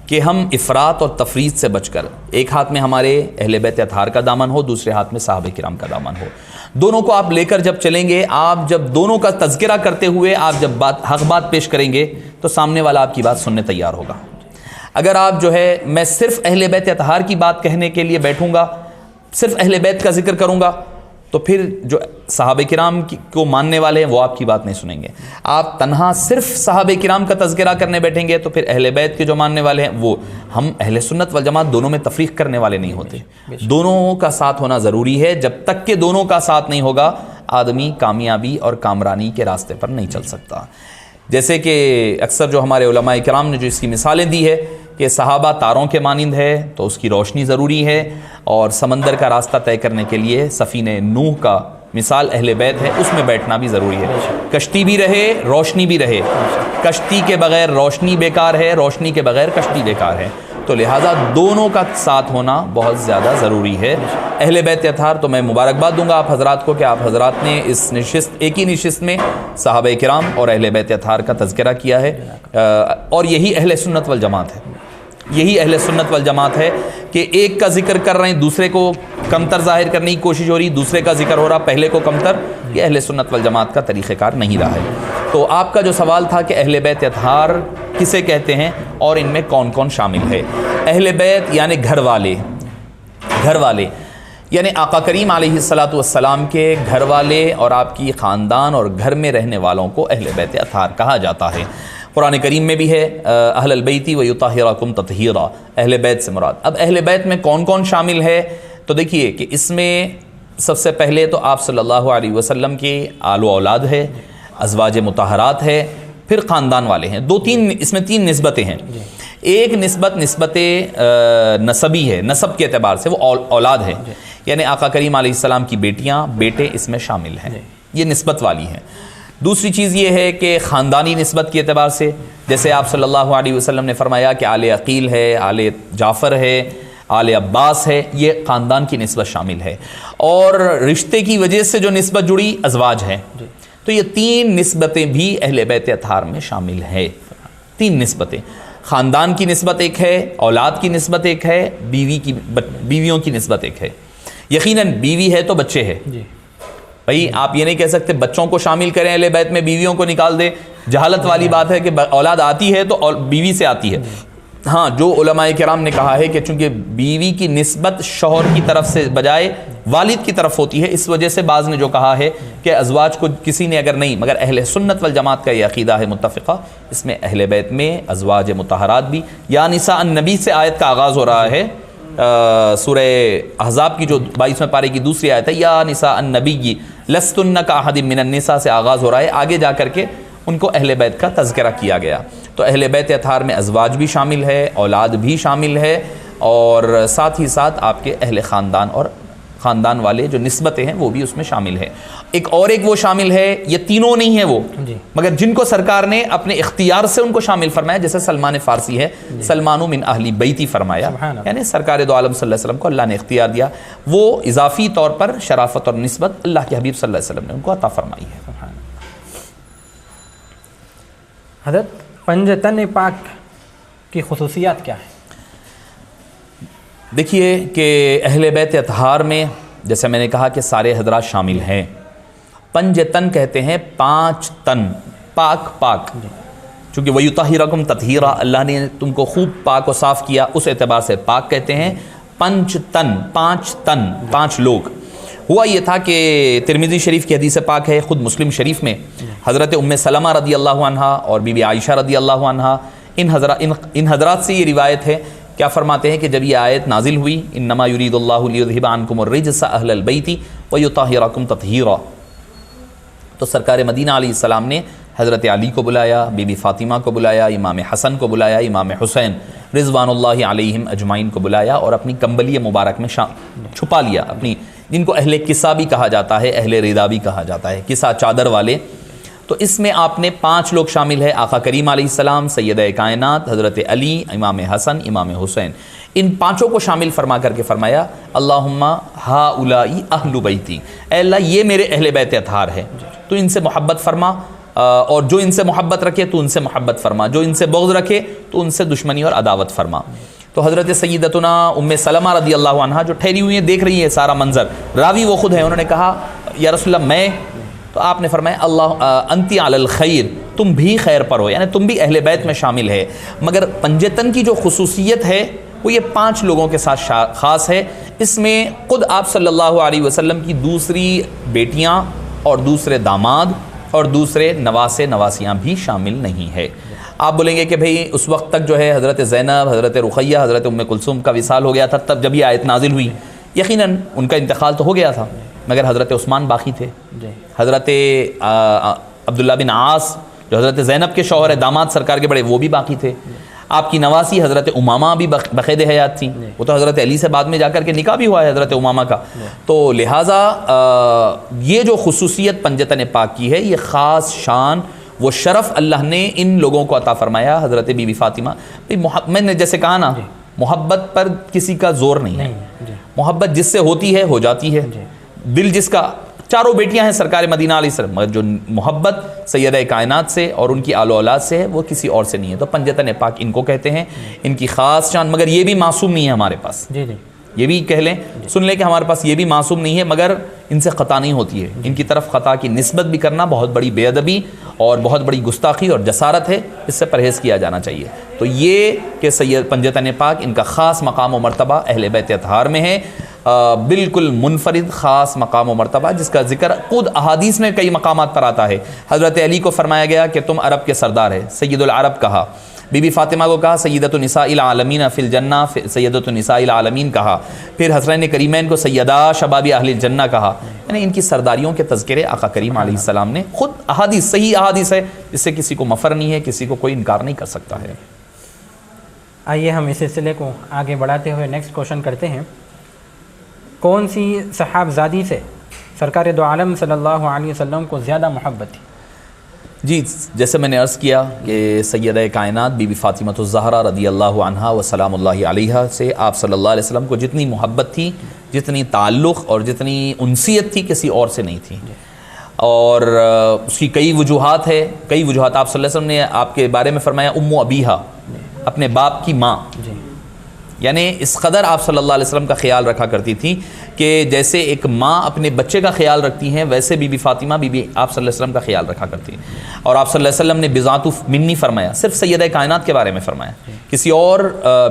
کہ ہم افراط اور تفریط سے بچ کر، ایک ہاتھ میں ہمارے اہل بیت اطہار کا دامن ہو، دوسرے ہاتھ میں صحابہ کرام کا دامن ہو. دونوں کو آپ لے کر جب چلیں گے، آپ جب دونوں کا تذکرہ کرتے ہوئے آپ جب حق بات پیش کریں گے، تو سامنے والا آپ کی بات سننے تیار ہوگا. اگر آپ جو ہے میں صرف اہل بیت اطہار کی بات کہنے کے لیے بیٹھوں گا، صرف اہل بیت کا ذکر کروں گا، تو پھر جو صحابہ کرام کو ماننے والے ہیں وہ آپ کی بات نہیں سنیں گے. آپ تنہا صرف صحابہ کرام کا تذکرہ کرنے بیٹھیں گے، تو پھر اہل بیت کے جو ماننے والے ہیں وہ، ہم اہل سنت والجماعت دونوں میں تفریق کرنے والے نہیں ہوتے. دونوں کا ساتھ ہونا ضروری ہے. جب تک کہ دونوں کا ساتھ نہیں ہوگا، آدمی کامیابی اور کامرانی کے راستے پر نہیں چل سکتا. جیسے کہ اکثر جو ہمارے علماء کرام نے جو اس کی مثالیں دی ہے کہ صحابہ تاروں کے مانند ہے، تو اس کی روشنی ضروری ہے، اور سمندر کا راستہ طے کرنے کے لیے سفینہ نوح کا مثال اہل بیت ہے، اس میں بیٹھنا بھی ضروری ہے. کشتی بھی رہے، روشنی بھی رہے. کشتی کے بغیر روشنی بیکار ہے، روشنی کے بغیر کشتی بیکار ہے. تو لہٰذا دونوں کا ساتھ ہونا بہت زیادہ ضروری ہے. اہل بیت اطہار تو میں مبارکباد دوں گا آپ حضرات کو کہ آپ حضرات نے اس ایک ہی نشست میں صحابہ کرام اور اہل بیت اطہار کا تذکرہ کیا ہے، اور یہی اہل سنت والجماعت ہے. یہی اہل سنت والجماعت ہے کہ ایک کا ذکر کر رہے ہیں، دوسرے کو کمتر ظاہر کرنے کی کوشش ہو رہی، دوسرے کا ذکر ہو رہا پہلے کو کمتر. یہ اہل سنت والجماعت کا طریقہ کار نہیں رہا ہے. تو آپ کا جو سوال تھا کہ اہل بیت اطہار کسے کہتے ہیں اور ان میں کون کون شامل ہے؟ اہل بیت یعنی گھر والے یعنی آقا کریم علیہ الصلاۃ والسلام کے گھر والے اور آپ کی خاندان اور گھر میں رہنے والوں کو اہل بیت اطہار کہا جاتا ہے. قرآن کریم میں بھی ہے اہل البیت ویطہرکم تطہیرا، اہل بیت سے مراد. اب اہل بیت میں کون کون شامل ہے؟ تو دیکھیے کہ اس میں سب سے پہلے تو آپ صلی اللہ علیہ وسلم کی آل و اولاد ہے، ازواج مطہرات ہے، پھر خاندان والے ہیں. اس میں تین نسبتیں ہیں. ایک نسبت نسبی ہے، نسب کے اعتبار سے وہ اولاد ہے، یعنی آقا کریم علیہ السلام کی بیٹیاں بیٹے اس میں شامل ہیں، یہ نسبت والی ہیں. دوسری چیز یہ ہے کہ خاندانی نسبت کے اعتبار سے، جیسے آپ صلی اللہ علیہ وسلم نے فرمایا کہ آل عقیل ہے، آل جعفر ہے، آل عباس ہے، یہ خاندان کی نسبت شامل ہے. اور رشتے کی وجہ سے جو نسبت جڑی ازواج ہے، تو یہ تین نسبتیں بھی اہل بیت اطہار میں شامل ہے. تین نسبتیں، خاندان کی نسبت ایک ہے، اولاد کی نسبت ایک ہے، بیویوں کی نسبت ایک ہے. یقیناً بیوی ہے تو بچے ہے. بھائی آپ یہ نہیں کہہ سکتے بچوں کو شامل کریں اہل بیت میں، بیویوں کو نکال دیں. جہالت والی بات ہے کہ اولاد آتی ہے تو بیوی سے آتی ہے. ہاں، جو علماء کرام نے کہا ہے کہ چونکہ بیوی کی نسبت شوہر کی طرف سے بجائے والد کی طرف ہوتی ہے، اس وجہ سے بعض نے جو کہا ہے کہ ازواج کو کسی نے اگر نہیں، مگر اہل سنت والجماعت کا یہ عقیدہ ہے متفقہ، اس میں اہل بیت میں ازواج مطہرات بھی. یا نساء النبی سے آیت کا آغاز ہو رہا ہے، سورہ احزاب کی جو 22ویں پارے کی دوسری آیت ہے، یا نساء النبی لستن کاحد من النساء سے آغاز ہو رہا ہے. آگے جا کر کے ان کو اہل بیت کا تذکرہ کیا گیا. تو اہل بیت اطہار میں ازواج بھی شامل ہے، اولاد بھی شامل ہے، اور ساتھ ہی ساتھ آپ کے اہل خاندان اور خاندان والے جو نسبتیں ہیں وہ بھی اس میں شامل ہے. ایک وہ شامل ہے, یہ تینوں نہیں ہیں وہ, مگر جن کو سرکار نے اپنے اختیار سے ان کو شامل فرمایا, جیسے سلمان فارسی ہے, سلمان من اہل بیتی فرمایا, یعنی سرکار دو عالم صلی اللہ علیہ وسلم کو اللہ نے اختیار دیا, وہ اضافی طور پر شرافت اور نسبت اللہ کے حبیب صلی اللہ علیہ وسلم نے ان کو عطا فرمائی ہے. حضرت پنجتن پاک کی خصوصیات کیا ہیں؟ دیکھیے کہ اہل بیت اطہار میں جیسے میں نے کہا کہ سارے حضرات شامل ہیں. پنج تن کہتے ہیں 5 تن, پاک, چونکہ وَيُطَهِّرَكُمْ تَطْهِيرًا, اللہ نے تم کو خوب پاک و صاف کیا, اس اعتبار سے پاک کہتے ہیں. 5 تن 5 لوگ. ہوا یہ تھا کہ ترمذی شریف کی حدیث پاک ہے, خود مسلم شریف میں حضرت ام سلمہ رضی اللہ عنہا اور بی بی عائشہ رضی اللہ عنہا, ان حضرات سے یہ روایت ہے, کیا فرماتے ہیں کہ جب یہ آیت نازل ہوئی, انما یرید اللہ لیذھب عنکم الرجس اہل البیت ویطہرکم تطہیرا, تو سرکار مدینہ علیہ السلام نے حضرت علی کو بلایا, بی بی فاطمہ کو بلایا, امام حسن کو بلایا, امام حسین رضوان اللہ علیہم اجمعین کو بلایا, اور اپنی کمبلی مبارک میں چھپا لیا, اپنی جن کو اہل کسا بھی کہا جاتا ہے, اہل ردا بھی کہا جاتا ہے, کسا چادر والے. تو اس میں آپ نے 5 لوگ شامل ہے, آقا کریم علیہ السلام, سیدہ کائنات حضرت علی, امام حسن, امام حسین, ان 5 کو شامل فرما کر کے فرمایا اللہم ہاؤلائی اہل بیتی, اے اللہ یہ میرے اہل بیت اطہار ہے, تو ان سے محبت فرما, اور جو ان سے محبت رکھے تو ان سے محبت فرما, جو ان سے بغض رکھے تو ان سے دشمنی اور عداوت فرما. تو حضرت سیدتنا ام سلمہ رضی اللہ عنہا جو ٹھہری ہوئی ہیں, دیکھ رہی ہے سارا منظر, راوی وہ خود ہیں, انہوں نے کہا یا رسول اللہ میں, تو آپ نے فرمایا اللہ انتی علی الخیر, تم بھی خیر پر ہو, یعنی تم بھی اہل بیت میں شامل ہے. مگر پنجتن کی جو خصوصیت ہے وہ یہ 5 لوگوں کے ساتھ خاص ہے. اس میں خود آپ صلی اللہ علیہ وسلم کی دوسری بیٹیاں اور دوسرے داماد اور دوسرے نواسے نواسیاں بھی شامل نہیں ہے. آپ بولیں گے کہ بھئی اس وقت تک جو ہے حضرت زینب, حضرت رقیہ, حضرت م کلثوم کا وصال ہو گیا تھا, تب جب یہ آیت نازل ہوئی, یقیناً ان کا انتقال تو ہو گیا تھا, مگر حضرت عثمان باقی تھے, حضرت عبداللہ بن عاص جو حضرت زینب کے شوہر داماد سرکار کے بڑے, وہ بھی باقی تھے. آپ کی نواسی حضرت امامہ بھی بقید حیات تھیں, وہ تو حضرت علی سے بعد میں جا کر کے نکاح بھی ہوا ہے حضرت امامہ کا. تو لہٰذا یہ جو خصوصیت پنجتن پاک کی ہے, یہ خاص شان وہ شرف اللہ نے ان لوگوں کو عطا فرمایا. حضرت بی بی فاطمہ, میں نے جیسے کہا نا, محبت پر کسی کا زور نہیں ہے, محبت جس سے ہوتی ہے ہو جاتی ہے, دل جس کا, 4 بیٹیاں ہیں سرکار مدینہ علیہ السلام, مگر جو محبت سیدہ کائنات سے اور ان کی آل و اولاد سے ہے وہ کسی اور سے نہیں ہے. تو پنجتن پاک ان کو کہتے ہیں, ان کی خاص شان. مگر یہ بھی معصوم نہیں ہے ہمارے پاس, یہ بھی کہہ لیں, سن لیں کہ ہمارے پاس یہ بھی معصوم نہیں ہے, مگر ان سے خطا نہیں ہوتی ہے. ان کی طرف خطا کی نسبت بھی کرنا بہت بڑی بے ادبی اور بہت بڑی گستاخی اور جسارت ہے, اس سے پرہیز کیا جانا چاہیے. تو یہ کہ سید پنجتن پاک ان کا خاص مقام و مرتبہ اہل بیت اطہار میں ہے, بالکل منفرد خاص مقام و مرتبہ, جس کا ذکر خود احادیث میں کئی مقامات پر آتا ہے. حضرت علی کو فرمایا گیا کہ تم عرب کے سردار ہے, سید العرب کہا. بی بی فاطمہ کو کہا سیدۃ النساء العالمین فی الجنہ, سیدۃ النساء العالمین کہا. پھر حسنین کریمین کو سیدہ شباب اہل الجنہ کہا. یعنی ان کی سرداریوں کے تذکرے آقا کریم علیہ السلام نے خود احادیث, صحیح احادیث ہے, اس سے کسی کو مفر نہیں ہے, کسی کو کوئی انکار نہیں کر سکتا ہے. آئیے ہم اس سلسلے کو آگے بڑھاتے ہوئے نیکسٹ کوشچن کرتے ہیں. کون سی صحابزادی سے سرکار دو عالم صلی اللہ علیہ وسلم کو زیادہ محبت تھی؟ جی, جیسے میں نے عرض کیا کہ سیدہ کائنات بی بی فاطمہ الزہرا رضی اللہ عنہا و سلام اللہ علیہا سے آپ صلی اللہ علیہ وسلم کو جتنی محبت تھی, جتنی تعلق اور جتنی انسیت تھی, کسی اور سے نہیں تھی. اور اس کی کئی وجوہات ہے, کئی وجوہات. آپ صلی اللہ علیہ وسلم نے آپ کے بارے میں فرمایا ام ابیہا, اپنے باپ کی ماں. یعنی اس قدر آپ صلی اللہ علیہ وسلم کا خیال رکھا کرتی تھی کہ جیسے ایک ماں اپنے بچے کا خیال رکھتی ہیں, ویسے بی بی فاطمہ بی بی آپ صلی اللہ علیہ وسلم کا خیال رکھا کرتی ہیں. اور آپ صلی اللہ علیہ وسلم نے بذات منی فرمایا, صرف سیدہ کائنات کے بارے میں فرمایا, کسی اور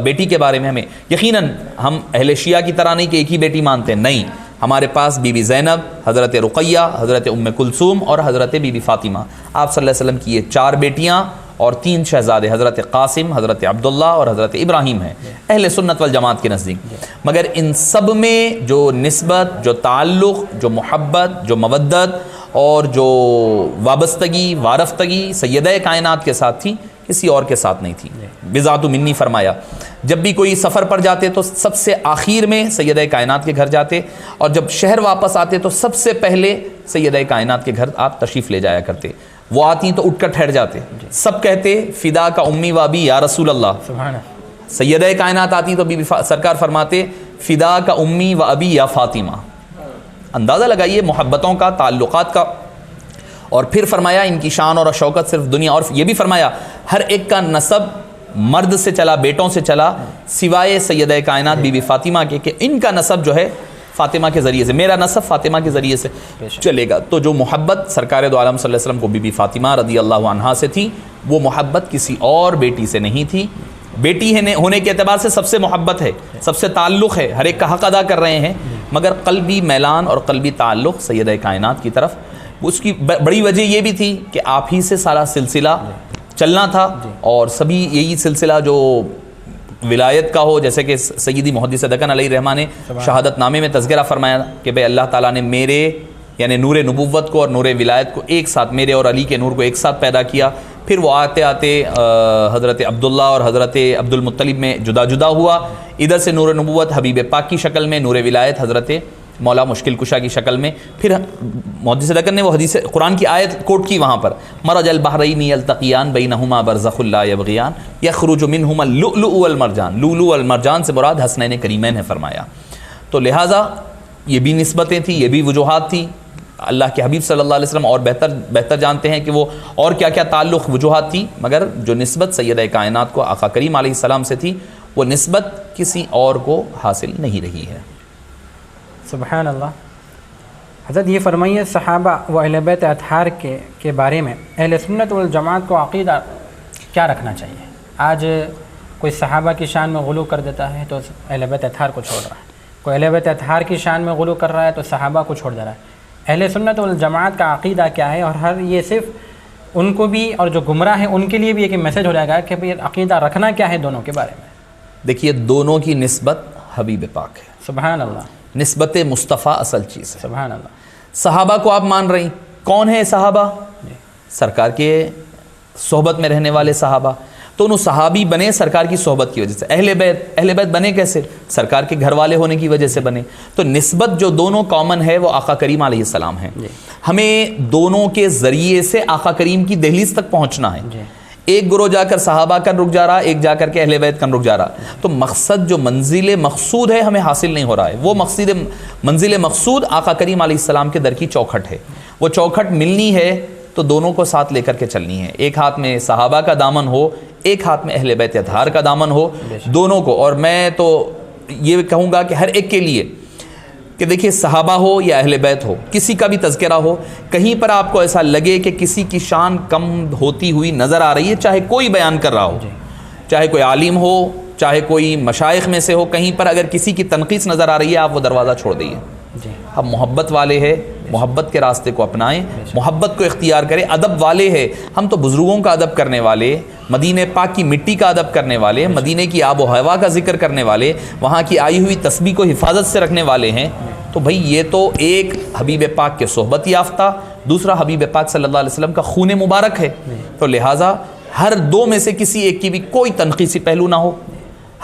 بیٹی کے بارے میں. ہمیں یقیناً ہم اہل شیعہ کی طرح نہیں کہ ایک ہی بیٹی مانتے ہیں, نہیں, ہمارے پاس بی بی زینب, حضرت رقیہ, حضرت ام کلثوم اور حضرت بی بی فاطمہ, آپ صلی اللہ علیہ وسلم کی یہ 4 بیٹیاں اور 3 شہزادے, حضرت قاسم, حضرت عبداللہ اور حضرت ابراہیم ہیں اہل سنت والجماعت کے نزدیک. مگر ان سب میں جو نسبت, جو تعلق, جو محبت, جو مودت اور جو وابستگی, وارفتگی سیدہ کائنات کے ساتھ تھی, کسی اور کے ساتھ نہیں تھی. بذات منی فرمایا. جب بھی کوئی سفر پر جاتے تو سب سے آخر میں سیدہ کائنات کے گھر جاتے, اور جب شہر واپس آتے تو سب سے پہلے سیدہ کائنات کے گھر آپ تشریف لے جایا کرتے. وہ آتی تو اٹھ کر ٹھہر جاتے, سب کہتے فدا کا امی و ابی یا رسول اللہ. سبحان اللہ. سیدہ کائنات آتی تو بی بی سرکار فرماتے فدا کا امی و ابی یا فاطمہ. اندازہ لگائیے محبتوں کا, تعلقات کا. اور پھر فرمایا ان کی شان اور شوکت صرف دنیا, اور یہ بھی فرمایا ہر ایک کا نسب مرد سے چلا, بیٹوں سے چلا, سوائے سیدہ کائنات بی بی فاطمہ کے, کہ ان کا نسب جو ہے فاطمہ کے ذریعے سے, میرا نسب فاطمہ کے ذریعے سے چلے گا. تو جو محبت سرکار دو عالم صلی اللہ علیہ وسلم کو بی بی فاطمہ رضی اللہ عنہا سے تھی, وہ محبت کسی اور بیٹی سے نہیں تھی. بیٹی ہونے کے اعتبار سے سب سے محبت ہے, سب سے تعلق ہے, ہر ایک کا حق ادا کر رہے ہیں, مگر قلبی میلان اور قلبی تعلق سیدہ کائنات کی طرف. اس کی بڑی وجہ یہ بھی تھی کہ آپ ہی سے سارا سلسلہ چلنا تھا, اور سبھی یہی سلسلہ جو ولایت کا ہو, جیسے کہ سیدی محدث دکن علیہ الرحمٰن نے شہادت نامے میں تذکرہ فرمایا کہ بھئی اللہ تعالیٰ نے میرے یعنی نور نبوت کو اور نور ولایت کو ایک ساتھ, میرے اور علی کے نور کو ایک ساتھ پیدا کیا. پھر وہ آتے آتے حضرت عبداللہ اور حضرت عبد المطلب میں جدا جدا ہوا. ادھر سے نور نبوت حبیب پاک کی شکل میں, نور ولایت حضرت مولا مشکل کشا کی شکل میں. پھر محدث دکن نے وہ حدیث قرآن کی آیت کوٹ کی وہاں پر, مرج البحرین یلتقیان بینہما برزخ لا یبغیان یخرج منہما اللؤلؤ والمرجان. لؤلؤ والمرجان سے مراد حسنین کریمین ہے فرمایا. تو لہٰذا یہ بھی نسبتیں تھیں, یہ بھی وجوہات تھیں. اللہ کے حبیب صلی اللہ علیہ وسلم اور بہتر جانتے ہیں کہ وہ اور کیا کیا تعلق وجوہات تھی, مگر جو نسبت سیدہ کائنات کو آقا کریم علیہ السلام سے تھی, وہ نسبت کسی اور کو حاصل نہیں رہی ہے. سبحان اللہ. حضرت یہ فرمائیے صحابہ و اہل بیت اطہار کے بارے میں اہل سنت والجماعت کو عقیدہ کیا رکھنا چاہیے؟ آج کوئی صحابہ کی شان میں غلو کر دیتا ہے تو اہل بیت اطہار کو چھوڑ رہا ہے, کوئی اہل بیت اطہار کی شان میں غلو کر رہا ہے تو صحابہ کو چھوڑ دے رہا ہے. اہل سنت والجماعت کا عقیدہ کیا ہے؟ اور یہ صرف ان کو بھی اور جو گمراہ ہیں ان کے لیے بھی ایک میسج ہو جائے گا کہ بھئی عقیدہ رکھنا کیا ہے دونوں کے بارے میں. دیکھیے دونوں کی نسبت حبیب پاک ہے. سبحان اللہ. نسبت مصطفیٰ اصل چیز ہے. سبحان اللہ. صحابہ کو آپ مان رہی, کون ہے صحابہ؟ سرکار کے صحبت میں رہنے والے صحابہ. تو انہوں صحابی بنے سرکار کی صحبت کی وجہ سے. اہل بیت بنے کیسے؟ سرکار کے گھر والے ہونے کی وجہ سے بنے. تو نسبت جو دونوں کامن ہے وہ آقا کریم علیہ السلام ہے. ہمیں دونوں کے ذریعے سے آقا کریم کی دہلیز تک پہنچنا ہے. ایک گروہ جا کر صحابہ کا رک جا رہا, ایک جا کر کے اہل بیت کا رک جا رہا. تو مقصد جو منزل مقصود ہے ہمیں حاصل نہیں ہو رہا ہے. وہ منزل مقصود آقا کریم علیہ السلام کے در کی چوکھٹ ہے. وہ چوکھٹ ملنی ہے تو دونوں کو ساتھ لے کر کے چلنی ہے. ایک ہاتھ میں صحابہ کا دامن ہو, ایک ہاتھ میں اہل بیت اطہار کا دامن ہو, دونوں کو. اور میں تو یہ کہوں گا کہ ہر ایک کے لیے کہ دیکھیے صحابہ ہو یا اہل بیت ہو, کسی کا بھی تذکرہ ہو, کہیں پر آپ کو ایسا لگے کہ کسی کی شان کم ہوتی ہوئی نظر آ رہی ہے, چاہے کوئی بیان کر رہا ہو, چاہے کوئی عالم ہو, چاہے کوئی مشائخ میں سے ہو, کہیں پر اگر کسی کی تنقیص نظر آ رہی ہے آپ وہ دروازہ چھوڑ دئیے. ہم محبت والے ہیں, محبت کے راستے کو اپنائیں, محبت کو اختیار کریں. ادب والے ہیں, ہم تو بزرگوں کا ادب کرنے والے, مدینہ پاک کی مٹی کا ادب کرنے والے, مدینہ کی آب و ہوا کا ذکر کرنے والے, وہاں کی آئی ہوئی تسبیح کو حفاظت سے رکھنے والے ہیں. تو بھئی یہ تو ایک حبیب پاک کے صحبت یافتہ, دوسرا حبیب پاک صلی اللہ علیہ وسلم کا خون مبارک ہے. تو لہٰذا ہر دو میں سے کسی ایک کی بھی کوئی تنقیصی پہلو نہ ہو,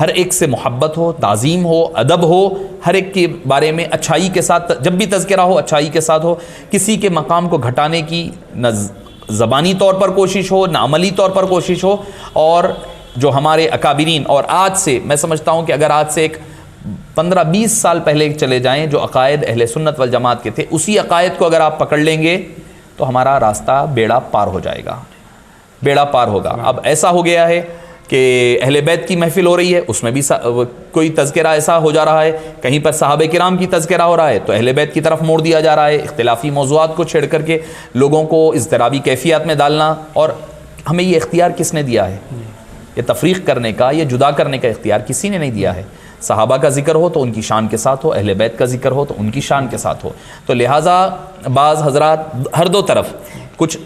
ہر ایک سے محبت ہو, تعظیم ہو, ادب ہو, ہر ایک کے بارے میں اچھائی کے ساتھ جب بھی تذکرہ ہو اچھائی کے ساتھ ہو. کسی کے مقام کو گھٹانے کی نہ زبانی طور پر کوشش ہو, نہ عملی طور پر کوشش ہو. اور جو ہمارے اکابرین, اور آج سے میں سمجھتا ہوں کہ اگر آج سے ایک 15-20 سال پہلے چلے جائیں جو عقائد اہل سنت والجماعت کے تھے, اسی عقائد کو اگر آپ پکڑ لیں گے تو ہمارا راستہ بیڑا پار ہو جائے گا, بیڑا پار ہوگا. اب ایسا ہو گیا ہے کہ اہل بیت کی محفل ہو رہی ہے, اس میں بھی کوئی تذکرہ ایسا ہو جا رہا ہے, کہیں پر صحابہ کرام کی تذکرہ ہو رہا ہے تو اہل بیت کی طرف موڑ دیا جا رہا ہے. اختلافی موضوعات کو چھیڑ کر کے لوگوں کو اضطرابی کیفیات میں ڈالنا. اور ہمیں یہ اختیار کس نے دیا ہے؟ یہ تفریق کرنے کا, یہ جدا کرنے کا اختیار کسی نے نہیں دیا ہے. صحابہ کا ذکر ہو تو ان کی شان کے ساتھ ہو, اہل بیت کا ذکر ہو تو ان کی شان کے ساتھ ہو. تو لہٰذا بعض حضرات ہر دو طرف, کچھ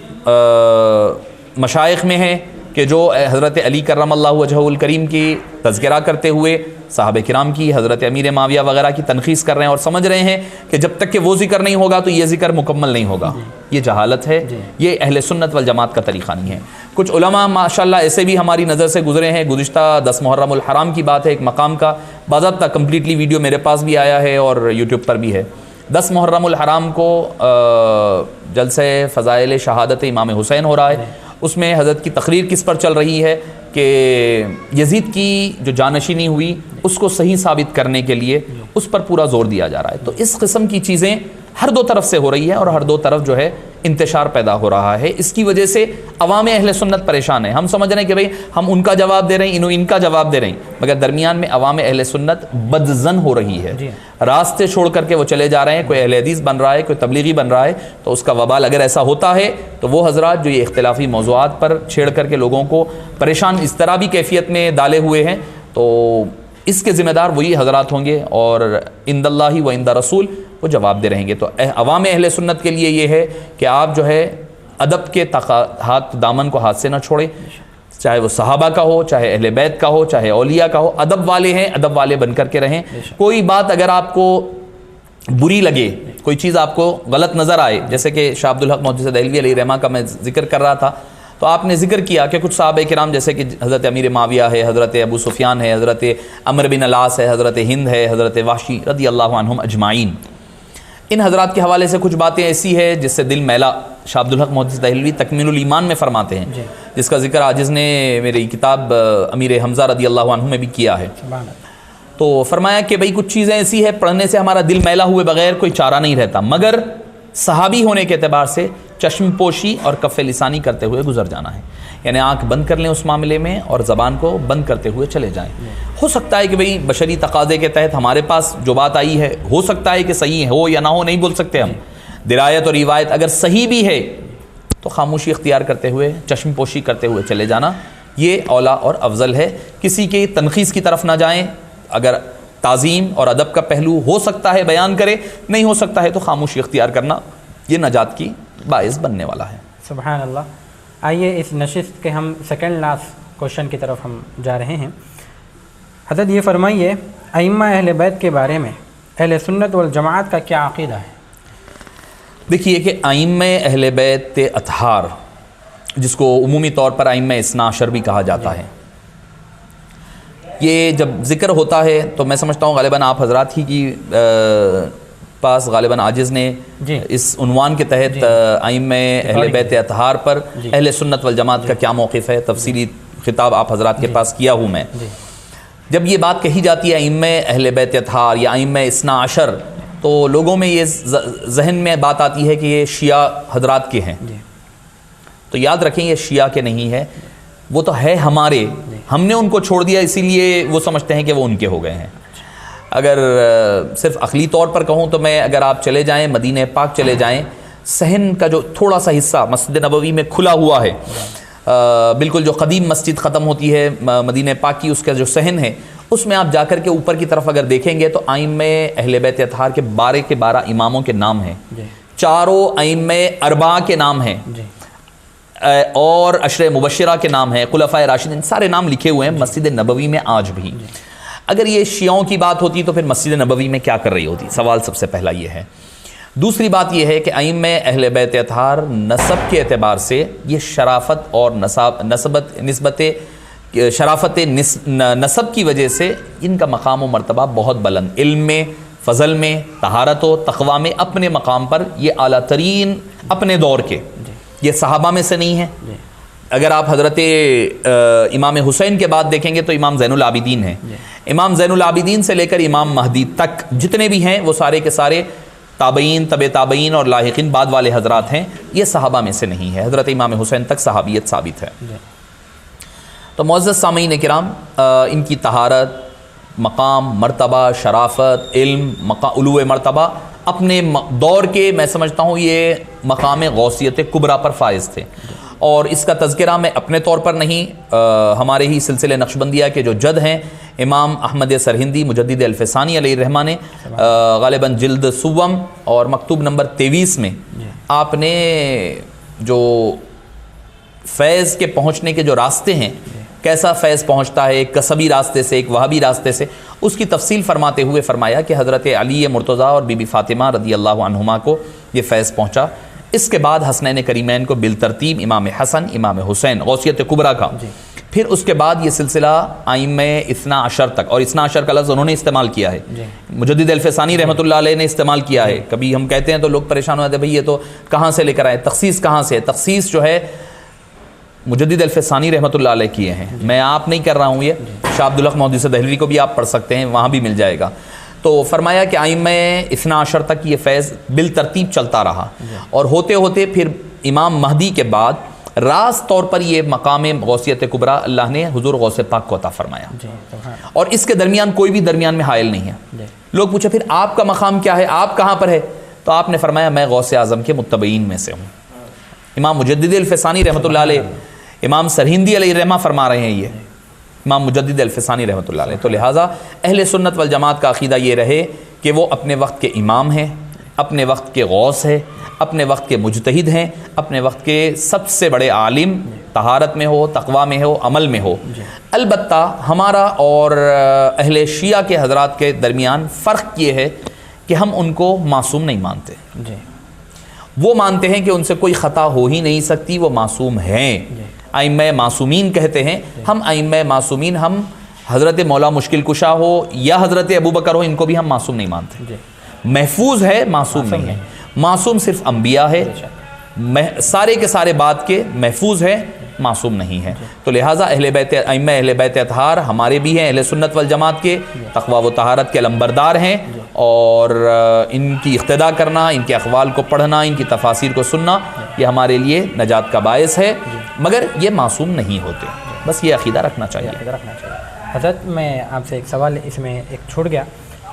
مشائخ میں ہیں کہ جو حضرت علی کرم اللہ وجہہ الکریم کی تذکرہ کرتے ہوئے صحابہ کرام کی, حضرت امیر معاویہ وغیرہ کی تنخیص کر رہے ہیں اور سمجھ رہے ہیں کہ جب تک کہ وہ ذکر نہیں ہوگا تو یہ ذکر مکمل نہیں ہوگا. یہ جہالت ہے, یہ اہل سنت والجماعت کا طریقہ نہیں ہے. کچھ علماء ماشاءاللہ ایسے بھی ہماری نظر سے گزرے ہیں. گزشتہ 10 محرم الحرام کی بات ہے, ایک مقام کا باضابطہ کمپلیٹلی ویڈیو میرے پاس بھی آیا ہے اور یوٹیوب پر بھی ہے. 10 محرم الحرام کو جلسہ فضائل شہادت امام حسین ہو رہا ہے. اس میں حضرت کی تقریر کس پر چل رہی ہے کہ یزید کی جو جانشینی ہوئی اس کو صحیح ثابت کرنے کے لیے اس پر پورا زور دیا جا رہا ہے. تو اس قسم کی چیزیں ہر دو طرف سے ہو رہی ہے اور ہر دو طرف جو ہے انتشار پیدا ہو رہا ہے. اس کی وجہ سے عوام اہل سنت پریشان ہیں. ہم سمجھ رہے ہیں کہ بھئی ہم ان کا جواب دے رہے ہیں, ان کا جواب دے رہے ہیں, مگر درمیان میں عوام اہل سنت بدظن ہو رہی ہے. راستے چھوڑ کر کے وہ چلے جا رہے ہیں. کوئی اہل حدیث بن رہا ہے, کوئی تبلیغی بن رہا ہے, تو اس کا وبال اگر ایسا ہوتا ہے تو وہ حضرات جو یہ اختلافی موضوعات پر چھیڑ کر کے لوگوں کو پریشان اس طرح بھی کیفیت میں ڈالے ہوئے ہیں, تو اس کے ذمہ دار وہی حضرات ہوں گے اور عند اللہ و عند رسول وہ جواب دے رہیں گے. تو عوام اہل سنت کے لیے یہ ہے کہ آپ جو ہے ادب کے ہاتھ دامن کو ہاتھ سے نہ چھوڑیں, چاہے وہ صحابہ کا ہو, چاہے اہل بیت کا ہو, چاہے اولیاء کا ہو. ادب والے ہیں, ادب والے بن کر کے رہیں. کوئی بات اگر آپ کو بری لگے, کوئی چیز آپ کو غلط نظر آئے, جیسے کہ شاہ عبدالحق محدث دہلوی علیہ رحمہ کا میں ذکر کر رہا تھا, تو آپ نے ذکر کیا کہ کچھ صحابہ کرام جیسے کہ حضرت امیر معاویہ ہے, حضرت ابو سفیان ہے, حضرت عمر بن العاص ہے, حضرت ہند ہے, حضرت وحشی رضی اللہ عنہم اجمعین, ان حضرات کے حوالے سے کچھ باتیں ایسی ہے جس سے دل میلا. شاہ عبدالحق محدث دہلوی تکمیل الایمان میں فرماتے ہیں, جس کا ذکر عاجز نے میری کتاب امیر حمزہ رضی اللہ عنہ میں بھی کیا ہے. تو فرمایا کہ بھئی کچھ چیزیں ایسی ہے پڑھنے سے ہمارا دل میلا ہوئے بغیر کوئی چارہ نہیں رہتا, مگر صحابی ہونے کے اعتبار سے چشم پوشی اور کف لسانی کرتے ہوئے گزر جانا ہے. یعنی آنکھ بند کر لیں اس معاملے میں اور زبان کو بند کرتے ہوئے چلے جائیں. ہو سکتا ہے کہ بھئی بشری تقاضے کے تحت ہمارے پاس جو بات آئی ہے ہو سکتا ہے کہ صحیح ہو یا نہ ہو, نہیں بول سکتے ہم. درایت اور روایت اگر صحیح بھی ہے تو خاموشی اختیار کرتے ہوئے, چشم پوشی کرتے ہوئے چلے جانا یہ اولا اور افضل ہے. کسی کی تنخیص کی طرف نہ جائیں. اگر تعظیم اور ادب کا پہلو ہو سکتا ہے بیان کرے, نہیں ہو سکتا ہے تو خاموشی اختیار کرنا یہ نجات کی باعث بننے والا ہے. سبحان اللہ. آئیے اس نشست کے ہم سیکنڈ لاسٹ کوشچن کی طرف ہم جا رہے ہیں. حضرت یہ فرمائیے ائمہ اہل بیت کے بارے میں اہل سنت والجماعت کا کیا عقیدہ ہے؟ دیکھیے کہ ائمہ اہل بیت اطہار, جس کو عمومی طور پر ائمہ اثنا عشر بھی کہا جاتا ہے, یہ جب ذکر ہوتا ہے تو میں سمجھتا ہوں غالباً آپ حضرات ہی کی پاس غالباً عاجز نے اس عنوان کے تحت ائمہ اہل بیت اطہار پر اہل سنت والجماعت کا کیا موقف ہے تفصیلی خطاب آپ حضرات کے پاس کیا ہوں میں. جب یہ بات کہی جاتی ہے ائمہ اہل بیت اطہار یا ائمہ اثنا عشر, تو لوگوں میں یہ ذہن میں بات آتی ہے کہ یہ شیعہ حضرات کے ہیں. تو یاد رکھیں یہ شیعہ کے نہیں ہے, وہ تو ہے ہمارے, ہم نے ان کو چھوڑ دیا اسی لیے وہ سمجھتے ہیں کہ وہ ان کے ہو گئے ہیں. اگر صرف عقلی طور پر کہوں تو میں, اگر آپ چلے جائیں مدینہ پاک چلے جائیں, صحن کا جو تھوڑا سا حصہ مسجد نبوی میں کھلا ہوا ہے, بالکل جو قدیم مسجد ختم ہوتی ہے مدینہ پاک کی, اس کا جو صحن ہے اس میں آپ جا کر کے اوپر کی طرف اگر دیکھیں گے تو ائمہ اہل بیت اطہار کے 12 کے 12 اماموں کے نام ہیں, چاروں ائمہ اربعہ کے نام ہیں, اور عشر مبشرہ کے نام ہیں, خلفائے راشدین, سارے نام لکھے ہوئے ہیں مسجد نبوی میں آج بھی. اگر یہ شیعوں کی بات ہوتی تو پھر مسجد نبوی میں کیا کر رہی ہوتی؟ سوال سب سے پہلا یہ ہے. دوسری بات یہ ہے کہ ائمہ اہل بیت اطہار نسب کے اعتبار سے یہ شرافت اور نسبت شرافت نسب کی وجہ سے ان کا مقام و مرتبہ بہت بلند, علم میں, فضل میں, طہارت و تقوی میں اپنے مقام پر یہ اعلیٰ ترین اپنے دور کے, یہ صحابہ میں سے نہیں ہے. اگر آپ حضرت امام حسین کے بعد دیکھیں گے تو امام زین العابدین ہیں, امام زین العابدین سے لے کر امام مہدی تک جتنے بھی ہیں وہ سارے کے سارے تابعین, طب تابعین اور لاحقین بعد والے حضرات ہیں, یہ صحابہ میں سے نہیں ہے. حضرت امام حسین تک صحابیت ثابت ہے. تو معزز سامعین کرام, ان کی طہارت, مقام, مرتبہ, شرافت, علم, علو مرتبہ اپنے دور کے, میں سمجھتا ہوں یہ مقام غوثیت کبریٰ پر فائز تھے. اور اس کا تذکرہ میں اپنے طور پر نہیں, ہمارے ہی سلسلے نقشبندیہ کے جو جد ہیں امام احمد سرہندی مجدد الفسانی علیہ الرحمہ نے غالباً جلد 60 اور مکتوب نمبر 23 میں آپ نے جو فیض کے پہنچنے کے جو راستے ہیں, کیسا فیض پہنچتا ہے, ایک کسبی راستے سے, ایک وہابی راستے سے, اس کی تفصیل فرماتے ہوئے فرمایا کہ حضرت علی مرتضیٰ اور بی بی فاطمہ رضی اللہ عنہما کو یہ فیض پہنچا. اس کے بعد حسنین کریمین کو بالترتیب امام حسن، امام حسین، غوثیت کبریٰ کا، پھر اس کے بعد یہ سلسلہ ائمہ اثنا عشر تک، اور اثنا عشر کا لفظ انہوں نے استعمال کیا ہے، مجدد الفسانی رحمۃ اللہ علیہ نے استعمال کیا ہے۔ کبھی ہم کہتے ہیں تو لوگ پریشان ہو جاتے ہیں بھئی یہ تو کہاں سے لے کر آئے، تخصیص کہاں سے ہے؟ تخصیص جو ہے مجدد الفسانی رحمۃ اللہ علیہ کیے ہیں، میں آپ نہیں کر رہا ہوں، یہ شاہ عبدالحق محدث دہلوی کو بھی آپ پڑھ سکتے ہیں، وہاں بھی مل جائے گا۔ تو فرمایا کہ ائمہ اثنا عشر تک یہ فیض بالترتیب چلتا رہا، اور ہوتے ہوتے پھر امام مہدی کے بعد راز طور پر یہ مقام غوثیت کبریٰ اللہ نے حضور غوث پاک کو عطا فرمایا، اور اس کے درمیان کوئی بھی درمیان میں حائل نہیں ہے۔ لوگ پوچھے پھر آپ کا مقام کیا ہے، آپ کہاں پر ہے؟ تو آپ نے فرمایا میں غوث اعظم کے متبعین میں سے ہوں۔ امام مجدد الفسانی رحمۃ اللہ علیہ، امام سرہندی علیہ الرحمہ فرما رہے ہیں یہ امام مجدد الفسانی رحمۃ اللہ علیہ۔ تو لہٰذا اہل سنت والجماعت کا عقیدہ یہ رہے کہ وہ اپنے وقت کے امام ہیں، اپنے وقت کے غوث ہیں، اپنے وقت کے مجتہد ہیں، اپنے وقت کے سب سے بڑے عالم، طہارت میں ہو، تقویٰ میں ہو، عمل میں ہو۔ البتہ ہمارا اور اہل شیعہ کے حضرات کے درمیان فرق یہ ہے کہ ہم ان کو معصوم نہیں مانتے، وہ مانتے ہیں کہ ان سے کوئی خطا ہو ہی نہیں سکتی، وہ معصوم ہیں، ائمہ معصومین کہتے ہیں۔ ہم ائمہ معصومین، ہم حضرت مولا مشکل کشا ہو یا حضرت ابوبکر ہو، ان کو بھی ہم معصوم نہیں مانتے۔ محفوظ ہے، معصوم نہیں ہے۔ معصوم صرف انبیاء ہے، سارے کے سارے بات کے محفوظ ہے، معصوم نہیں ہے۔ تو لہٰذا اہل بیت، ائمہ اہل بیت اطہار ہمارے بھی ہیں، اہل سنت والجماعت کے، تقویٰ و طہارت کے علمبردار ہیں، اور ان کی اقتداء کرنا، ان کے اقوال کو پڑھنا، ان کی تفاسیر کو سننا، یہ ہمارے لیے نجات کا باعث ہے، مگر یہ معصوم نہیں ہوتے، بس یہ عقیدہ رکھنا چاہیے۔ حضرت میں آپ سے ایک سوال اس میں ایک چھوٹ گیا،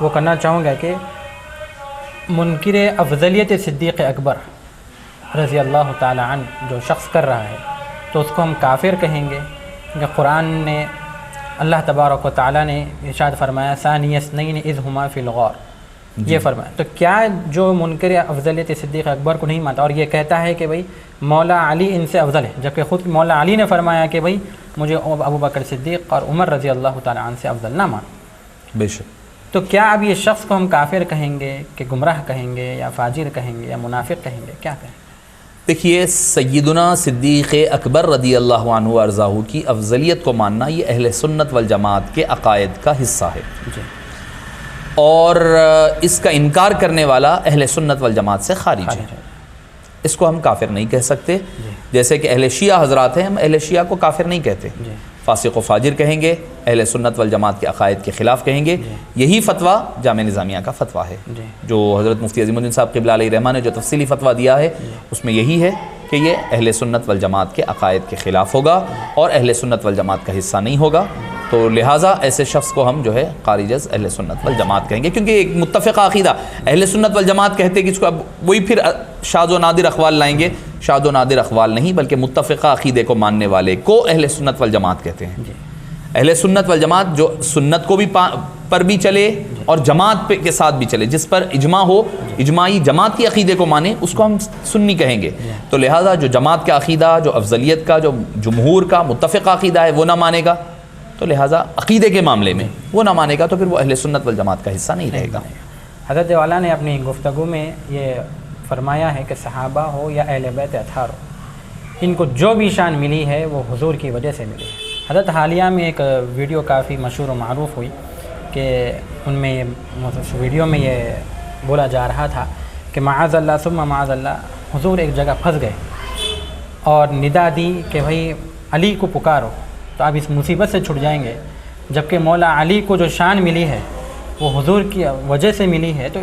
وہ کرنا چاہوں گا کہ منکر افضلیت صدیق اکبر رضی اللہ تعالی عنہ جو شخص کر رہا ہے تو اس کو ہم کافر کہیں گے؟ کہ قرآن نے، اللہ تبارک و تعالیٰ نے ارشاد فرمایا ثانی اثنین اذ ہما فی الغار، یہ فرمایا، تو کیا جو منکر افضلیت صدیق اکبر کو نہیں مانتا اور یہ کہتا ہے کہ بھئی مولا علی ان سے افضل ہے، جبکہ خود مولا علی نے فرمایا کہ بھئی مجھے ابو بکر صدیق اور عمر رضی اللہ تعالیٰ عنہ سے افضل نہ مان، بے شک، تو کیا اب یہ شخص کو ہم کافر کہیں گے کہ گمراہ کہیں گے یا فاجر کہیں گے یا منافق کہیں گے، کیا کہیں؟ دیکھیے سیدنا صدیق اکبر رضی اللہ عنہ وارضاہ کی افضلیت کو ماننا یہ اہل سنت والجماعت کے عقائد کا حصہ ہے، اور اس کا انکار کرنے والا اہل سنت والجماعت سے خارج ہے، اس کو ہم کافر نہیں کہہ سکتے۔ جیسے کہ اہل شیعہ حضرات ہیں، ہم اہل شیعہ کو کافر نہیں کہتے، فاسق و فاجر کہیں گے، اہل سنت والجماعت کے عقائد کے خلاف کہیں گے۔ یہی فتویٰ جامع نظامیہ کا فتویٰ ہے، جو حضرت مفتی عظیم الدین صاحب قبلہ علیہ الرحمہ نے جو تفصیلی فتویٰ دیا ہے، اس میں یہی ہے کہ یہ اہل سنت والجماعت کے عقائد کے خلاف ہوگا اور اہل سنت والجماعت کا حصہ نہیں ہوگا۔ تو لہٰذا ایسے شخص کو ہم جو ہے خارج از اہل سنت والجماعت کہیں گے، کیونکہ ایک متفقہ عقیدہ اہل سنت والجماعت کہتے کہ اس کو اب وہی پھر شاذ و نادر اقوال لائیں گے، شاذ و نادر اقوال نہیں بلکہ متفقہ عقیدے کو ماننے والے کو اہل سنت والجماعت کہتے ہیں۔ اہل سنت والجماعت جو سنت کو بھی پر بھی چلے اور جماعت کے ساتھ بھی چلے، جس پر اجماع ہو، اجماعی جماعت کی عقیدے کو مانے، اس کو ہم سنی کہیں گے۔ تو لہٰذا جو جماعت کا عقیدہ، جو افضلیت کا، جو جمہور کا متفقہ عقیدہ ہے وہ نہ مانے گا، تو لہٰذا عقیدے کے معاملے میں وہ نہ مانے گا، تو پھر وہ اہل سنت والجماعت کا حصہ نہیں رہے گا۔ حضرت والا نے اپنی گفتگو میں یہ فرمایا ہے کہ صحابہ ہو یا اہل بیت اطہار ہو، ان کو جو بھی شان ملی ہے وہ حضور کی وجہ سے ملی ہے۔ حضرت حالیہ میں ایک ویڈیو کافی مشہور و معروف ہوئی کہ ان میں اس ویڈیو میں یہ بولا جا رہا تھا کہ معاذ اللہ ثم معاذ اللہ حضور ایک جگہ پھنس گئے اور ندا دی کہ بھائی علی کو پکارو تو آپ اس مصیبت سے چھٹ جائیں گے، جبکہ مولا علی کو جو شان ملی ہے وہ حضور کی وجہ سے ملی ہے، تو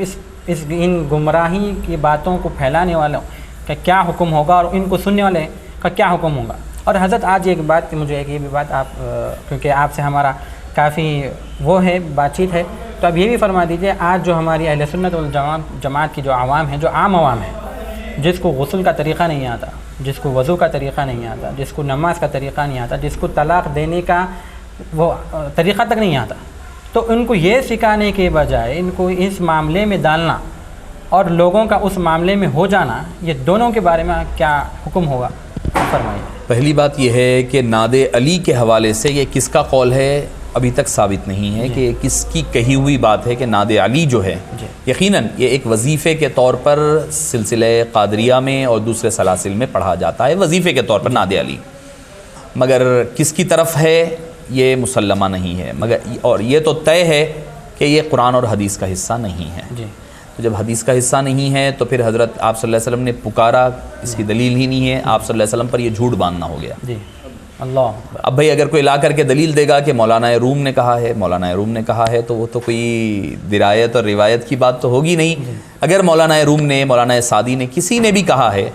ان گمراہی کی باتوں کو پھیلانے والوں کا کیا حکم ہوگا اور ان کو سننے والے کا کیا حکم ہوگا؟ اور حضرت آج ایک بات، مجھے ایک یہ بھی بات آپ، کیونکہ آپ سے ہمارا کافی وہ ہے بات چیت ہے، تو اب یہ بھی فرما دیجئے آج جو ہماری اہل سنت والجماعت کی جو عوام ہیں، جو عام عوام ہے، جس کو غسل کا طریقہ نہیں آتا، جس کو وضو کا طریقہ نہیں آتا، جس کو نماز کا طریقہ نہیں آتا، جس کو طلاق دینے کا وہ طریقہ تک نہیں آتا، تو ان کو یہ سکھانے کے بجائے ان کو اس معاملے میں ڈالنا اور لوگوں کا اس معاملے میں ہو جانا، یہ دونوں کے بارے میں کیا حکم ہوگا فرمائیے۔ پہلی بات یہ ہے کہ ناد علی کے حوالے سے یہ کس کا قول ہے، ابھی تک ثابت نہیں ہے کہ کس کی کہی ہوئی بات ہے کہ نعت علی جو ہے یقیناً یہ ایک وظیفے کے طور پر سلسلہ قادریہ میں اور دوسرے سلاسل میں پڑھا جاتا ہے وظیفے کے طور پر نعت علی، مگر کس کی طرف ہے یہ مسلمہ نہیں ہے، مگر اور یہ تو طے ہے کہ یہ قرآن اور حدیث کا حصہ نہیں ہے۔ تو جب حدیث کا حصہ نہیں ہے تو پھر حضرت آپ صلی اللہ علیہ وسلم نے پکارا، اس کی دلیل ہی نہیں ہے، آپ صلی اللہ علیہ وسلم پر یہ جھوٹ باندھنا ہو گیا۔ اللہ اب بھائی اگر کوئی لا کر کے دلیل دے گا کہ مولانا روم نے کہا ہے، مولانا روم نے کہا ہے، تو وہ تو کوئی درایت اور روایت کی بات تو ہوگی نہیں۔ اگر مولانا روم نے، مولانا سعدی نے، کسی نے بھی کہا ہے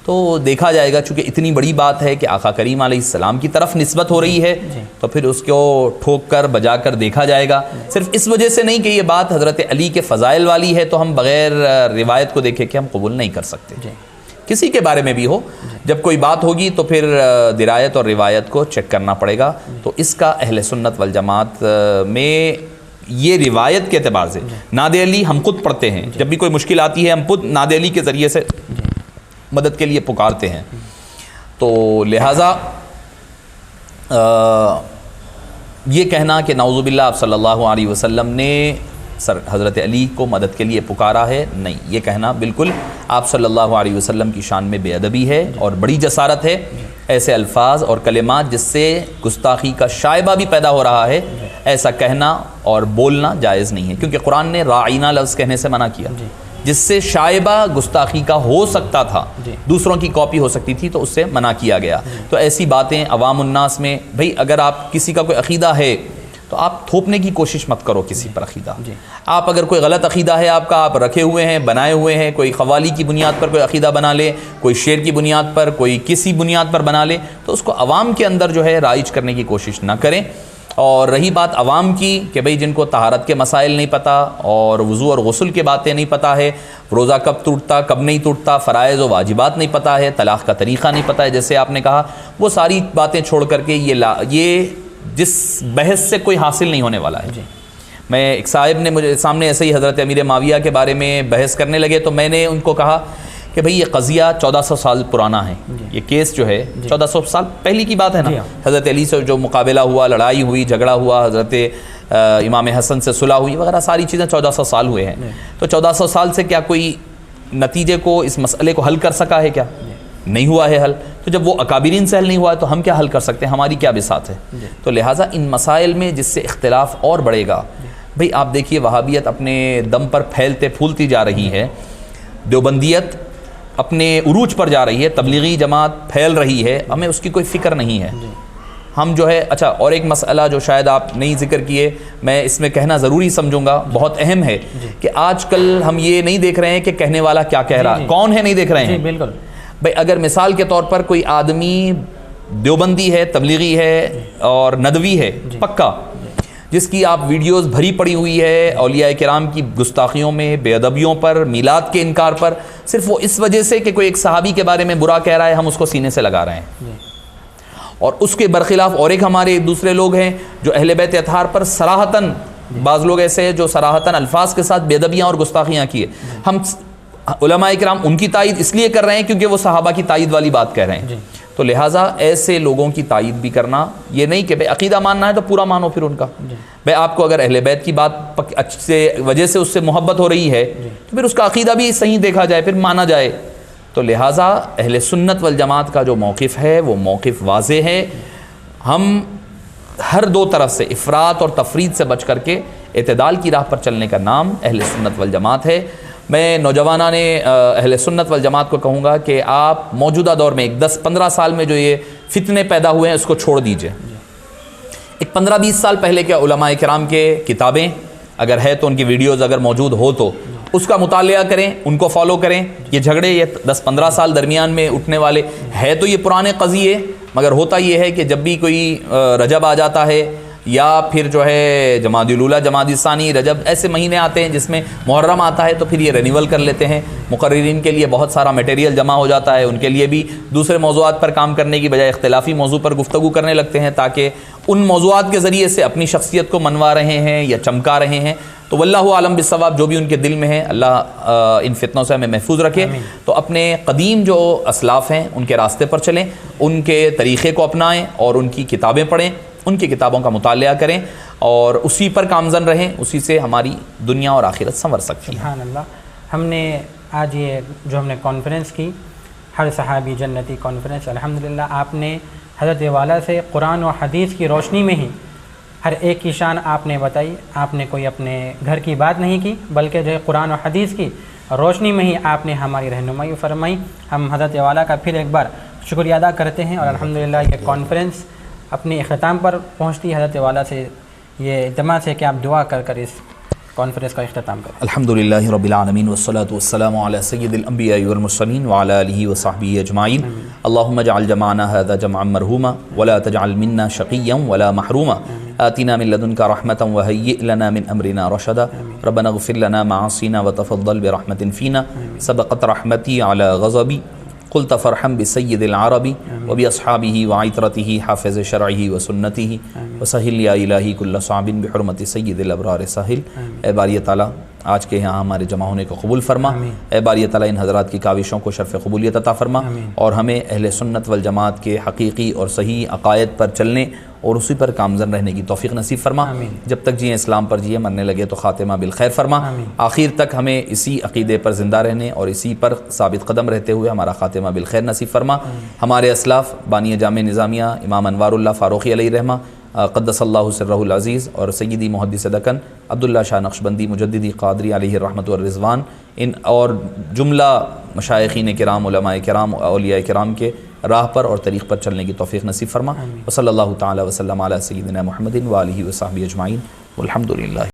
تو دیکھا جائے گا، چونکہ اتنی بڑی بات ہے کہ آقا کریم علیہ السلام کی طرف نسبت ہو رہی ہے تو پھر اس کو ٹھوک کر بجا کر دیکھا جائے گا۔ صرف اس وجہ سے نہیں کہ یہ بات حضرت علی کے فضائل والی ہے تو ہم بغیر روایت کو دیکھے کہ ہم قبول نہیں کر سکتے۔ کسی کے بارے میں بھی ہو، جب کوئی بات ہوگی تو پھر درایت اور روایت کو چیک کرنا پڑے گا۔ تو اس کا اہل سنت والجماعت میں یہ روایت کے اعتبار سے نعت علی ہم خود پڑھتے ہیں، جب بھی کوئی مشکل آتی ہے ہم خود نعت علی کے ذریعے سے مدد کے لیے پکارتے ہیں۔ تو لہٰذا یہ کہنا کہ نعوذ باللہ آپ صلی اللہ علیہ وسلم نے حضرت علی کو مدد کے لیے پکارا ہے، نہیں، یہ کہنا بالکل آپ صلی اللہ علیہ وسلم کی شان میں بے ادبی ہے اور بڑی جسارت ہے۔ ایسے الفاظ اور کلمات جس سے گستاخی کا شائبہ بھی پیدا ہو رہا ہے، ایسا کہنا اور بولنا جائز نہیں ہے، کیونکہ قرآن نے راعینہ لفظ کہنے سے منع کیا، جس سے شائبہ گستاخی کا ہو سکتا تھا، دوسروں کی کاپی ہو سکتی تھی، تو اس سے منع کیا گیا۔ تو ایسی باتیں عوام الناس میں، بھئی اگر آپ کسی کا کوئی عقیدہ ہے تو آپ تھوپنے کی کوشش مت کرو کسی پر عقیدہ۔ آپ اگر کوئی غلط عقیدہ ہے آپ کا، آپ رکھے ہوئے ہیں، بنائے ہوئے ہیں، کوئی قوالی کی بنیاد پر کوئی عقیدہ بنا لے، کوئی شعر کی بنیاد پر، کوئی کسی بنیاد پر بنا لے، تو اس کو عوام کے اندر جو ہے رائج کرنے کی کوشش نہ کریں۔ اور رہی بات عوام کی کہ بھئی جن کو طہارت کے مسائل نہیں پتہ اور وضو اور غسل کے باتیں نہیں پتہ ہے، روزہ کب ٹوٹتا کب نہیں ٹوٹتا، فرائض و واجبات نہیں پتہ ہے، طلاق کا طریقہ نہیں پتہ ہے، جیسے آپ نے کہا، وہ ساری باتیں چھوڑ کر کے یہ جس بحث سے کوئی حاصل نہیں ہونے والا ہے۔ میں ایک صاحب نے مجھے سامنے ایسے ہی حضرت امیر معاویہ کے بارے میں بحث کرنے لگے تو میں نے ان کو کہا کہ بھئی یہ قضیہ 1400 سال پرانا ہے، یہ کیس جو ہے 1400 سال پہلی کی بات ہے نا، حضرت علی سے جو مقابلہ ہوا، لڑائی ہوئی، جھگڑا ہوا، حضرت امام حسن سے صلح ہوئی وغیرہ، ساری چیزیں 1400 سال ہوئے ہیں۔ تو 1400 سال سے کیا کوئی نتیجے کو، اس مسئلے کو حل کر سکا ہے؟ کیا نہیں ہوا ہے حل؟ تو جب وہ اکابرین سے حل نہیں ہوا ہے تو ہم کیا حل کر سکتے ہیں؟ ہماری کیا بساط ہے؟ تو لہٰذا ان مسائل میں جس سے اختلاف اور بڑھے گا، بھئی آپ دیکھیے وہابیت اپنے دم پر پھیلتے پھولتی جا رہی ہے، دیوبندیت اپنے عروج پر جا رہی ہے، تبلیغی جماعت پھیل رہی ہے، ہمیں اس کی کوئی فکر نہیں ہے۔ ہم جو ہے اچھا، اور ایک مسئلہ جو شاید آپ نہیں ذکر کیے، میں اس میں کہنا ضروری سمجھوں گا، بہت اہم ہے، کہ آج کل ہم یہ نہیں دیکھ رہے ہیں کہ کہنے والا کیا کہہ رہا ہے، کون ہے، نہیں دیکھ رہے ہیں۔ بالکل بھئی اگر مثال کے طور پر کوئی آدمی دیوبندی ہے، تبلیغی ہے اور ندوی ہے پکا، جس کی آپ ویڈیوز بھری پڑی ہوئی ہے اولیاء کرام کی گستاخیوں میں، بے ادبیوں پر، میلاد کے انکار پر، صرف وہ اس وجہ سے کہ کوئی ایک صحابی کے بارے میں برا کہہ رہا ہے ہم اس کو سینے سے لگا رہے ہیں، اور اس کے برخلاف اور ایک ہمارے دوسرے لوگ ہیں جو اہل بیت اطہار پر صراحتاً، بعض لوگ ایسے ہیں جو صراحتاً الفاظ کے ساتھ بے ادبیاں اور گستاخیاں کیے، ہم علماء کرام ان کی تائید اس لیے کر رہے ہیں کیونکہ وہ صحابہ کی تائید والی بات کہہ رہے ہیں۔ تو لہٰذا ایسے لوگوں کی تائید بھی کرنا، یہ نہیں کہ بھئی عقیدہ ماننا ہے تو پورا مانو پھر ان کا، بھئی آپ کو اگر اہل بیت کی بات اچھے وجہ سے اس سے محبت ہو رہی ہے تو پھر اس کا عقیدہ بھی صحیح دیکھا جائے، پھر مانا جائے۔ تو لہٰذا اہل سنت والجماعت کا جو موقف ہے وہ موقف واضح ہے، ہم ہر دو طرف سے افراط اور تفرید سے بچ کر کے اعتدال کی راہ پر چلنے کا نام اہل سنت والجماعت ہے۔ میں نوجوانان اہل سنت والجماعت کو کہوں گا کہ آپ موجودہ دور میں ایک 10-15 سال میں جو یہ فتنے پیدا ہوئے ہیں اس کو چھوڑ دیجئے۔ ایک 15-20 سال پہلے کے علماء کرام کے کتابیں اگر ہے تو ان کی ویڈیوز اگر موجود ہو تو اس کا مطالعہ کریں، ان کو فالو کریں۔ یہ جھگڑے یہ 10-15 سال درمیان میں اٹھنے والے ہے تو یہ پرانے قضیے، مگر ہوتا یہ ہے کہ جب بھی کوئی رجب آ جاتا ہے یا پھر جو ہے جمادی الاولیٰ، جمادی ثانی، رجب، ایسے مہینے آتے ہیں جس میں محرم آتا ہے تو پھر یہ رینیول کر لیتے ہیں۔ مقررین کے لیے بہت سارا میٹیریل جمع ہو جاتا ہے، ان کے لیے بھی دوسرے موضوعات پر کام کرنے کی بجائے اختلافی موضوع پر گفتگو کرنے لگتے ہیں تاکہ ان موضوعات کے ذریعے سے اپنی شخصیت کو منوا رہے ہیں یا چمکا رہے ہیں۔ تو واللہ عالم بالصواب، جو بھی ان کے دل میں ہے، اللہ ان فتنوں سے ہمیں محفوظ رکھے۔ تو اپنے قدیم جو اسلاف ہیں ان کے راستے پر چلیں، ان کے طریقے کو اپنائیں اور ان کی کتابیں پڑھیں، ان کی کتابوں کا مطالعہ کریں اور اسی پر کامزن رہیں، اسی سے ہماری دنیا اور آخرت سنور سکتی ہے۔ سبحان اللہ۔ ہم نے آج یہ جو ہم نے کانفرنس کی، ہر صحابی جنتی کانفرنس، الحمدللہ آپ نے حضرت والا سے قرآن و حدیث کی روشنی میں ہی ہر ایک کی شان آپ نے بتائی۔ آپ نے کوئی اپنے گھر کی بات نہیں کی، بلکہ جو ہے قرآن و حدیث کی روشنی میں ہی آپ نے ہماری رہنمائی فرمائی۔ ہم حضرت والا کا پھر ایک بار شکریہ ادا کرتے ہیں، اور الحمدللہ یہ کانفرنس اپنے اختتام پر پہنچتی ہے۔ حضرت والا سے یہ التماس ہے کہ آپ دعا کر کر اس کانفرنس کا اختتام کریں۔ الحمدللہ رب العالمین والصلاة والسلام علی سید الانبیاء والمرسلین وعلی آلہ وصحبہ اجمعین۔ اللہم اجعل جمعنا هذا جمعا مرحوما ولا تجعل منا شقیا ولا محروما، آتنا من لدنک رحمة وهیئ لنا من امرنا رشدا، ربنا اغفر لنا معاصینا وتفضل برحمة فینا، سبقت رحمتی علی غضبی، قلت فرحم بسید العربی وباصحابہ وعطرتہ حافظ شرعہ وسنتہ، وسہل یا الہی کل صعب بحرمت سید الابرار سہل۔ اے باری تعالیٰ آج کے یہاں ہمارے جمع ہونے کو قبول فرما، اے باری تعالیٰ ان حضرات کی کاوشوں کو شرف قبولیت عطا فرما، اور ہمیں اہل سنت والجماعت کے حقیقی اور صحیح عقائد پر چلنے اور اسی پر کامزن رہنے کی توفیق نصیب فرما۔ جب تک جیے اسلام پر جیے، مرنے لگے تو خاتمہ بالخیر فرما۔ آخر تک ہمیں اسی عقیدے پر زندہ رہنے اور اسی پر ثابت قدم رہتے ہوئے ہمارا خاتمہ بالخیر نصیب فرما۔ ہمارے اسلاف بانی جامع نظامیہ امام انوار اللہ فاروقی علیہ رحمہ قدس اللہ سرہ العزیز، اور سیدی محدث دکن عبداللہ شاہ نقشبندی مجددی قادری علیہ الرحمۃ والرضوان، ان اور جملہ مشائخین کرام، علماء کرام، اولیاء کرام کے راہ پر اور طریق پر چلنے کی توفیق نصیب فرما۔ وصلی اللہ تعالی وسلم علی سیدنا محمد وآلہ وصحبہ اجمعین، والحمدللہ۔